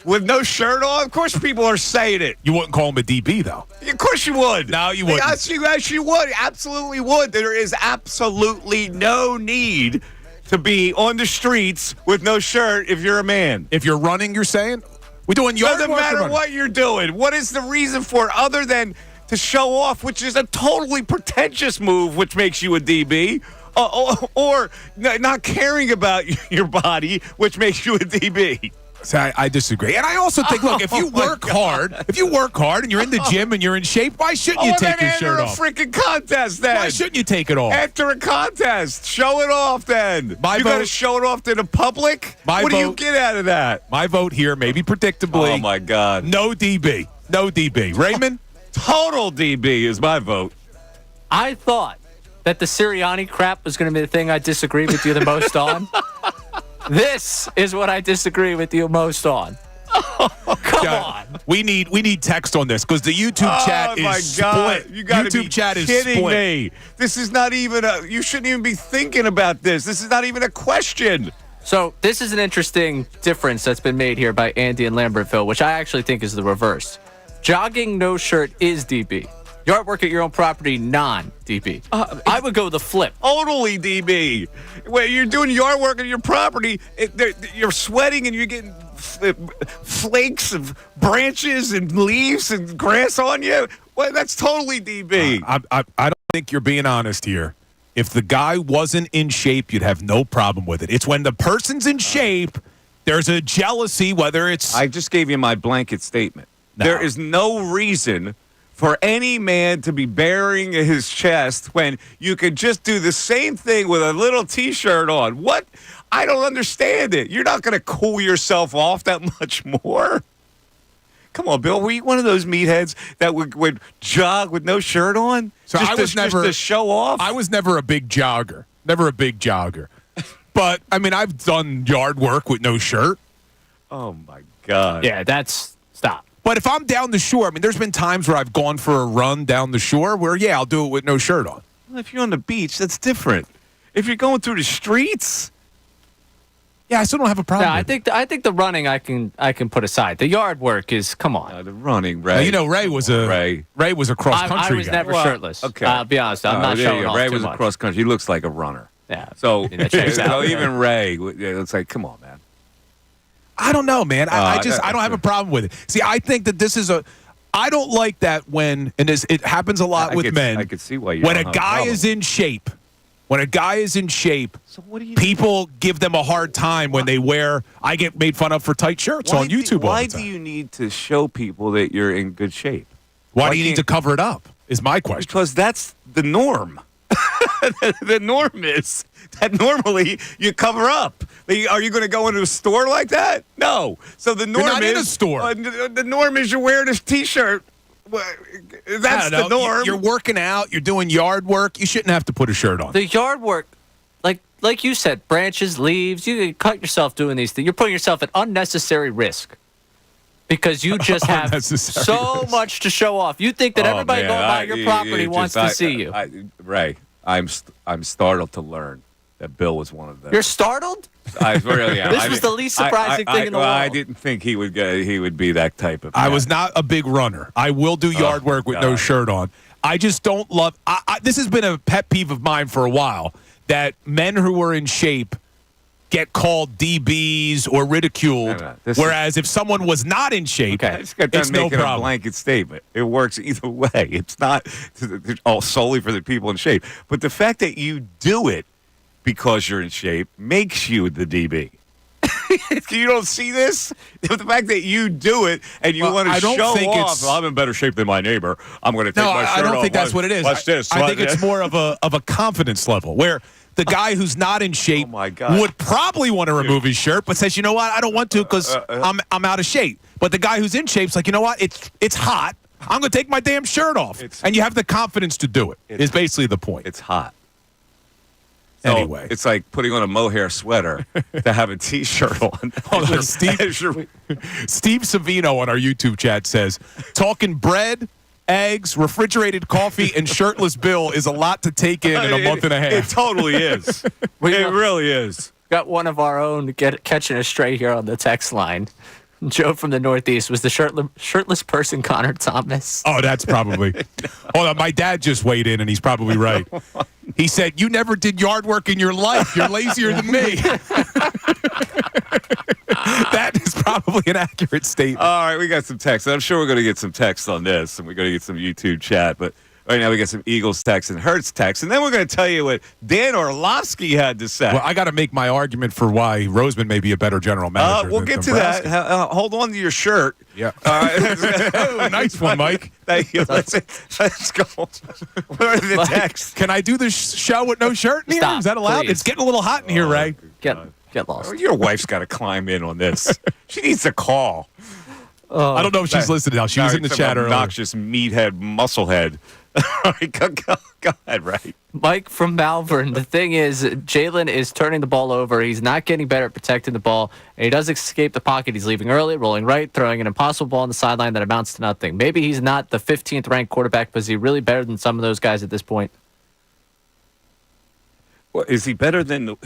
with no shirt on. Of course people are saying it. You wouldn't call him a DB, though. Of course you would. No, you wouldn't. Yes, you would. Absolutely would. There is absolutely no need to be on the streets with no shirt if you're a man. If you're running, you're saying? We're doing yard work. Doesn't matter what you're doing. What is the reason for it other than to show off, which is a totally pretentious move, which makes you a DB? Or not caring about your body, which makes you a DB. So I disagree. And I also think, look, if you work hard and you're in the gym and you're in shape, why shouldn't you take your shirt off? Enter a freaking contest then. Why shouldn't you take it off? Enter a contest. Show it off then. You got to show it off to the public? What do you get out of that? My vote here, maybe predictably. Oh, my God. No DB. No DB. Raymond? Total DB is my vote. I thought that the Sirianni crap was going to be the thing I disagree with you the most on. This is what I disagree with you most on. Come on. We need text on this because the YouTube chat is split. You got to be kidding me. This is not even you shouldn't even be thinking about this. This is not even a question. So this is an interesting difference that's been made here by Andy and Lambertville, which I actually think is the reverse. Jogging no shirt is DB. Yard work at your own property, non-DB. I would go the flip. Totally DB. When you're doing yard work on your property, you're sweating and you're getting flakes of branches and leaves and grass on you. Well, that's totally DB. I don't think you're being honest here. If the guy wasn't in shape, you'd have no problem with it. It's when the person's in shape, there's a jealousy, whether it's... I just gave you my blanket statement. No. There is no reason for any man to be baring his chest when you could just do the same thing with a little T-shirt on. What? I don't understand it. You're not going to cool yourself off that much more. Come on, Bill. Were you one of those meatheads that would jog with no shirt on? So just to show off? I was never a big jogger. But, I mean, I've done yard work with no shirt. Oh, my God. Yeah, stop. But if I'm down the shore, I mean, there's been times where I've gone for a run down the shore where, I'll do it with no shirt on. Well, if you're on the beach, that's different. If you're going through the streets, Yeah, I still don't have a problem. Yeah, with I think the running I can put aside. The yard work is come on. The running, Ray. Now, you know, Ray was a cross country I was guy. never shirtless. Okay, I'll be honest. I'm not showing off Ray too was much. a cross country. He looks like a runner. Yeah. So checks out. even Ray, it's like, come on, man. I don't know, man. I don't have a problem with it. See, I think that this is I don't like that when, and it happens a lot with men. I could see why you when don't a have a guy problem. is in shape. When a guy is in shape, people give them a hard time when they wear. I get made fun of for tight shirts on YouTube all Why the time. do you need to show people that you're in good shape? Why do you need to cover it up? Is my question. Because that's the norm. The norm is that normally you cover up. Are you going to go into a store like that? No. So the norm You're not is in a store. The norm is you're wearing a T-shirt. That's the norm. You're working out. You're doing yard work. You shouldn't have to put a shirt on. The yard work, like you said, branches, leaves. You cut yourself doing these things. You're putting yourself at unnecessary risk because you just have so much to show off. You think that everybody going by your property wants to see you. Ray, I'm startled to learn that Bill was one of them. You're startled? I really am. This was the least surprising thing in the world. I didn't think he would be that type of. I was not a big runner. I will do yard work with no shirt on. I just don't love. This has been a pet peeve of mine for a while. That men who are in shape get called DBs or ridiculed, whereas if someone was not in shape, I just got done it's no making a problem. blanket statement. It works either way. It's not all solely for the people in shape, but the fact that you do it because you're in shape makes you the DB. You don't see this? The fact that you do it and you want to show off. Well, I'm in better shape than my neighbor. I'm going to take my shirt off. I don't think that's what it is. Watch this. I think it's more of a confidence level where the guy who's not in shape would probably want to remove his shirt, but says, you know what, I don't want to because I'm out of shape. But the guy who's in shape's like, you know what, it's hot. I'm going to take my damn shirt off. And you have the confidence to do it, is basically the point. It's hot. So anyway. It's like putting on a mohair sweater to have a T-shirt on. Hold on, Steve Savino on our YouTube chat says, talking bread, eggs, refrigerated coffee, and shirtless Bill is a lot to take in a month and a half. It totally is. It really is. Got one of our own catching a stray here on the text line. Joe from the Northeast was the shirtless person Connor Thomas. Oh, that's probably. Hold on, my dad just weighed in, and he's probably right. He said, "You never did yard work in your life. You're lazier than me." That is probably an accurate statement. All right, we got some text. I'm sure we're going to get some text on this, and we're going to get some YouTube chat. But right now we got some Eagles text and Hurts text, and then we're going to tell you what Dan Orlovsky had to say. Well, I got to make my argument for why Roseman may be a better general manager. We'll get to that. Hold on to your shirt. Yeah. Oh, nice one, Mike. Thank you. Let's go. What are the texts? Can I do the show with no shirt in here? Stop, Is that allowed? please. It's getting a little hot in here, Ray. Get lost. Your wife's got to climb in on this. She needs to call. I don't know if she's listening now. She was in the chat earlier. Obnoxious meathead, musclehead. All right, go ahead, Ray. Mike from Malvern. The thing is, Jalen is turning the ball over. He's not getting better at protecting the ball. And he does escape the pocket. He's leaving early, rolling right, throwing an impossible ball on the sideline that amounts to nothing. Maybe he's not the 15th ranked quarterback, but is he really better than some of those guys at this point? Well, is he better than the...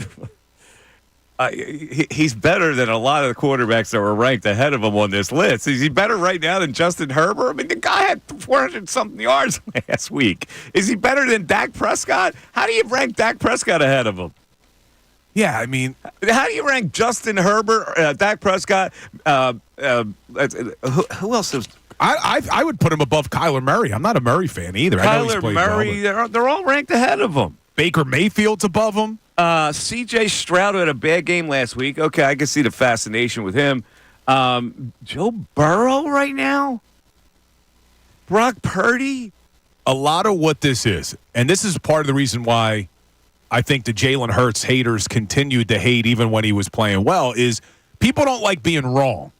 he's better than a lot of the quarterbacks that were ranked ahead of him on this list. Is he better right now than Justin Herbert? I mean, the guy had 400-something yards last week. Is he better than Dak Prescott? How do you rank Dak Prescott ahead of him? Yeah, I mean... How do you rank Justin Herbert, Dak Prescott? Who else is... I would put him above Kyler Murray. I'm not a Murray fan either. I know he's Kyler played Murray, well, they're all ranked ahead of him. Baker Mayfield's above him. C.J. Stroud had a bad game last week. Okay, I can see the fascination with him. Joe Burrow right now? Brock Purdy? A lot of what this is, and this is part of the reason why I think the Jalen Hurts haters continued to hate even when he was playing well, is people don't like being wrong.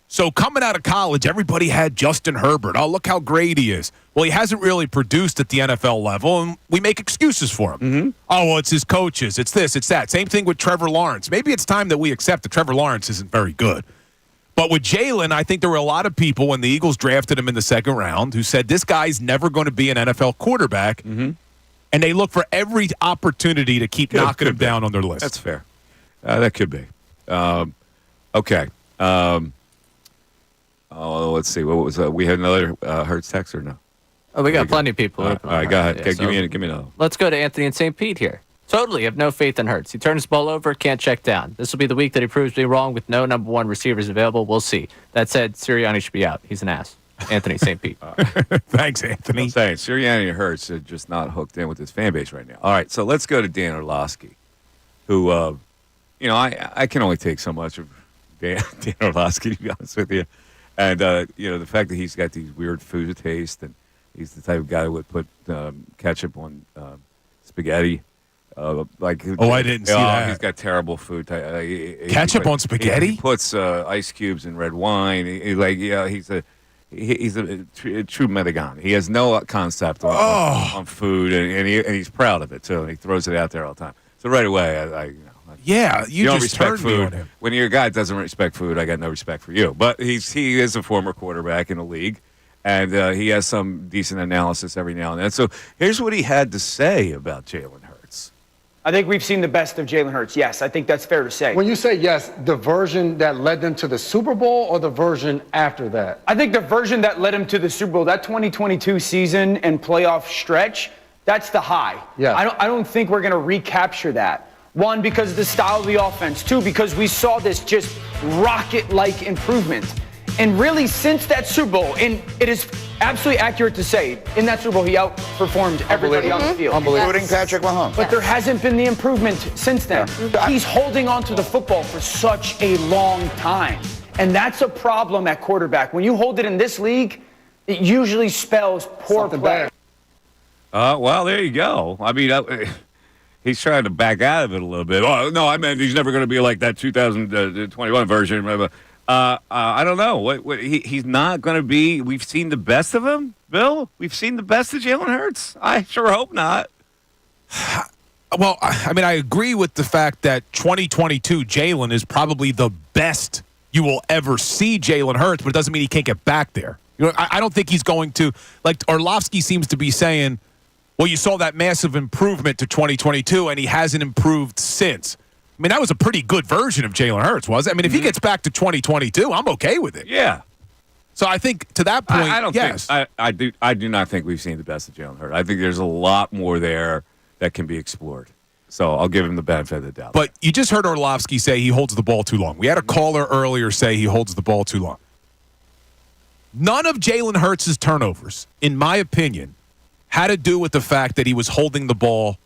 So coming out of college, everybody had Justin Herbert. Oh, look how great he is. Well, he hasn't really produced at the NFL level, and we make excuses for him. Mm-hmm. Oh, well, it's his coaches. It's this, it's that. Same thing with Trevor Lawrence. Maybe it's time that we accept that Trevor Lawrence isn't very good. But with Jalen, I think there were a lot of people when the Eagles drafted him in the second round who said this guy's never going to be an NFL quarterback, and they look for every opportunity to keep knocking him down on their list. That's fair. That could be. Okay. Let's see. What was we had another Hertz text or no? Oh, we got plenty of people. All right, go ahead. Yeah, Okay, give me another. Let's go to Anthony in St. Pete here. Totally have no faith in Hurts. He turns the ball over, can't check down. This will be the week that he proves me wrong with no number one receivers available. We'll see. That said, Sirianni should be out. He's an ass. Anthony St. Pete. Thanks, Anthony. I'm saying Sirianni and Hurts are just not hooked in with his fan base right now. All right, so let's go to Dan Orlovsky, who, I can only take so much of Dan Orlovsky, to be honest with you. And, the fact that he's got these weird food taste, and he's the type of guy who would put ketchup on spaghetti. I didn't see that. He's got terrible food. Ketchup on spaghetti? He puts ice cubes in red wine. He's a true Medigan. He has no concept on food, and he's proud of it too. And he throws it out there all the time. So right away, you don't just respect turned food. me on him. When your guy doesn't respect food, I got no respect for you. But he is a former quarterback in the league, and he has some decent analysis every now and then. So here's what he had to say about Jalen Hurts. I think we've seen the best of Jalen Hurts. Yes, I think that's fair to say. When you say yes, the version that led them to the Super Bowl or the version after that? I think the version that led him to the Super Bowl, that 2022 season and playoff stretch, that's the high. Yeah. I don't think we're going to recapture that. One, because of the style of the offense. Two, because we saw this just rocket-like improvement. And really, since that Super Bowl, and it is absolutely accurate to say, in that Super Bowl, he outperformed everybody on the field. Including Patrick Mahomes. But there hasn't been the improvement since then. He's holding on to the football for such a long time. And that's a problem at quarterback. When you hold it in this league, it usually spells poor play. Well, there you go. I mean, he's trying to back out of it a little bit. Oh, no, I meant he's never going to be like that 2021 version. I don't know. He's not going to be. We've seen the best of him, Bill. We've seen the best of Jalen Hurts. I sure hope not. Well, I mean, I agree with the fact that 2022 Jalen is probably the best you will ever see Jalen Hurts, but it doesn't mean he can't get back there. I don't think he's going to, like Orlovsky seems to be saying, well, you saw that massive improvement to 2022, and he hasn't improved since. I mean, that was a pretty good version of Jalen Hurts, was it? I mean, if he gets back to 2022, I'm okay with it. Yeah. So I think to that point, I don't yes. think I do not think we've seen the best of Jalen Hurts. I think there's a lot more there that can be explored. So I'll give him the benefit of the doubt. But you just heard Orlovsky say he holds the ball too long. We had a caller earlier say he holds the ball too long. None of Jalen Hurts' turnovers, in my opinion, had to do with the fact that he was holding the ball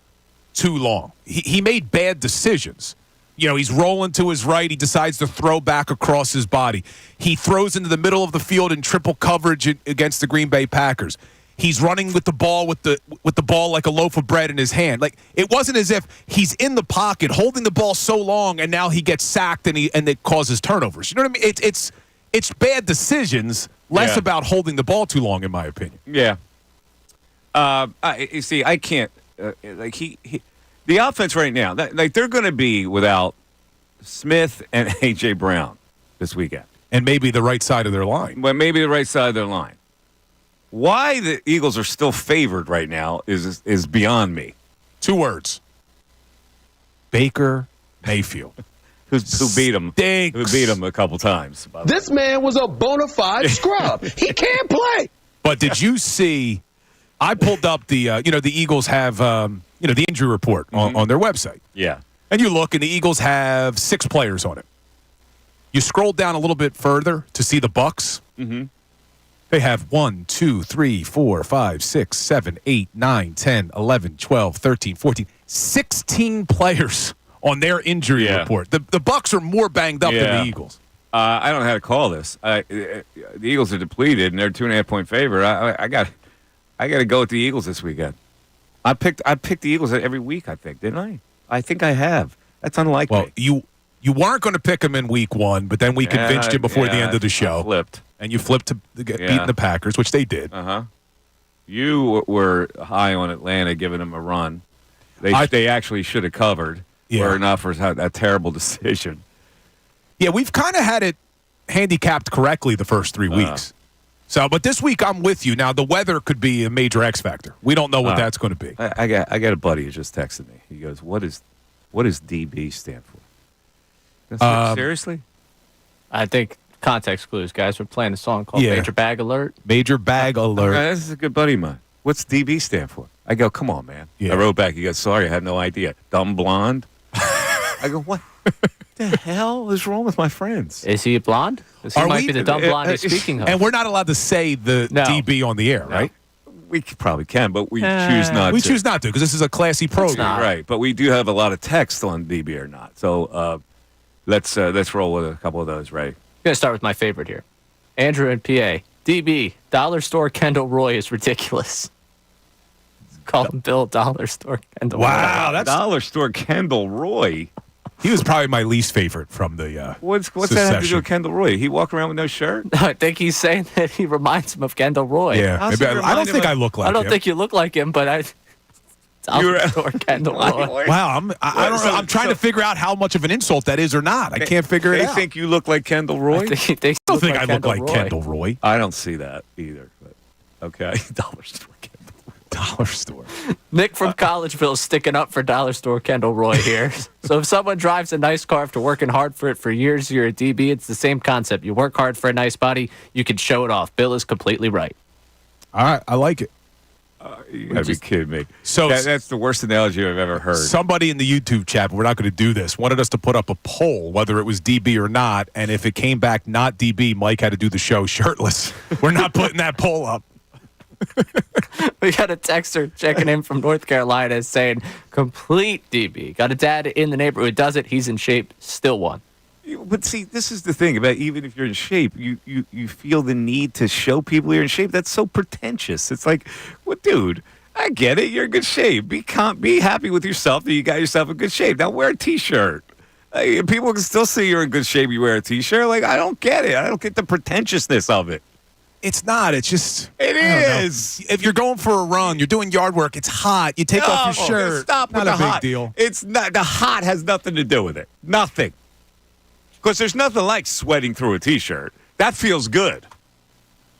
too long. He made bad decisions. He's rolling to his right. He decides to throw back across his body. He throws into the middle of the field in triple coverage against the Green Bay Packers. He's running with the ball with the ball like a loaf of bread in his hand. Like, it wasn't as if he's in the pocket holding the ball so long and now he gets sacked and it causes turnovers. You know what I mean? It's bad decisions, less about holding the ball too long, in my opinion. Yeah. You see, I can't the offense right now, they're going to be without Smith and A.J. Brown this weekend. And maybe the right side of their line. Well, maybe the right side of their line. Why the Eagles are still favored right now is beyond me. 2 words. Baker Mayfield. Who beat him? Who beat him a couple times. This man was a bona fide scrub. He can't play. But did you see, I pulled up the Eagles have, the injury report on their website. Yeah. And you look, and the Eagles have 6 players on it. You scroll down a little bit further to see the Bucks. Mm-hmm. They have 1, 2, 3, 4, 5, 6, 7, 8, 9, 10, 11, 12, 13, 14, 16 players on their injury report. The Bucks are more banged up than the Eagles. I don't know how to call this. The Eagles are depleted, and they're 2.5-point favorite. I got to go with the Eagles this weekend. I picked the Eagles every week, I think, didn't I? I think I have. That's unlikely. Well, you weren't going to pick them in week 1, but then we convinced you before the end of the show. I flipped. And you flipped to beating the Packers, which they did. Uh-huh. You were high on Atlanta, giving them a run. They actually should have covered. Were enough for a terrible decision. Yeah, we've kind of had it handicapped correctly the first 3 weeks. So, but this week I'm with you. Now, the weather could be a major X factor. We don't know what that's going to be. I got a buddy who just texted me. He goes, "What does DB stand for?" Seriously? I think context clues, guys. We're playing a song called Yeah. Major Bag Alert. Major bag alert. Okay, this is a good buddy of mine. What's DB stand for? I go, come on, man. Yeah. I wrote back. He goes, sorry, I had no idea. Dumb blonde. I go, what the hell is wrong with my friends? Is he a blonde? 'Cause he Are might we- be the dumb blonde he's speaking of. And we're not allowed to say the No. DB on the air, right? We probably can, but we choose not We to. choose not to because this is a classy program. not. Right, but we do have a lot of text on DB or not. So let's roll with a couple of those, Ray. I'm going to start with my favorite here. Andrew and PA. DB, Dollar Store Kendall Roy is ridiculous. Call him Bill Dollar Store Kendall Wow, Roy. that's Dollar Store Kendall Roy. he was probably my least favorite from the. What's that have to secession. do with Kendall Roy? He walk around with no shirt? I think he's saying that he reminds him of Kendall Roy. Yeah, How's maybe he I don't remind think him I of- look like I don't him. think you look like him, but Dollar Store Kendall Roy. Wow, I don't know. I'm trying to figure out how much of an insult that is or not. I can't figure it They out. think you look like Kendall Roy? They I don't think I look Kendall like Roy. Kendall Roy. I don't see that either. But okay, Dollar Store Kendall. Dollar store. Nick from Collegeville is sticking up for Dollar Store Kendall Roy here. So if someone drives a nice car after working hard for it for years, you're a DB. It's the same concept. You work hard for a nice body, you can show it off. Bill is completely right. All right, I like it. You gotta be kidding me. So- that's the worst analogy I've ever heard. Somebody in the YouTube chat, we're not going to do this, wanted us to put up a poll, whether it was DB or not, and if it came back not DB, Mike had to do the show shirtless. We're not putting that poll up. We got a texter checking in from North Carolina saying, complete DB. Got a dad in the neighborhood who does it. He's in shape. Still won. But see, this is the thing about even if you're in shape, you feel the need to show people you're in shape. That's so pretentious. It's like, well, dude, I get it. You're in good shape. Be happy with yourself that you got yourself in good shape. Now wear a T-shirt. People can still see you're in good shape. You wear a T-shirt. Like, I don't get it. I don't get the pretentiousness of it. It's not. It's just. It is. If you're going for a run, you're doing yard work, it's hot. You take off your shirt. Stop not with a the big hot. deal. It's not. The hot has nothing to do with it. Nothing. Because there's nothing like sweating through a T-shirt. That feels good.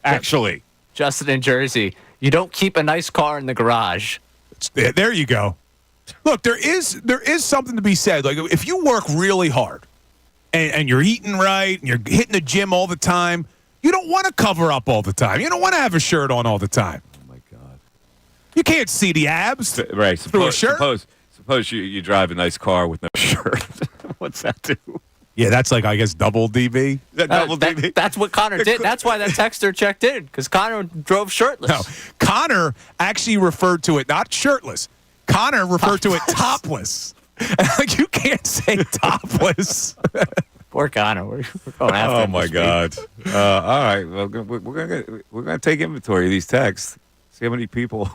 Actually. Justin in Jersey, you don't keep a nice car in the garage. There you go. Look, there is something to be said. Like if you work really hard and you're eating right and you're hitting the gym all the time, you don't want to cover up all the time. You don't want to have a shirt on all the time. Oh my God. You can't see the abs Right. through a shirt. Suppose you drive a nice car with no shirt. What's that do? Yeah, that's like, I guess, double DB. Is that double DB? That's what Connor did. That's why that texter checked in, because Connor drove shirtless. No, Connor actually referred to it not shirtless. Connor referred to it topless. Like you can't say topless. Poor Connor. We're going after Oh him my this week. God! All right, well, we're gonna take inventory of these texts. See how many people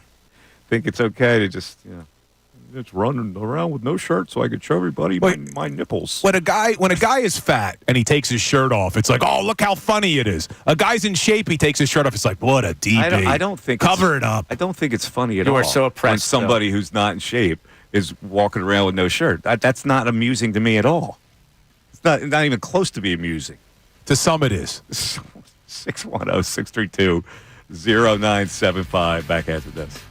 think it's okay to just just running around with no shirt so I could show everybody my nipples. When a guy is fat and he takes his shirt off, it's like, oh, look how funny it is. A guy's in shape, he takes his shirt off. It's like, what a DB. I don't think cover it up. I don't think it's funny at You all. are so oppressed, when somebody who's not in shape is walking around with no shirt. That's not amusing to me at all. It's not even close to be amusing. To some, it is. 610-632-0975. Back after this.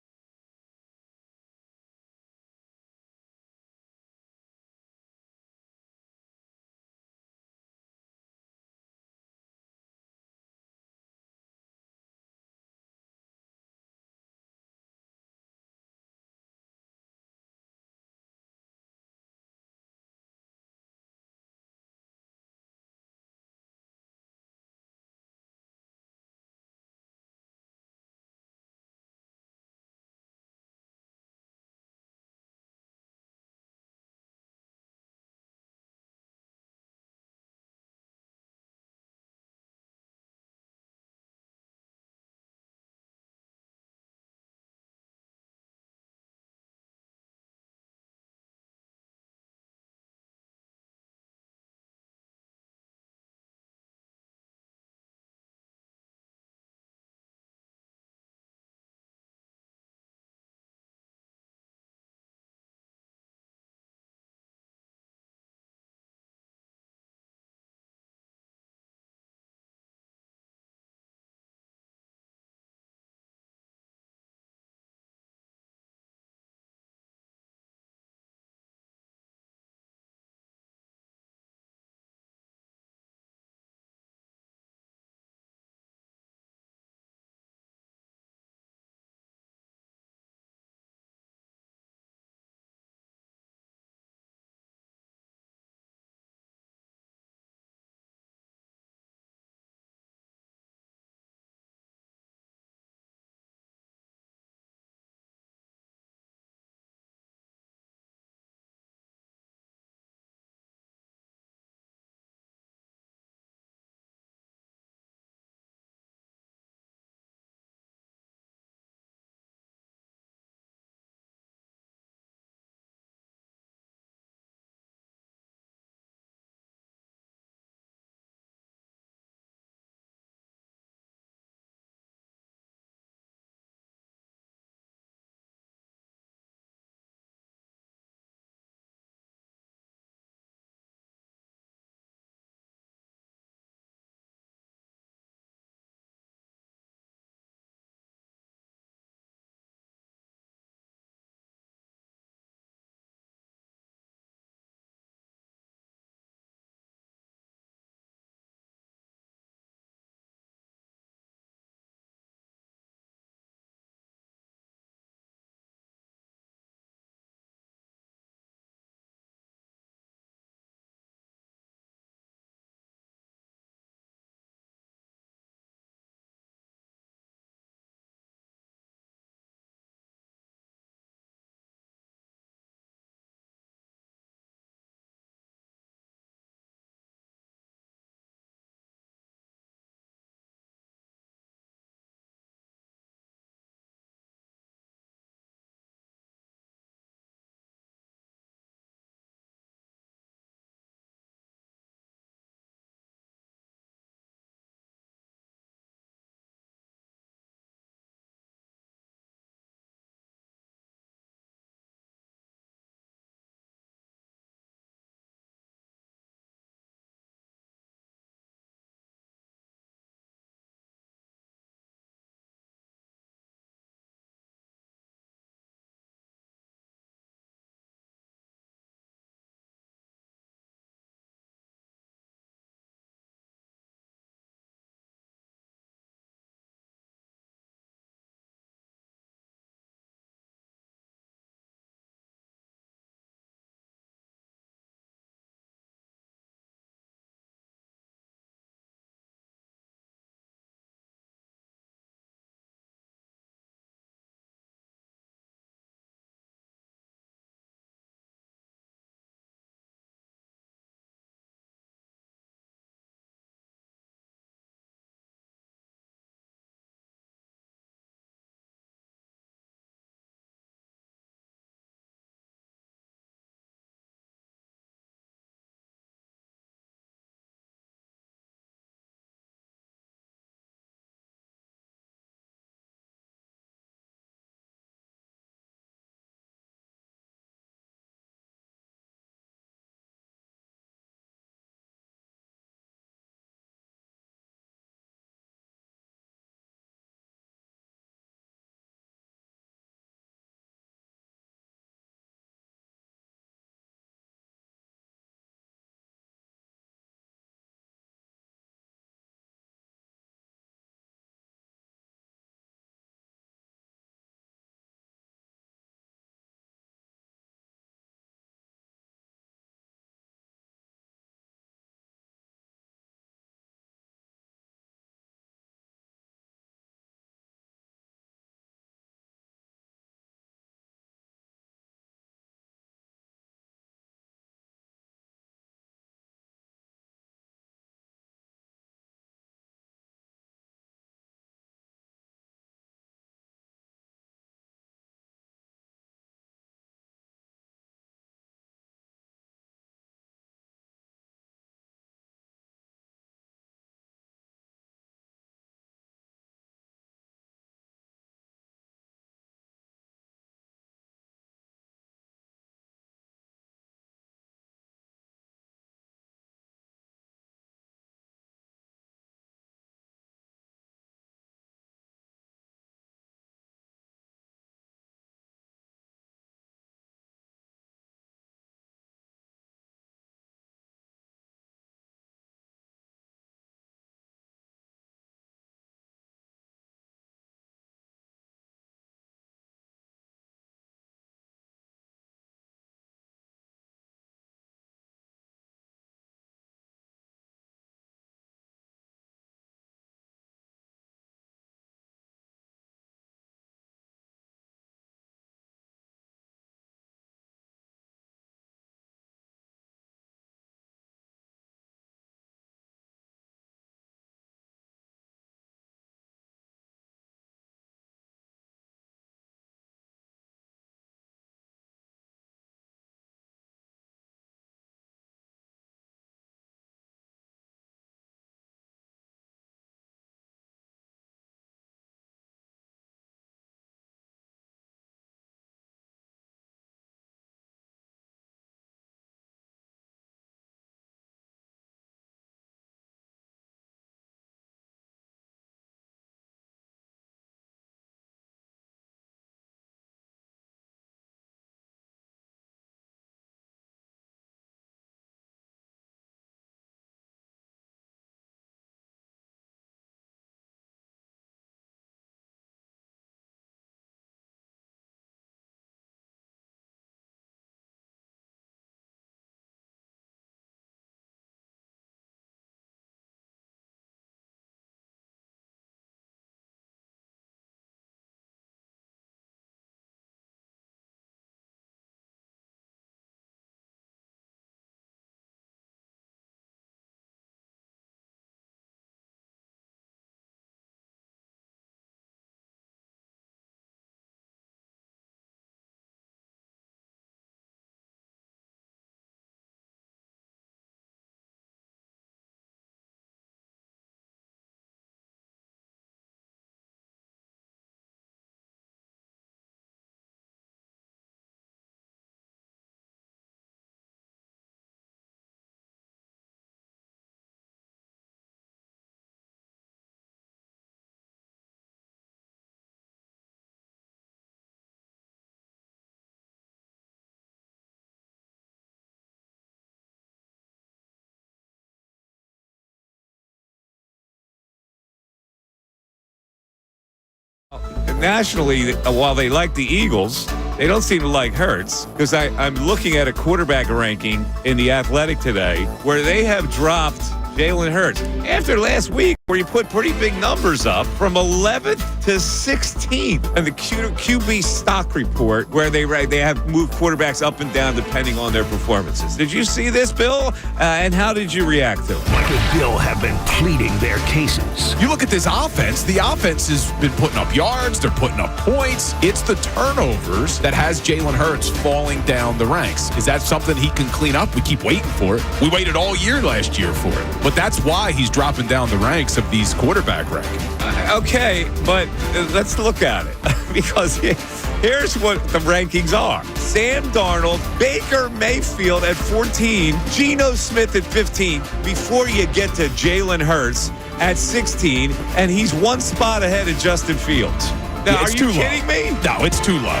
nationally, while they like the Eagles, they don't seem to like Hurts, because I'm looking at a quarterback ranking in The Athletic today where they have dropped Jalen Hurts after last week, where you put pretty big numbers up from 11th to 16th. And the QB stock report, where they have moved quarterbacks up and down depending on their performances. Did you see this, Bill? And how did you react to it? Mike and Bill have been pleading their cases. You look at this offense, the offense has been putting up yards, they're putting up points. It's the turnovers that has Jalen Hurts falling down the ranks. Is that something he can clean up? We keep waiting for it. We waited all year last year for it. But that's why he's dropping down the ranks of these quarterback rankings. Okay, but let's look at it. Because here's what the rankings are. Sam Darnold, Baker Mayfield at 14, Geno Smith at 15, before you get to Jalen Hurts at 16, and he's one spot ahead of Justin Fields. Now, are you kidding me? No, it's too low.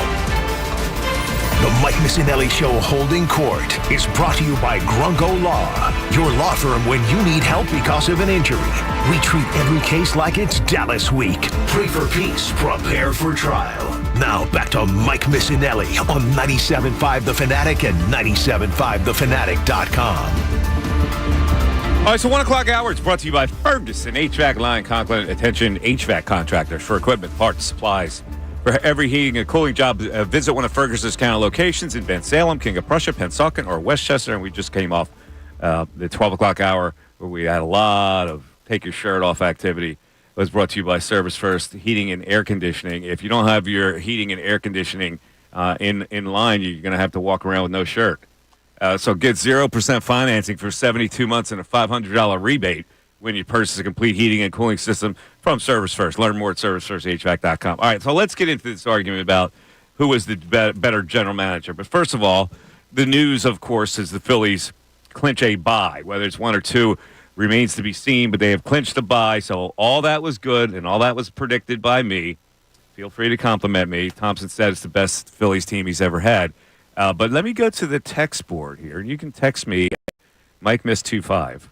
The Mike Missanelli Show Holding Court is brought to you by Grungo Law, your law firm when you need help because of an injury. We treat every case like it's Dallas Week. Pray for peace, prepare for trial. Now back to Mike Missanelli on 97.5 The Fanatic and 97.5thefanatic.com. All right, so 1 o'clock hour is brought to you by Ferguson HVAC Line Conklin. Attention, HVAC contractors for equipment, parts, supplies. For every heating and cooling job, visit one of Ferguson's counter locations in Ben Salem, King of Prussia, Pennsauken, or Westchester. And we just came off the 12 o'clock hour where we had a lot of take your shirt off activity. It was brought to you by Service First Heating and Air Conditioning. If you don't have your heating and air conditioning in line, you're going to have to walk around with no shirt. So get 0% financing for 72 months and a $500 rebate when you purchase a complete heating and cooling system from Service First. Learn more at ServiceFirstHVAC.com. All right, so let's get into this argument about who was the better general manager. But first of all, the news, of course, is the Phillies clinch a bye. Whether it's one or two remains to be seen, but they have clinched a bye, so all that was good, and all that was predicted by me. Feel free to compliment me. Thompson said it's the best Phillies team he's ever had. But let me go to the text board here, and you can text me, MikeMiss25.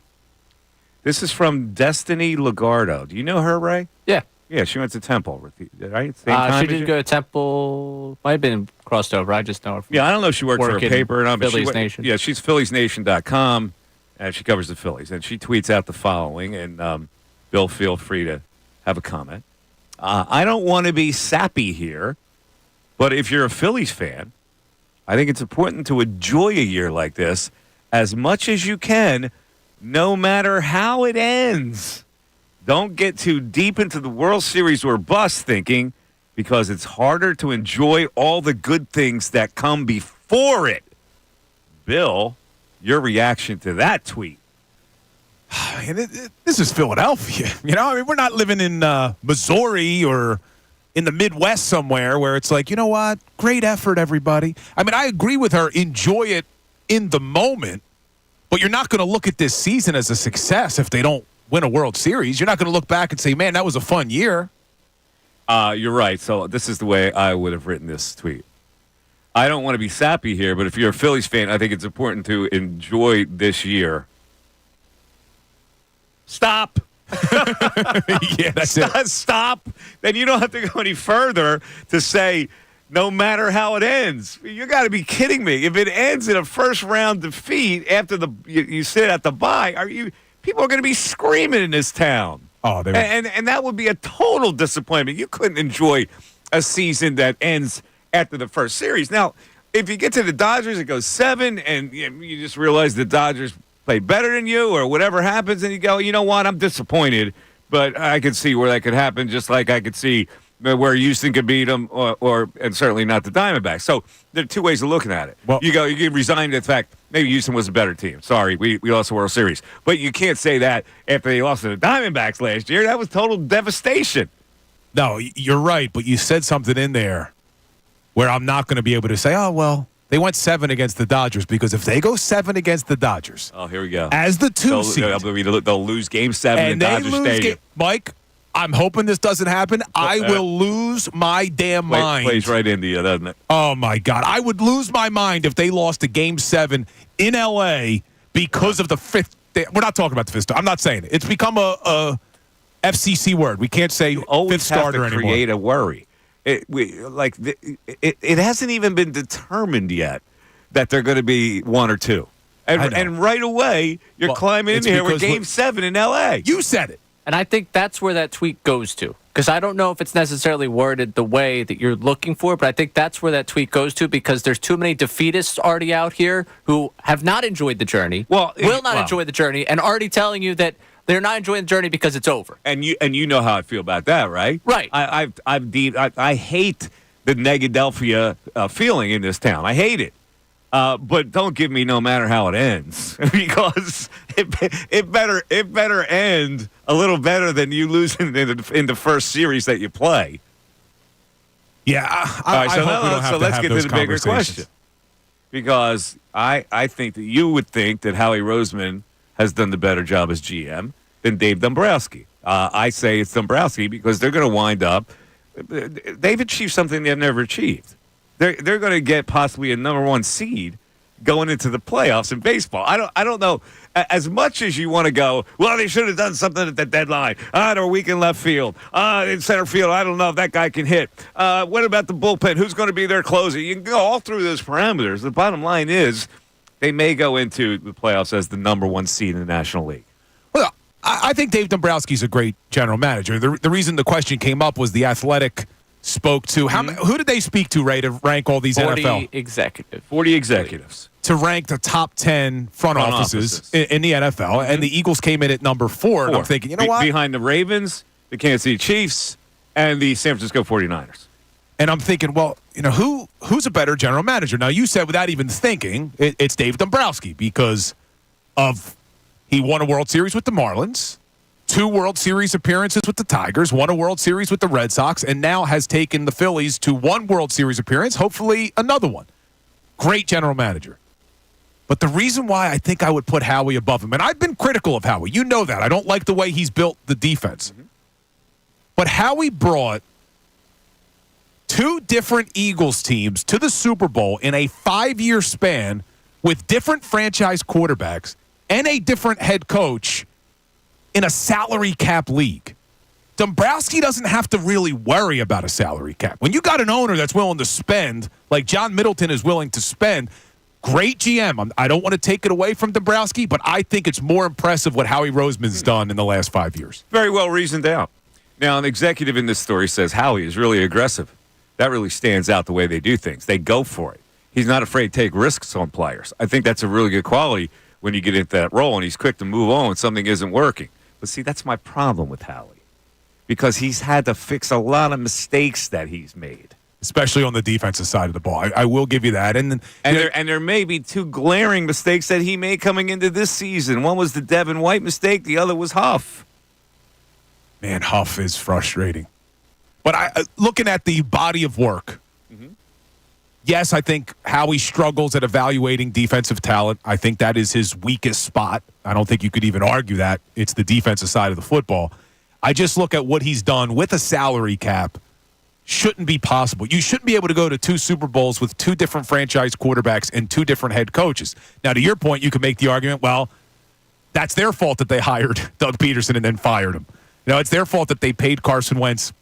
This is from Destiny Lagardo. Do you know her, Ray? Yeah. Yeah, she went to Temple, right? She didn't go to Temple. Might have been crossed over. I just know her. Yeah, I don't know if she worked for a paper or not. Phillies Nation. Yeah, she's PhilliesNation.com, and she covers the Phillies. And she tweets out the following, and Bill, feel free to have a comment. I don't want to be sappy here, but if you're a Phillies fan, I think it's important to enjoy a year like this as much as you can, no matter how it ends. Don't get too deep into the World Series or bust thinking, because it's harder to enjoy all the good things that come before it. Bill, your reaction to that tweet? This is Philadelphia. You know, I mean, we're not living in Missouri or in the Midwest somewhere where it's like, you know what? Great effort, everybody. I mean, I agree with her. Enjoy it in the moment. But you're not going to look at this season as a success if they don't win a World Series. You're not going to look back and say, man, that was a fun year. You're right. So this is the way I would have written this tweet. I don't want to be sappy here, but if you're a Phillies fan, I think it's important to enjoy this year. Stop. Yeah, that's it. Stop. Then you don't have to go any further to say, no matter how it ends. You got to be kidding me. If it ends in a first-round defeat after you sit at the bye, people are going to be screaming in this town. Oh, and that would be a total disappointment. You couldn't enjoy a season that ends after the first series. Now, if you get to the Dodgers, it goes 7, and you just realize the Dodgers play better than you or whatever happens, and you go, you know what, I'm disappointed, but I could see where that could happen, just like I could see where Houston could beat them, and certainly not the Diamondbacks. So there are two ways of looking at it. Well, you can resign to the fact maybe Houston was a better team. Sorry, we lost the World Series. But you can't say that after they lost to the Diamondbacks last year. That was total devastation. No, you're right, but you said something in there where I'm not going to be able to say, oh, well, they went 7 against the Dodgers, because if they go 7 against the Dodgers. Oh, here we go. As the 2 seed. They'll lose Game 7 in Dodger Stadium. Mike, I'm hoping this doesn't happen. I will lose my damn mind. Plays right into you, doesn't it? Oh, my God. I would lose my mind if they lost a Game 7 in L.A. because of the fifth. We're not talking about the fifth. I'm not saying it. It's become a FCC word. We can't say fifth starter anymore. Create a worry. it hasn't even been determined yet that they're going to be one or two. And right away, you're climbing in here with Game 7 in L.A. You said it. And I think that's where that tweet goes to. Because I don't know if it's necessarily worded the way that you're looking for, but I think that's where that tweet goes to because there's too many defeatists already out here who have not enjoyed the journey, will not enjoy the journey, and already telling you that they're not enjoying the journey because it's over. And you know how I feel about that, right? Right. I hate the Negadelphia feeling in this town. I hate it. But don't give me no matter how it ends because it better end a little better than you losing in the first series that you play. Yeah, I hope we don't have to let's have get to those the bigger question because I think that you would think that Howie Roseman has done the better job as GM than Dave Dombrowski. I say it's Dombrowski because they're going to wind up. They've achieved something they've never achieved. They're going to get possibly a number one seed going into the playoffs in baseball. I don't know. As much as you want to go, well, they should have done something at the deadline. They're weak in left field. In center field, I don't know if that guy can hit. What about the bullpen? Who's going to be their closer? You can go all through those parameters. The bottom line is they may go into the playoffs as the number one seed in the National League. Well, I think Dave Dombrowski's a great general manager. The reason the question came up was the Athletic spoke to who did they speak to, Ray, to rank all these 40 NFL? 40 executives. To rank the top 10 front offices in the NFL, and the Eagles came in at number 4. And I'm thinking, you know what? Behind the Ravens, the Kansas City Chiefs, and the San Francisco 49ers. And I'm thinking, well, you know, who's a better general manager? Now, you said without even thinking, it's Dave Dombrowski because he won a World Series with the Marlins, 2 World Series appearances with the Tigers, won a World Series with the Red Sox, and now has taken the Phillies to 1 World Series appearance, hopefully another one. Great general manager. But the reason why I think I would put Howie above him, and I've been critical of Howie. You know that. I don't like the way he's built the defense. But Howie brought 2 different Eagles teams to the Super Bowl in a 5-year span with different franchise quarterbacks and a different head coach in a salary cap league. Dombrowski doesn't have to really worry about a salary cap. When you got an owner that's willing to spend, like John Middleton is willing to spend, great GM. I don't want to take it away from Dombrowski, but I think it's more impressive what Howie Roseman's done in the last 5 years. Very well reasoned out. Now, an executive in this story says Howie is really aggressive. That really stands out the way they do things. They go for it. He's not afraid to take risks on players. I think that's a really good quality when you get into that role, and he's quick to move on when something isn't working. But see, that's my problem with Howie because he's had to fix a lot of mistakes that he's made. Especially on the defensive side of the ball. I will give you that. And there may be 2 glaring mistakes that he made coming into this season. One was the Devin White mistake. The other was Huff. Man, Huff is frustrating. But looking at the body of work, yes, I think Howie struggles at evaluating defensive talent. I think that is his weakest spot. I don't think you could even argue that. It's the defensive side of the football. I just look at what he's done with a salary cap. Shouldn't be possible. You shouldn't be able to go to 2 Super Bowls with 2 different franchise quarterbacks and 2 different head coaches. Now, to your point, you could make the argument, well, that's their fault that they hired Doug Peterson and then fired him. You know, it's their fault that they paid Carson Wentz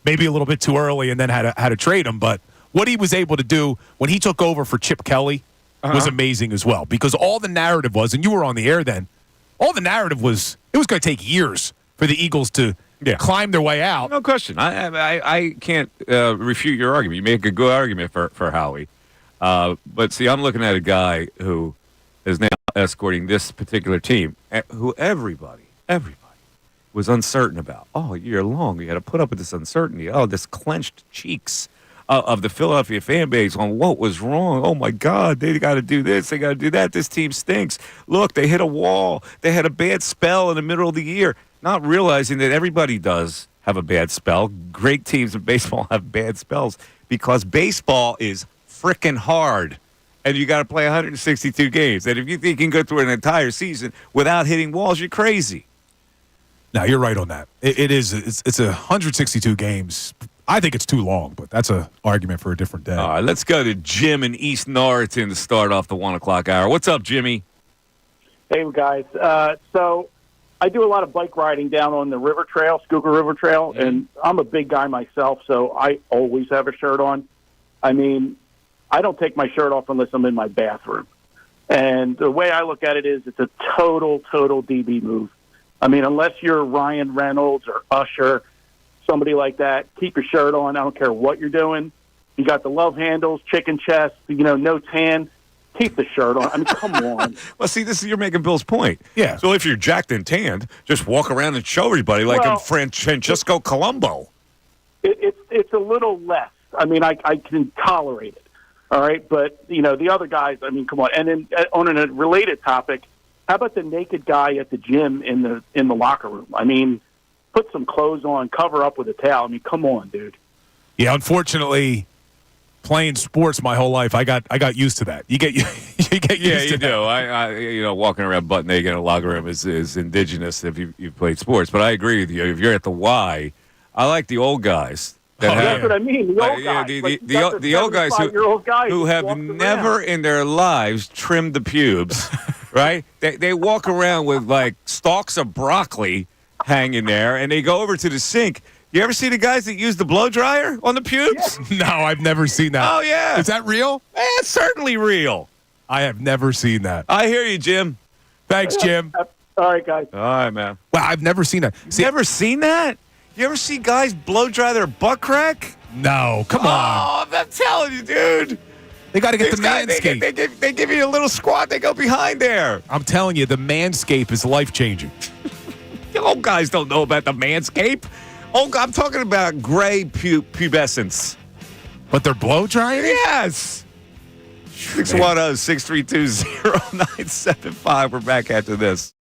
maybe a little bit too early and then had to trade him. But what he was able to do when he took over for Chip Kelly was amazing as well because all the narrative was, and you were on the air then, all the narrative was it was going to take years for the Eagles to climb their way out. No question. I can't refute your argument. You make a good argument for Howie. But see, I'm looking at a guy who is now escorting this particular team, who everybody was uncertain about. All year long, you had to put up with this uncertainty. Oh, this clenched cheeks of the Philadelphia fan base on what was wrong. Oh, my God, they got to do this. They got to do that. This team stinks. Look, they hit a wall. They had a bad spell in the middle of the year. Not realizing that everybody does have a bad spell. Great teams in baseball have bad spells because baseball is frickin' hard. And you got to play 162 games. And if you think you can go through an entire season without hitting walls, you're crazy. No, you're right on that. It's 162 games. I think it's too long, but that's an argument for a different day. All right, let's go to Jim in East Norriton to start off the 1 o'clock hour. What's up, Jimmy? Hey, guys. So I do a lot of bike riding down on the river trail, Schuylkill River Trail, and I'm a big guy myself, so I always have a shirt on. I mean, I don't take my shirt off unless I'm in my bathroom. And the way I look at it is it's a total DB move. I mean, unless you're Ryan Reynolds or Usher, somebody like that, keep your shirt on. I don't care what you're doing. You got the love handles, chicken chest, no tan. Keep the shirt on. I mean, come on. Well, see, you're making Bill's point. Yeah. So if you're jacked and tanned, just walk around and show everybody like I'm Francesco Colombo. It's a little less. I mean, I can tolerate it. All right, but the other guys. I mean, come on. And then on a related topic, how about the naked guy at the gym in the locker room? I mean, put some clothes on, cover up with a towel. I mean, come on, dude. Yeah, unfortunately, playing sports my whole life, I got used to that. You get used to you that. do. I walking around butt naked in a locker room is indigenous if you've played sports. But I agree with you. If you're at the Y, I like the old guys. That's what I mean. The old guys. The old guys who have never in their lives trimmed the pubes, right? They walk around with like stalks of broccoli hanging there, and they go over to the sink. You ever see the guys that use the blow dryer on the pubes? No, I've never seen that. Oh, yeah. Is that real? It's certainly real. I have never seen that. I hear you, Jim. Thanks, Jim. All right, guys. All right, man. Well, I've never seen that. You never seen that? You ever see guys blow dry their butt crack? No, come on. Oh, I'm telling you, dude. They got to get the Manscaped. They give you a little squat. They go behind there. I'm telling you, the Manscaped is life-changing. You old guys don't know about the Manscaped. Oh, I'm talking about gray pubescence. But they're blow drying? Yes. 610-632-0975. We're back after this.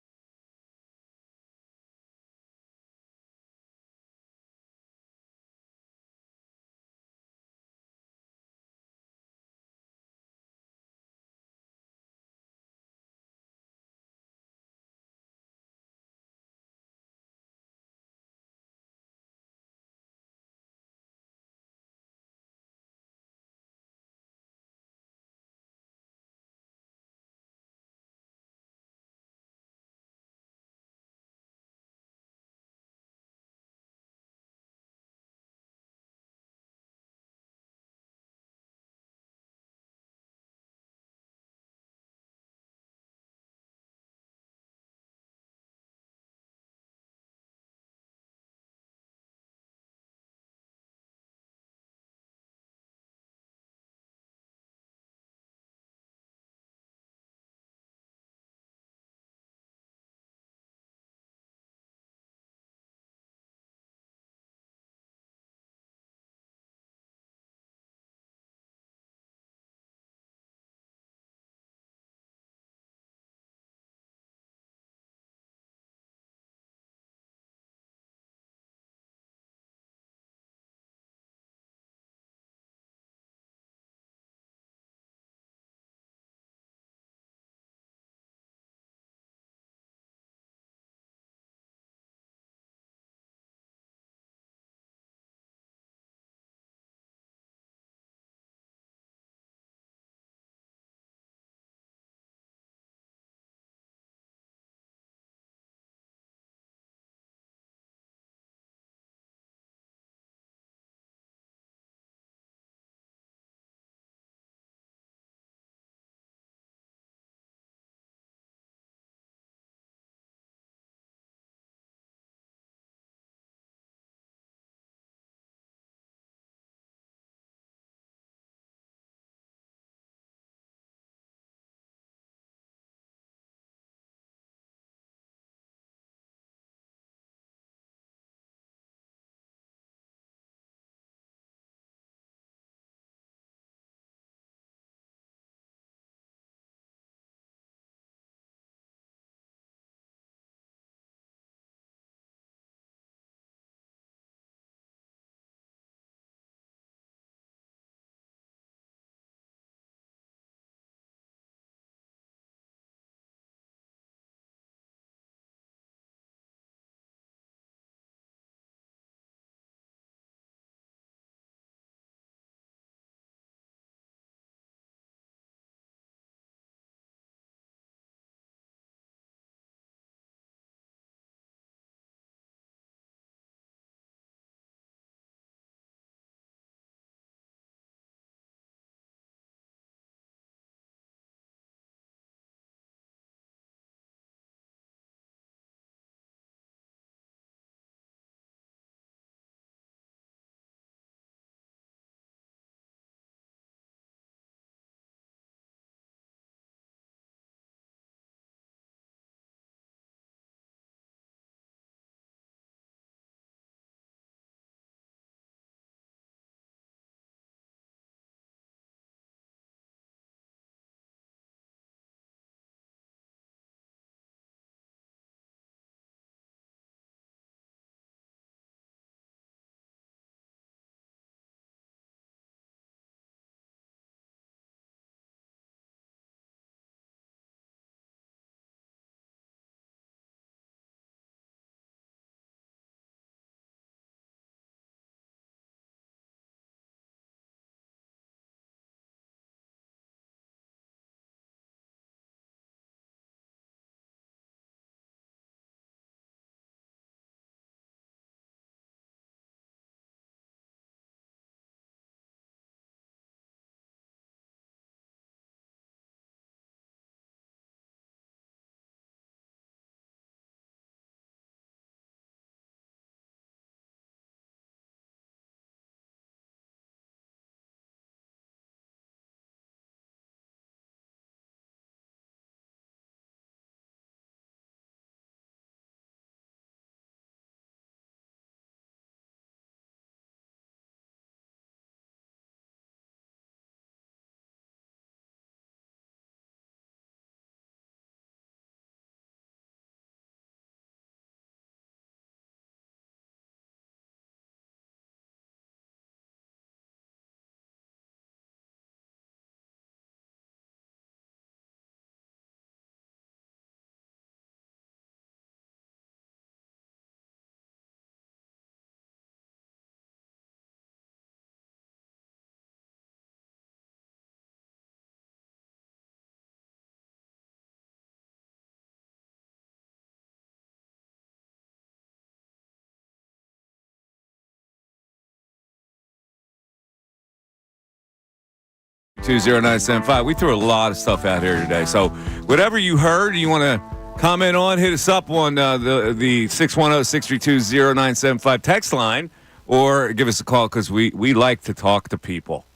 612-632-0975. We threw a lot of stuff out here today. So whatever you heard, you want to comment on, hit us up on the 610-632-0975 text line, or give us a call because we like to talk to people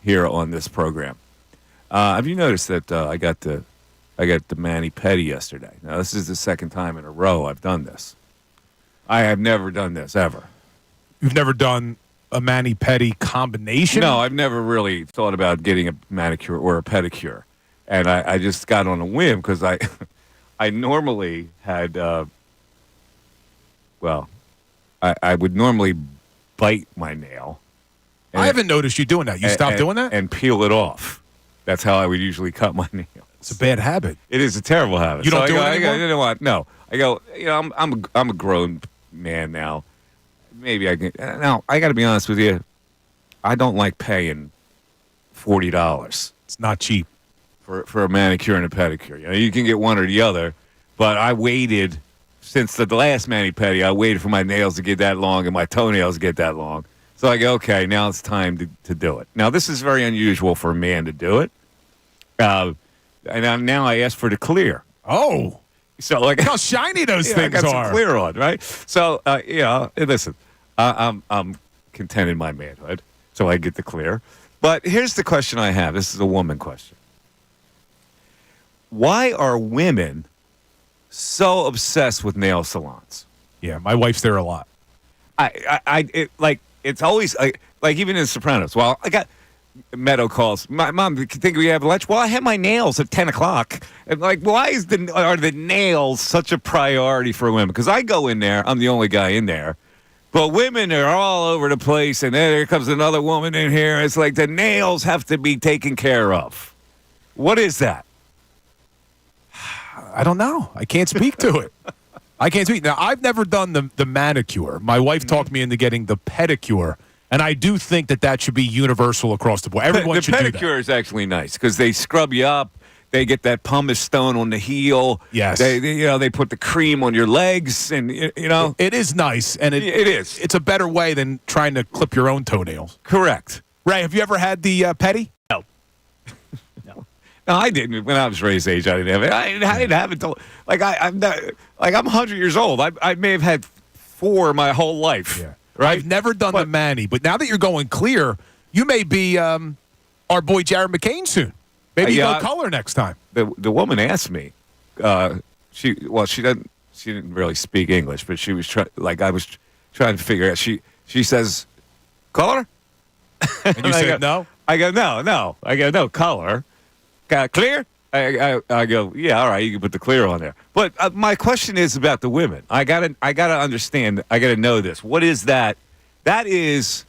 here on this program. Have you noticed that I got the mani-pedi yesterday? Now, this is the second time in a row I've done this. I have never done this, ever. You've never done a mani-pedi combination? No, I've never really thought about getting a manicure or a pedicure. And I just got on a whim because I normally had, I would normally bite my nail. I haven't noticed you doing that. You stopped doing that? And peel it off. That's how I would usually cut my nails. It's a bad habit. It is a terrible habit. You don't do it anymore? You know what? No. I go, I'm a grown man now. Maybe I can. Now, I got to be honest with you. I don't like paying $40. It's not cheap. For a manicure and a pedicure. You can get one or the other, but I waited since the last mani-pedi. I waited for my nails to get that long and my toenails to get that long. So I go, okay, now it's time to do it. Now, this is very unusual for a man to do it. And now I ask for the clear. Oh. So like how shiny those things I got are. some clear on, right? So, listen, I'm content in my manhood, so I get the clear. But here's the question I have. This is a woman question. Why are women so obsessed with nail salons? Yeah, my wife's there a lot. It's always like even in The Sopranos. Well, I got Meadow calls. My mom, think we have lunch? Well, I had my nails at 10 o'clock. And why are the nails such a priority for women? Because I go in there, I'm the only guy in there. But women are all over the place, and then there comes another woman in here. It's like the nails have to be taken care of. What is that? I don't know. I can't speak to it. I can't speak. Now, I've never done the manicure. My wife talked me into getting the pedicure, and I do think that should be universal across the board. Everyone should do that. The pedicure is actually nice because they scrub you up. They get that pumice stone on the heel. Yes. They put the cream on your legs, and it is nice, and it is. It's a better way than trying to clip your own toenails. Correct. Ray, have you ever had the pedi? No, I didn't. When I was Ray's age, I didn't have it. I didn't have it until I'm 100 years old. I may have had 4 my whole life. Yeah. Right. I've never done the mani, but now that you're going clear, you may be our boy Jared McCain soon. Maybe you go color next time. The woman asked me. She didn't really speak English, but she was I was trying to figure out. She says, color, and you said no. I go no. I go no color. Clear? I go, yeah, all right, you can put the clear on there. But my question is about the women. I gotta understand. I gotta know this. What is that? That is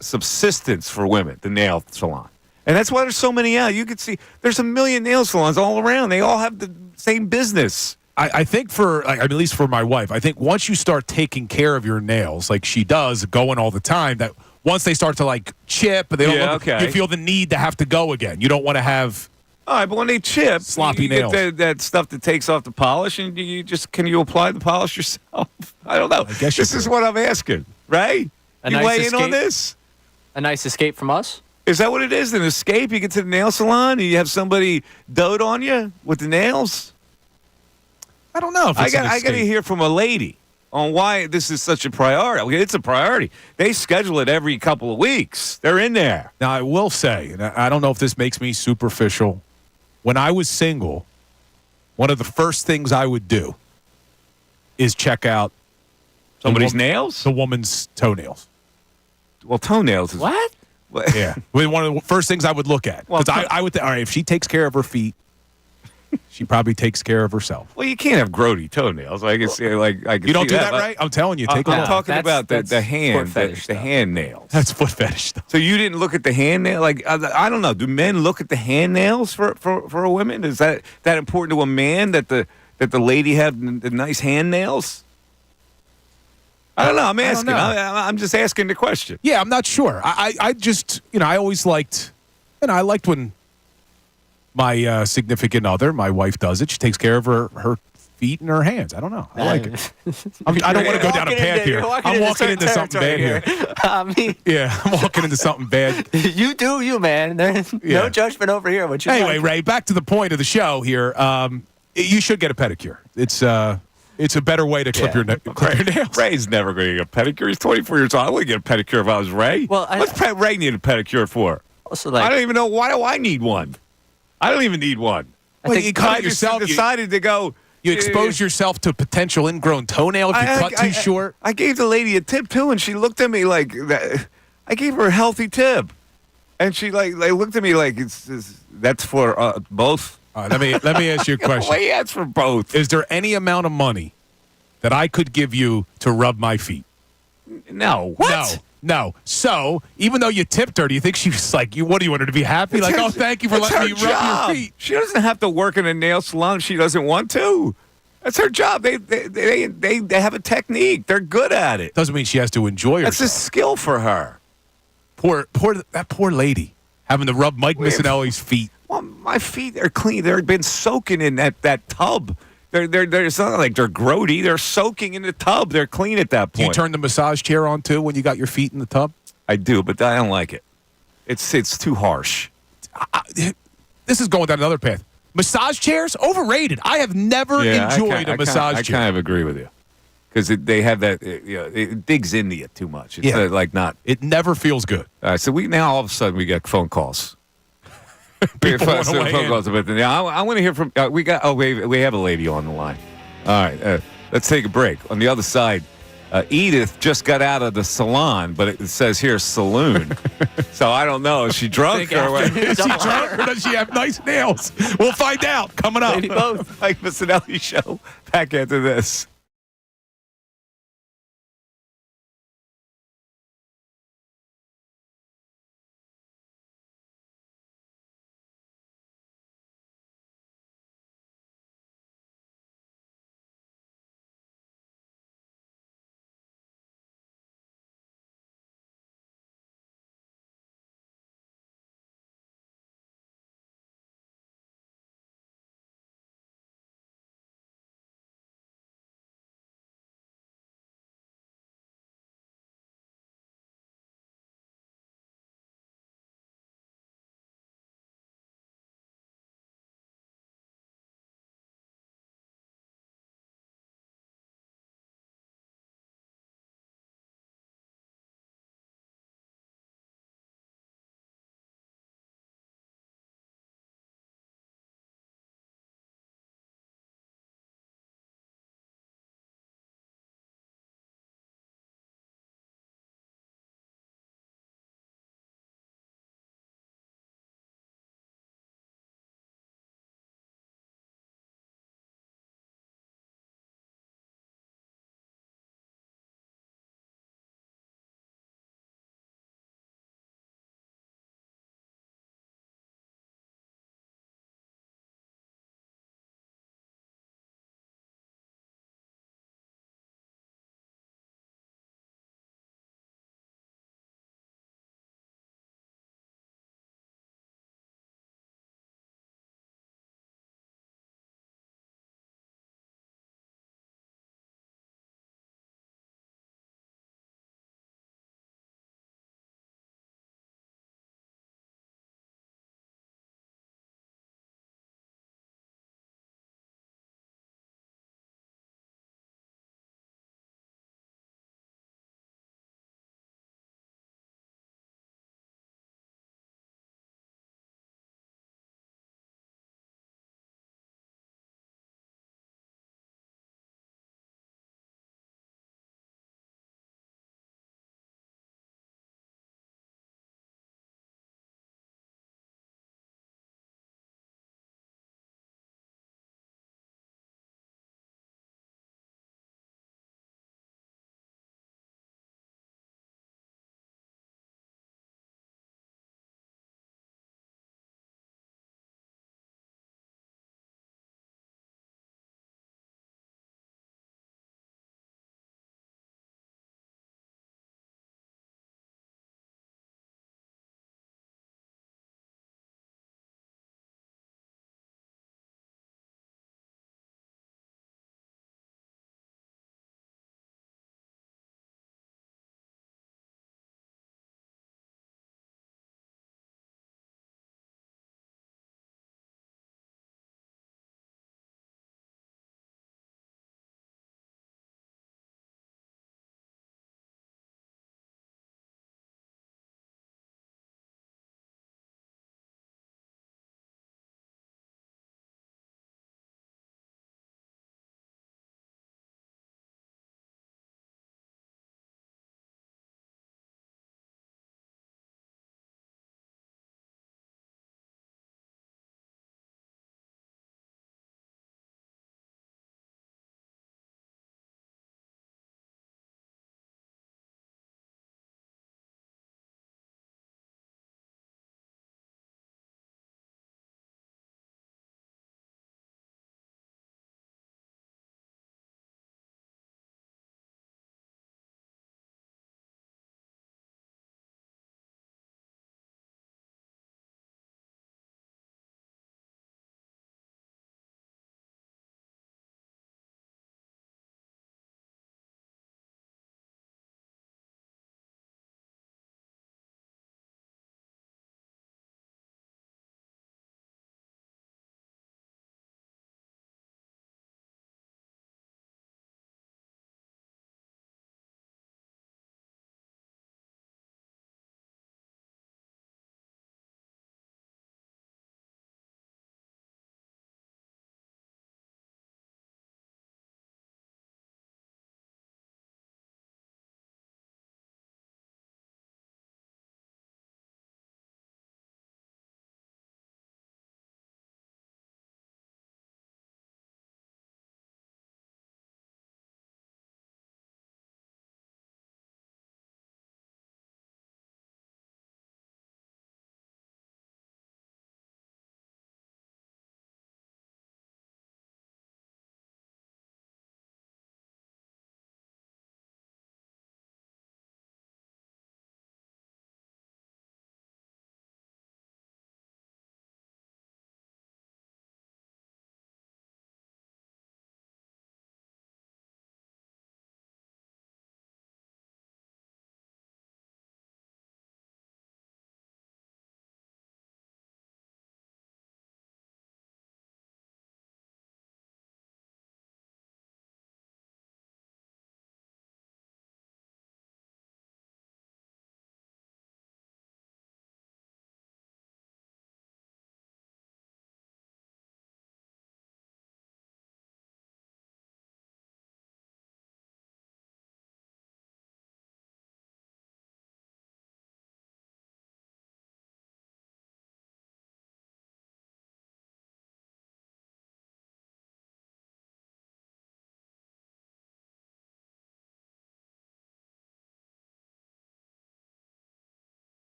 subsistence for women. The nail salon, and that's why there's so many out. You can see there's a million nail salons all around. They all have the same business. I think at least for my wife, I think once you start taking care of your nails, like she does, going all the time, that once they start to chip, they don't you feel the need to have to go again. You don't want to have. All right, but when they chip, sloppy you nails. Get that stuff that takes off the polish, and can you apply the polish yourself? I don't know. I guess this is what I'm asking, right? You weigh in on this? A nice escape from us? Is that what it is? An escape? You get to the nail salon and you have somebody dote on you with the nails? I don't know if it's I got to hear from a lady on why this is such a priority. Okay, it's a priority. They schedule it every couple of weeks. They're in there. Now, I will say, and I don't know if this makes me superficial, when I was single, one of the first things I would do is check out somebody's nails? The woman's toenails. Well, toenails is... What? Yeah. One of the first things I would look at. Because I would think, all right, if she takes care of her feet, she probably takes care of herself. Well, you can't have grody toenails. I can see, I can you don't see do that, right? I'm telling you, take them I'm off. talking about the hand, fetish the hand nails. That's foot fetish stuff. So you didn't look at the hand nail? I don't know. Do men look at the hand nails for a woman? Is that important to a man that the lady have the nice hand nails? I don't know. I'm asking. I'm just asking the question. Yeah, I'm not sure. I just, I always liked, I liked when my significant other, my wife, does it. She takes care of her feet and her hands. I don't know. I like it. I don't want to go down a path here. I'm walking into something bad here. Yeah, I'm walking into something bad. You do you, man. There's no judgment over here. Anyway, Ray, back to the point of the show here. You should get a pedicure. It's a better way to clip your nails. Ray's never going to get a pedicure. He's 24 years old. I wouldn't get a pedicure if I was Ray. Well, what's Ray need a pedicure for? Also, I don't even know. Why do I need one? I don't even need one. Well, you cut yourself. Decided to go. You expose yourself to potential ingrown toenail if you cut too short. I gave the lady a tip too, and she looked at me like that. I gave her a healthy tip, and she looked at me like that's for both. Let me ask you a question. Why that's for both? Is there any amount of money that I could give you to rub my feet? No. What? No. So, even though you tipped her, do you think she was like, what do you want her to be happy? Like, oh, thank you for letting me rub your feet. She doesn't have to work in a nail salon. She doesn't want to. That's her job. They have a technique. They're good at it. Doesn't mean she has to enjoy herself. That's a skill for her. That poor lady having to rub Mike Missanelli's feet. Well, my feet are clean. They've been soaking in that tub. It's not like they're grody. They're soaking in the tub. They're clean at that point. Do you turn the massage chair on too when you got your feet in the tub? I do, but I don't like it. It's too harsh. This is going down another path. Massage chairs overrated. I have never enjoyed a massage chair. I kind of agree with you because they have that. It digs into you too much. It's like not. It never feels good. So now all of a sudden we get phone calls. I want to hear from. We have a lady on the line. All right, let's take a break. On the other side, Edith just got out of the salon, but it says here saloon. So I don't know. Is she drunk or what? Is she drunk or does she have nice nails? We'll find out. Coming up. Maybe both. Mike Missanelli Show. Back after this.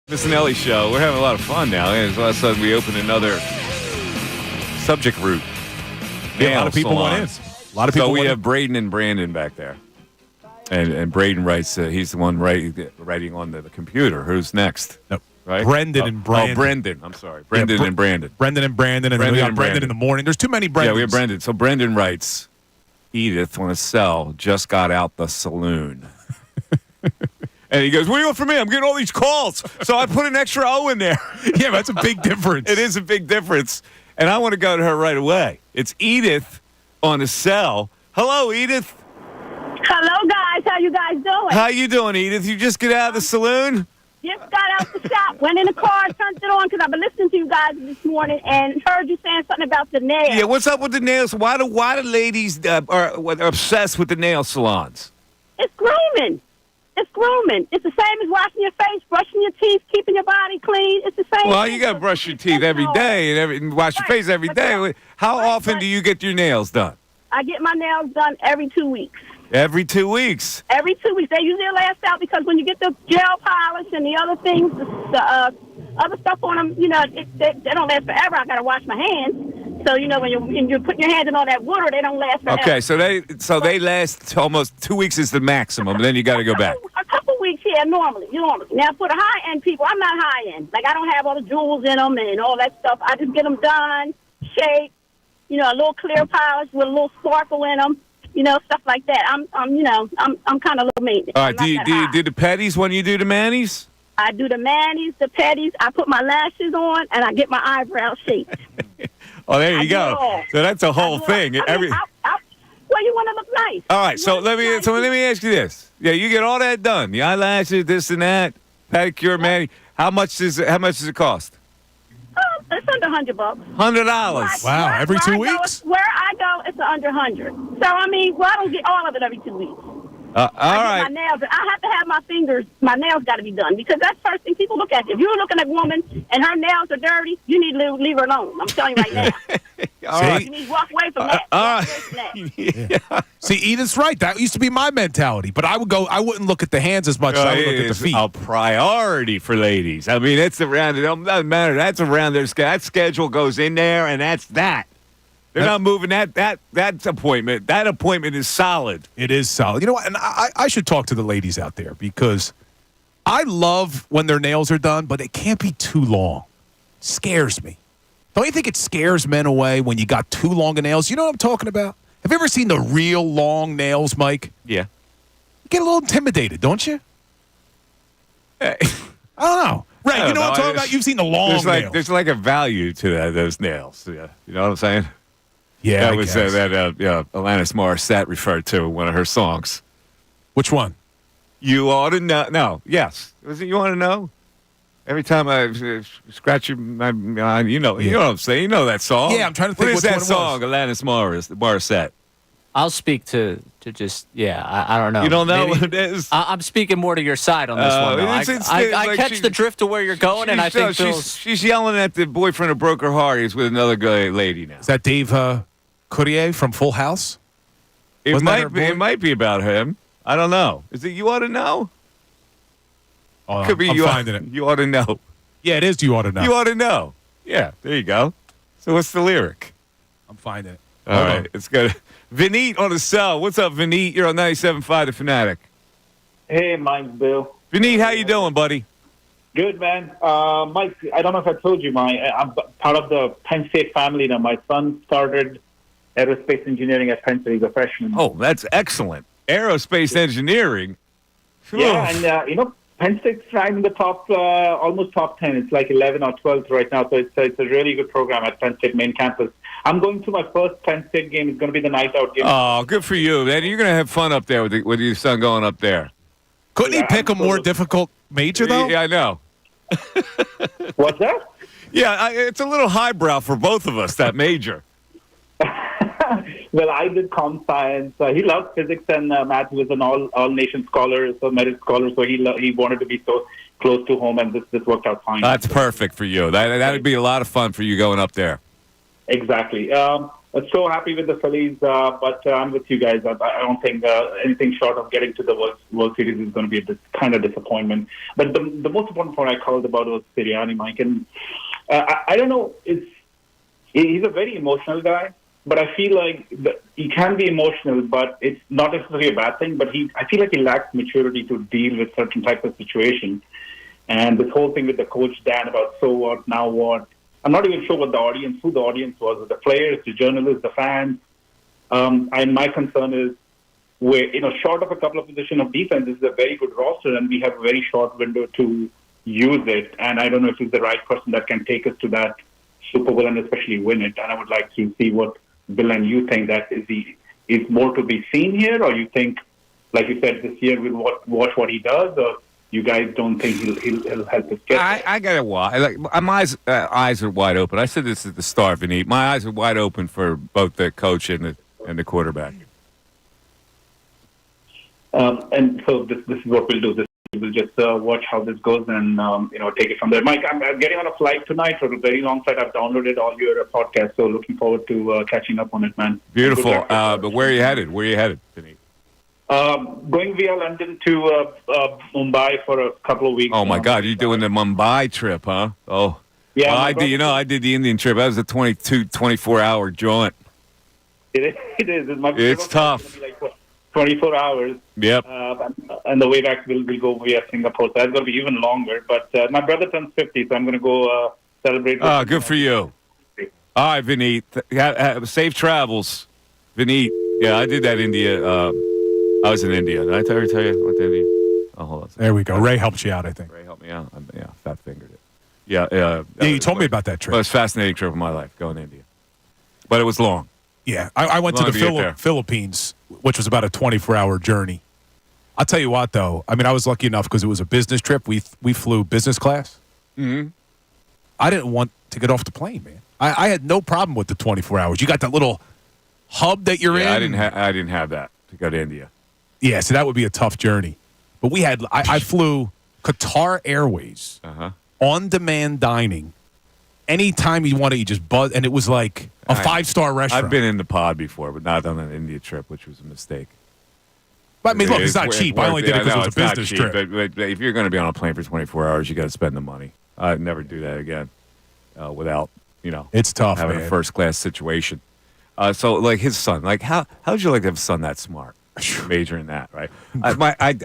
Missanelli show. We're having a lot of fun now. And all of a sudden, we open another subject route. Yeah, a lot of people went in. A lot of people. So we went have in. Braden and Brandon back there, and Braden writes. He's the one writing on the computer. Who's next? Nope. Right? Brendan and Brandon. Oh, Brendan. I'm sorry. Brendan and Brandon. Brendan and Brandon, and then we got Brendan in the morning. There's too many Brendans. Yeah, we have Brendan. So Brendan writes, Edith on a cell just got out the saloon. And he goes, what do you want from me? I'm getting all these calls. So I put an extra O in there. Yeah, that's a big difference. It is a big difference. And I want to go to her right away. It's Edith on a cell. Hello, Edith. Hello, guys. How you guys doing? How you doing, Edith? You just get out of the saloon? Just got out the shop, went in the car, turned it on because I've been listening to you guys this morning and heard you saying something about the nails. Yeah, what's up with the nails? Why do ladies are obsessed with the nail salons? It's grooming. It's grooming. It's the same as washing your face, brushing your teeth, keeping your body clean. It's the same. Well, you got to brush your teeth every day and wash your face every day. How often do you get your nails done? I get my nails done every 2 weeks. Every 2 weeks. Every 2 weeks. They usually last out because when you get the gel polish and the other things, the other stuff on them, they don't last forever. I got to wash my hands. So, when you're putting your hands in all that water, they don't last forever. Okay, so they last almost 2 weeks is the maximum, and then you got to go back. A couple weeks here, normally. Now, for the high-end people, I'm not high-end. Like, I don't have all the jewels in them and all that stuff. I just get them done, shaped, a little clear polish with a little sparkle in them, stuff like that. I'm kind of low maintenance. All right, do you do the petties when you do the manis? I do the manis, the petties. I put my lashes on, and I get my eyebrows shaped. Oh, there you go. So that's a whole thing. Well, you want to look nice. All right, so let me ask you this. Yeah, you get all that done. The eyelashes, this and that, pedicure, mani. How much does it cost? It's under $100. $100. Wow, every 2 weeks? Where I go, it's under $100. So I don't get all of it every 2 weeks. All right. My nails. I have to have my nails got to be done because that's the first thing people look at. If you're looking at a woman and her nails are dirty, you need to leave her alone. I'm telling you right now. All right. You need to walk away from that. All right. Yeah. See, Edith's right. That used to be my mentality, but I wouldn't look at the hands as much as I would look at the feet. A priority for ladies. I mean, it's around. It doesn't matter. That's around their schedule. That schedule goes in there, and that's that. They're not moving that appointment. That appointment is solid. It is solid. You know what? And I should talk to the ladies out there because I love when their nails are done, but it can't be too long. It scares me. Don't you think it scares men away when you got too long of nails? You know what I'm talking about? Have you ever seen the real long nails, Mike? Yeah. You get a little intimidated, don't you? I don't know. Right, you know what I'm talking about? You've seen the long nails. There's like a value to those nails. Yeah. You know what I'm saying? Yeah, that was Alanis Morissette referred to in one of her songs. Which one? You ought to know. No, yes. Was it You Ought to Know? Every time I scratch my mind, you know what I'm saying. You know that song. Yeah, I'm trying to think what is that one song, Alanis Morissette? I'll speak to just, I don't know. You don't know Maybe, what it is? I'm speaking more to your side on this one, though. I catch the drift of where you're going, and I think she's yelling at the boyfriend who broke her heart. He's with another lady now. Is that Dave Courtier from Full House? It might be about him. I don't know. Is it You Ought to Know? Oh, Could be I'm You finding it. You Ought to Know. Yeah, it is You Ought to Know. You Ought to Know. Yeah, there you go. So what's the lyric? I'm finding it. All right, it's good. Vineet on the cell. What's up, Vineet? You're on 97.5 The Fanatic. Hey, Mike, Bill. Vineet, how you doing, buddy? Good, man. Mike, I don't know if I told you, I'm part of the Penn State family now. My son started aerospace engineering at Penn State. He's a freshman. Oh, that's excellent. Aerospace engineering. Yeah, and, Penn State's ranked in the top, almost top 10. It's like 11 or 12 right now. So it's a really good program at Penn State main campus. I'm going to my first Penn State game. It's going to be the night out game. Oh, good for you, man. You're going to have fun up there with your son going up there. Couldn't he pick a more difficult major, though? Yeah, I know. What's that? Yeah, it's a little highbrow for both of us, that major. Well, I did comp science. He loves physics and math. He was an all-nation scholar, so merit scholar, so he wanted to be so close to home, and this worked out fine. That's perfect for you. That would be a lot of fun for you going up there. Exactly. so happy with the Phillies, but I'm with you guys. I don't think anything short of getting to the World Series is going to be a kind of disappointment. But the most important point I called about was Sirianni, Mike. And I don't know, he's a very emotional guy, but I feel like he can be emotional, but it's not necessarily a bad thing. But I feel like he lacks maturity to deal with certain types of situations. And this whole thing with the coach, Dan, about so what, now what, I'm not even sure who the audience was, the players, the journalists, the fans. And my concern is, short of a couple of positions of defense, this is a very good roster, and we have a very short window to use it. And I don't know if he's the right person that can take us to that Super Bowl and especially win it. And I would like to see what Bill and you think, that is more to be seen here, or you think, like you said, this year we'll watch what he does, or you guys don't think he'll help us get there? I got it. Like, my eyes are wide open. I said this at the start, Vineet. My eyes are wide open for both the coach and the quarterback. And so this is what we'll do. We'll just watch how this goes and take it from there. Mike, I'm getting on a flight tonight, for a very long flight. I've downloaded all your podcasts, so looking forward to catching up on it, man. Beautiful. But where are you headed? Vineet? Going via London to Mumbai for a couple of weeks. Oh my God, you're doing the Mumbai trip, huh? Oh, yeah. Well, I did the Indian trip. That was a 24-hour jaunt. It is. It's tough. 24 hours. Yep. And the way back we'll go via Singapore. So that's going to be even longer. But my brother turns 50, so I'm going to go celebrate. Oh, good for you. All right, Vineet. Safe travels. Vineet. Yeah, I did that India. I was in India. Did I ever tell you I went to India? Oh, hold on. There we go. Ray helped you out, I think. Ray helped me out. Yeah, fat-fingered it. Yeah, you told me about that trip. Well, it was a fascinating trip of my life, going to India. But it was long. Yeah, I went to the Philippines, which was about a 24-hour journey. I'll tell you what, though. I mean, I was lucky enough because it was a business trip. We flew business class. Mm-hmm. I didn't want to get off the plane, man. I had no problem with the 24 hours. You got that little hub that you're in. I didn't have that to go to India. Yeah, so that would be a tough journey. But I flew Qatar Airways, on-demand dining. Anytime you wanted, you just buzz, and it was like a 5-star restaurant. I've been in the pod before, but not on an India trip, which was a mistake. But, I mean, look, it's not cheap. I only did it because it was a business trip. But if you're going to be on a plane for 24 hours, you got to spend the money. I'd never do that again without, it's tough, having man. a first-class situation. So, like, his son, like, how would you like to have a son that smart? Major in that, right?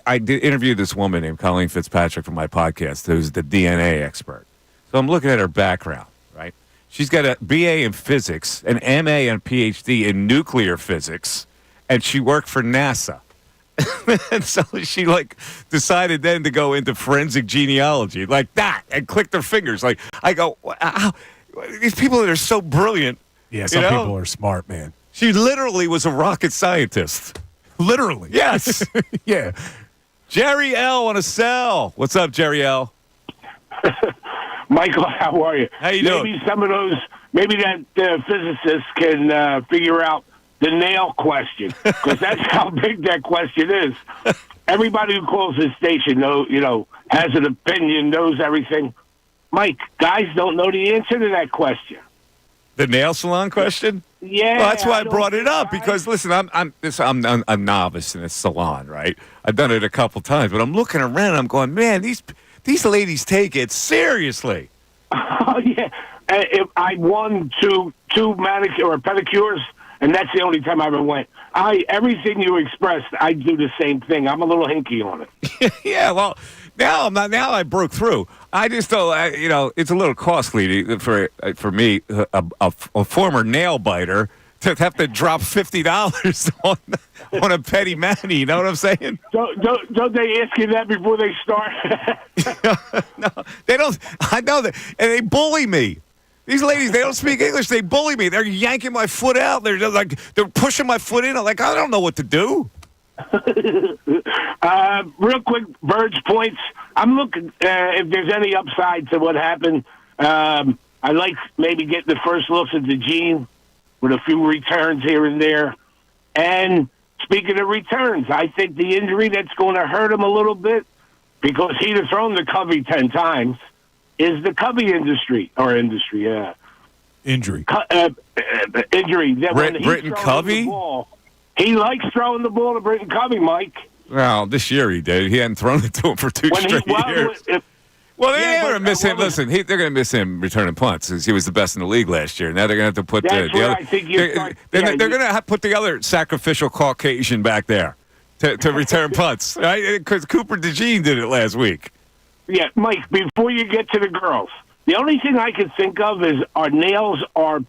I did interview this woman named Colleen Fitzpatrick from my podcast, who's the DNA expert. So I'm looking at her background, right? She's got a BA in physics, an MA and PhD in nuclear physics, and she worked for NASA. And so she decided then to go into forensic genealogy like that and clicked her fingers. Like, I go, wow, these people that are so brilliant. Yeah, some people are smart, man. She literally was a rocket scientist. Literally. Yes. Yeah. Jerry L. on a cell. What's up, Jerry L.? Michael, how are you? How you doing? Maybe that physicist can figure out the nail question, because that's how big that question is. Everybody who calls this station, has an opinion, knows everything. Mike, guys don't know the answer to that question. The nail salon question? Yeah. Well, that's why I brought it up, because listen, I'm novice in a salon, right? I've done it a couple times, but I'm looking around, I'm going, man, these ladies take it seriously. Oh yeah, I won two manicure or pedicures, and that's the only time I ever went. Everything you expressed, I do the same thing. I'm a little hinky on it. Yeah, well, now I'm not. Now I broke through. I just don't. It's a little costly for me, a former nail biter, to have to drop $50 on a petty mani. You know what I'm saying? Don't they ask you that before they start? No, they don't. I know that, and they bully me. These ladies, they don't speak English. They bully me. They're yanking my foot out. They're pushing my foot in. I'm like, I don't know what to do. Real quick, Bird's points. I'm looking if there's any upside to what happened. I like maybe getting the first looks at the Gene with a few returns here and there. And speaking of returns, I think the injury that's going to hurt him a little bit, because he'd have thrown the Covey 10 times, is the Covey industry. Yeah. Injury. Injury. That when he's Britton throwing Covey? the ball, he likes throwing the ball to Britton Covey, Mike. Well, this year he did. He hadn't thrown it to him for 2 straight years. Well, they're going to miss him. Listen, they're going to miss him returning punts because he was the best in the league last year. Now they're going to have to put the other. I think they're going to put the other sacrificial Caucasian back there to return punts, right? Because Cooper DeJean did it last week. Yeah, Mike. Before you get to the girls, the only thing I can think of is our nails are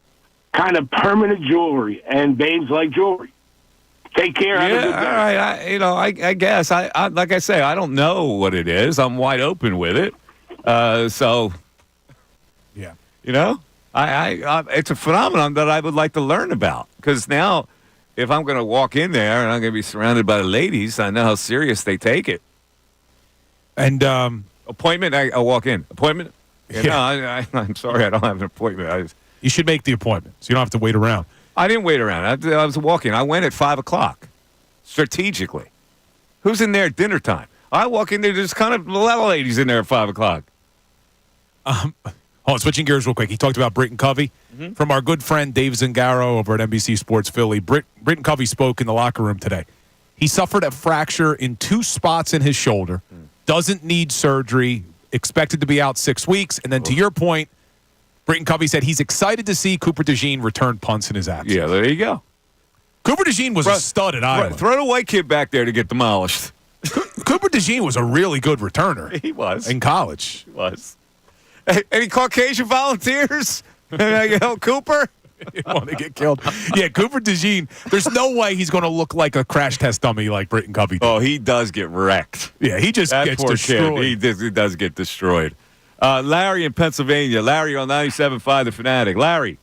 kind of permanent jewelry, and babes like jewelry. Take care. Yeah, all right. I guess. I like I say, I don't know what it is. I'm wide open with it. So, yeah, it's a phenomenon that I would like to learn about because now, if I'm going to walk in there and I'm going to be surrounded by the ladies, I know how serious they take it. And appointment, I'll walk in. Appointment? Yeah. No, I'm sorry, I don't have an appointment. You should make the appointment so you don't have to wait around. I didn't wait around. I was walking. I went at 5 o'clock, strategically. Who's in there at dinner time? I walk in there. There's kind of a lot of ladies in there at 5 o'clock. Hold on, switching gears real quick. He talked about Britton Covey. Mm-hmm. From our good friend Dave Zingaro over at NBC Sports Philly. Britton Covey spoke in the locker room today. He suffered a fracture in 2 spots in his shoulder. Doesn't need surgery. Expected to be out 6 weeks. And then to your point, Britton Covey said he's excited to see Cooper DeJean return punts in his absence. Yeah, there you go. Cooper DeJean was a stud at Iowa. Throw the white kid back there to get demolished. Cooper DeJean was a really good returner. He was. In college. He was. Hey, any Caucasian volunteers? Help Cooper? You want to get killed. Yeah, Cooper DeJean, there's no way he's going to look like a crash test dummy like Britton Covey did. Oh, he does get wrecked. Yeah, he just gets destroyed. Kid, he does get destroyed. Larry in Pennsylvania. Larry on 97.5 The Fanatic. Larry.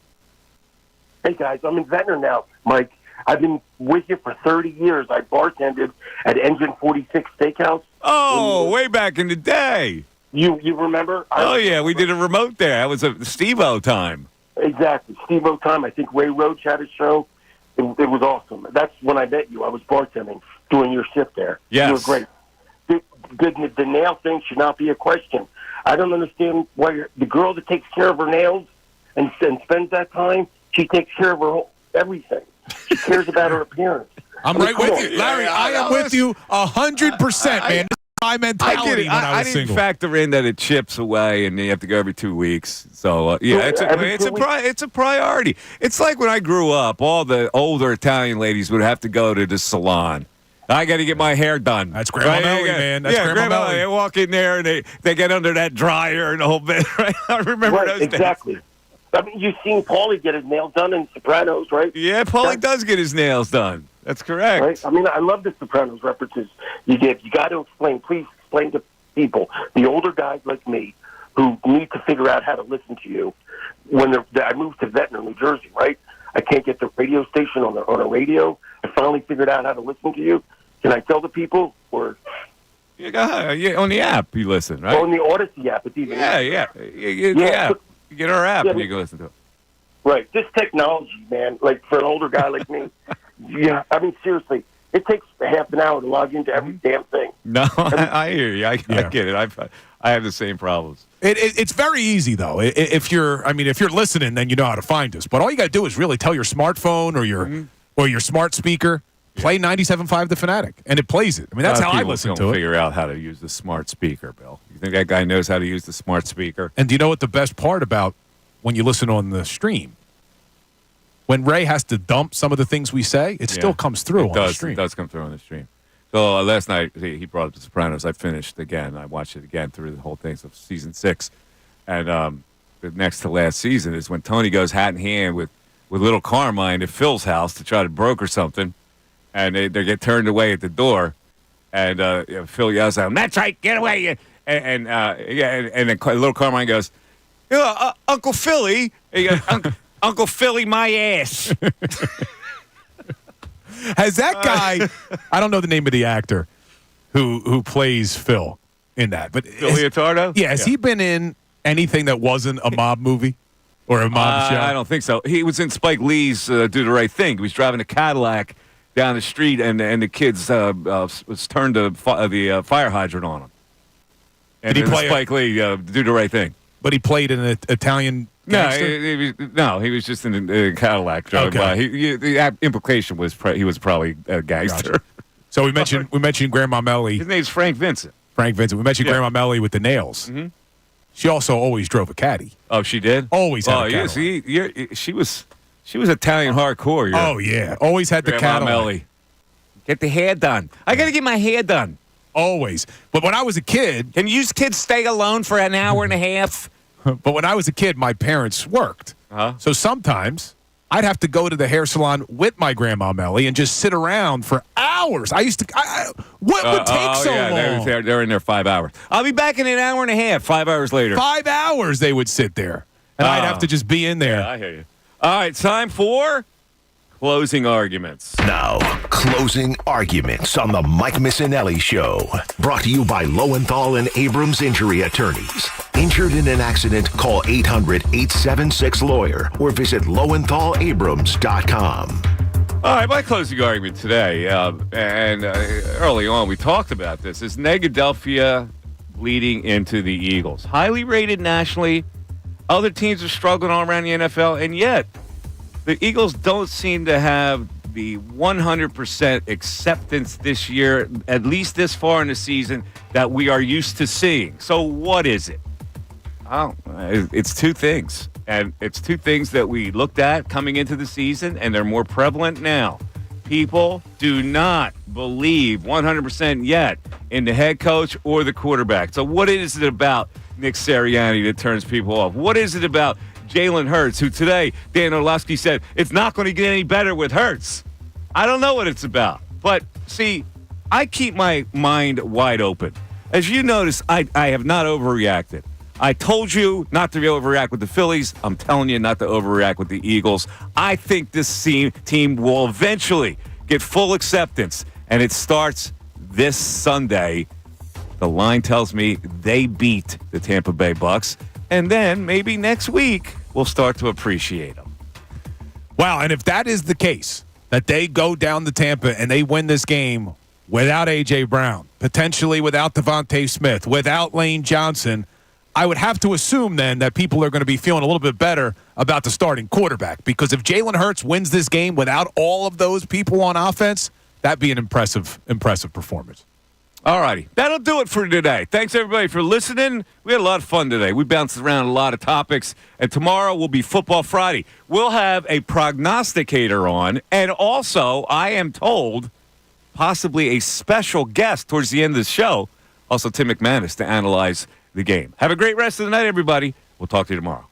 Hey, guys, I'm in Ventnor now, Mike. I've been with you for 30 years. I bartended at Engine 46 Steakhouse. Oh, way back in the day. You remember? Oh, yeah, we did a remote there. That was a Steve-O time. Exactly, Steve-O time. I think Ray Roach had a show. It was awesome. That's when I met you. I was bartending, doing your shift there. Yes. You were great. The nail thing should not be a question. I don't understand why the girl that takes care of her nails and spends that time, she takes care of her everything. She cares about her appearance. I'm right with you. Larry, I am with you 100%, man. My mentality when I was didn't single. factor in that it chips away and you have to go every 2 weeks. So, it's a priority. It's like when I grew up, all the older Italian ladies would have to go to the salon. I got to get my hair done. That's Grandma Melly, man. That's Grandma Melly. They walk in there and they get under that dryer and the whole bit. Right? I remember those exactly. days. I mean, you've seen Paulie get his nails done in Sopranos, right? Yeah, Paulie does get his nails done. That's correct. Right? I mean, I love the Sopranos references you give. You got to explain. Please explain to people, the older guys like me, who need to figure out how to listen to you. When I moved to Ventnor, New Jersey, right? I can't get the radio station on a radio. I finally figured out how to listen to you. Can I tell the people? Or yeah, on the app you listen, right? On the Odyssey app. It's even yeah. You get our app and you can listen to it. Right. This technology, man, like for an older guy like me, yeah, I mean, seriously, it takes half an hour to log into every damn thing. No, I hear you. I get it. I have the same problems. It's very easy, though. If you're listening, then you know how to find us. But all you got to do is really tell your smartphone or your smart speaker, play 97.5 The Fanatic, and it plays it. I mean, that's how I listen to it. Figure out how to use the smart speaker, Bill. You think that guy knows how to use the smart speaker? And do you know what the best part about when you listen on the stream? When Ray has to dump some of the things we say, it still comes through on the stream. It does come through on the stream. So last night, he brought up The Sopranos. I finished again. I watched it again through the whole thing of season 6. And the next to last season is when Tony goes hat in hand with little Carmine at Phil's house to try to broker something. And they get turned away at the door. And Phil yells at him, "That's right, get away." And then little Carmine goes, "Uncle Philly." And he goes, Uncle Philly, my ass. Has that guy, I don't know the name of the actor who plays Phil in that, but Phil Leotardo? Yeah, has he been in anything that wasn't a mob movie or a mob show? I don't think so. He was in Spike Lee's Do the Right Thing. He was driving a Cadillac down the street, and the kids was turned the fire hydrant on him. And did he play Spike Lee Do the Right Thing? But he played in an Italian gangster? He was just in a Cadillac drove by. The implication was he was probably a gangster. Gotcha. So we mentioned Grandma Melly. His name's Frank Vincent. We mentioned Grandma Melly with the nails. Mm-hmm. She also always drove a caddy. Oh, she did? Always had a Cadillac. She was Italian hardcore. Oh, yeah. Always had the Grandma Cadillac. Melly. Get the hair done. I got to get my hair done. Always. But when I was a kid... Can you kids stay alone for an hour and a half? But when I was a kid, my parents worked. So sometimes I'd have to go to the hair salon with my Grandma Melly and just sit around for hours. I used to... what would take so long? They're in there 5 hours. I'll be back in an hour and a half, 5 hours later. 5 hours they would sit there. And I'd have to just be in there. Yeah, I hear you. All right, time for closing arguments. Now, closing arguments on the Mike Missanelli Show. Brought to you by Lowenthal and Abrams Injury Attorneys. Injured in an accident, call 800-876-LAWYER or visit LowenthalAbrams.com. All right, my closing argument today, and early on we talked about this, is Negadelphia bleeding into the Eagles. Highly rated nationally. Other teams are struggling all around the NFL, and yet the Eagles don't seem to have the 100% acceptance this year, at least this far in the season, that we are used to seeing. So what is it? It's two things. And it's two things that we looked at coming into the season, and they're more prevalent now. People do not believe 100% yet in the head coach or the quarterback. So what is it about Nick Sirianni that turns people off? What is it about Jalen Hurts, who today, Dan Orlovsky said, it's not going to get any better with Hurts? I don't know what it's about. But, see, I keep my mind wide open. As you notice, I have not overreacted. I told you not to overreact with the Phillies. I'm telling you not to overreact with the Eagles. I think this team will eventually get full acceptance, and it starts this Sunday. The line tells me they beat the Tampa Bay Bucks, and then maybe next week we'll start to appreciate them. Wow, and if that is the case, that they go down to Tampa and they win this game without A.J. Brown, potentially without Devontae Smith, without Lane Johnson, I would have to assume then that people are going to be feeling a little bit better about the starting quarterback, because if Jalen Hurts wins this game without all of those people on offense, that'd be an impressive performance. All righty. That'll do it for today. Thanks, everybody, for listening. We had a lot of fun today. We bounced around a lot of topics, and tomorrow will be Football Friday. We'll have a prognosticator on, and also, I am told, possibly a special guest towards the end of the show, also Tim McManus, to analyze the game. Have a great rest of the night, everybody. We'll talk to you tomorrow.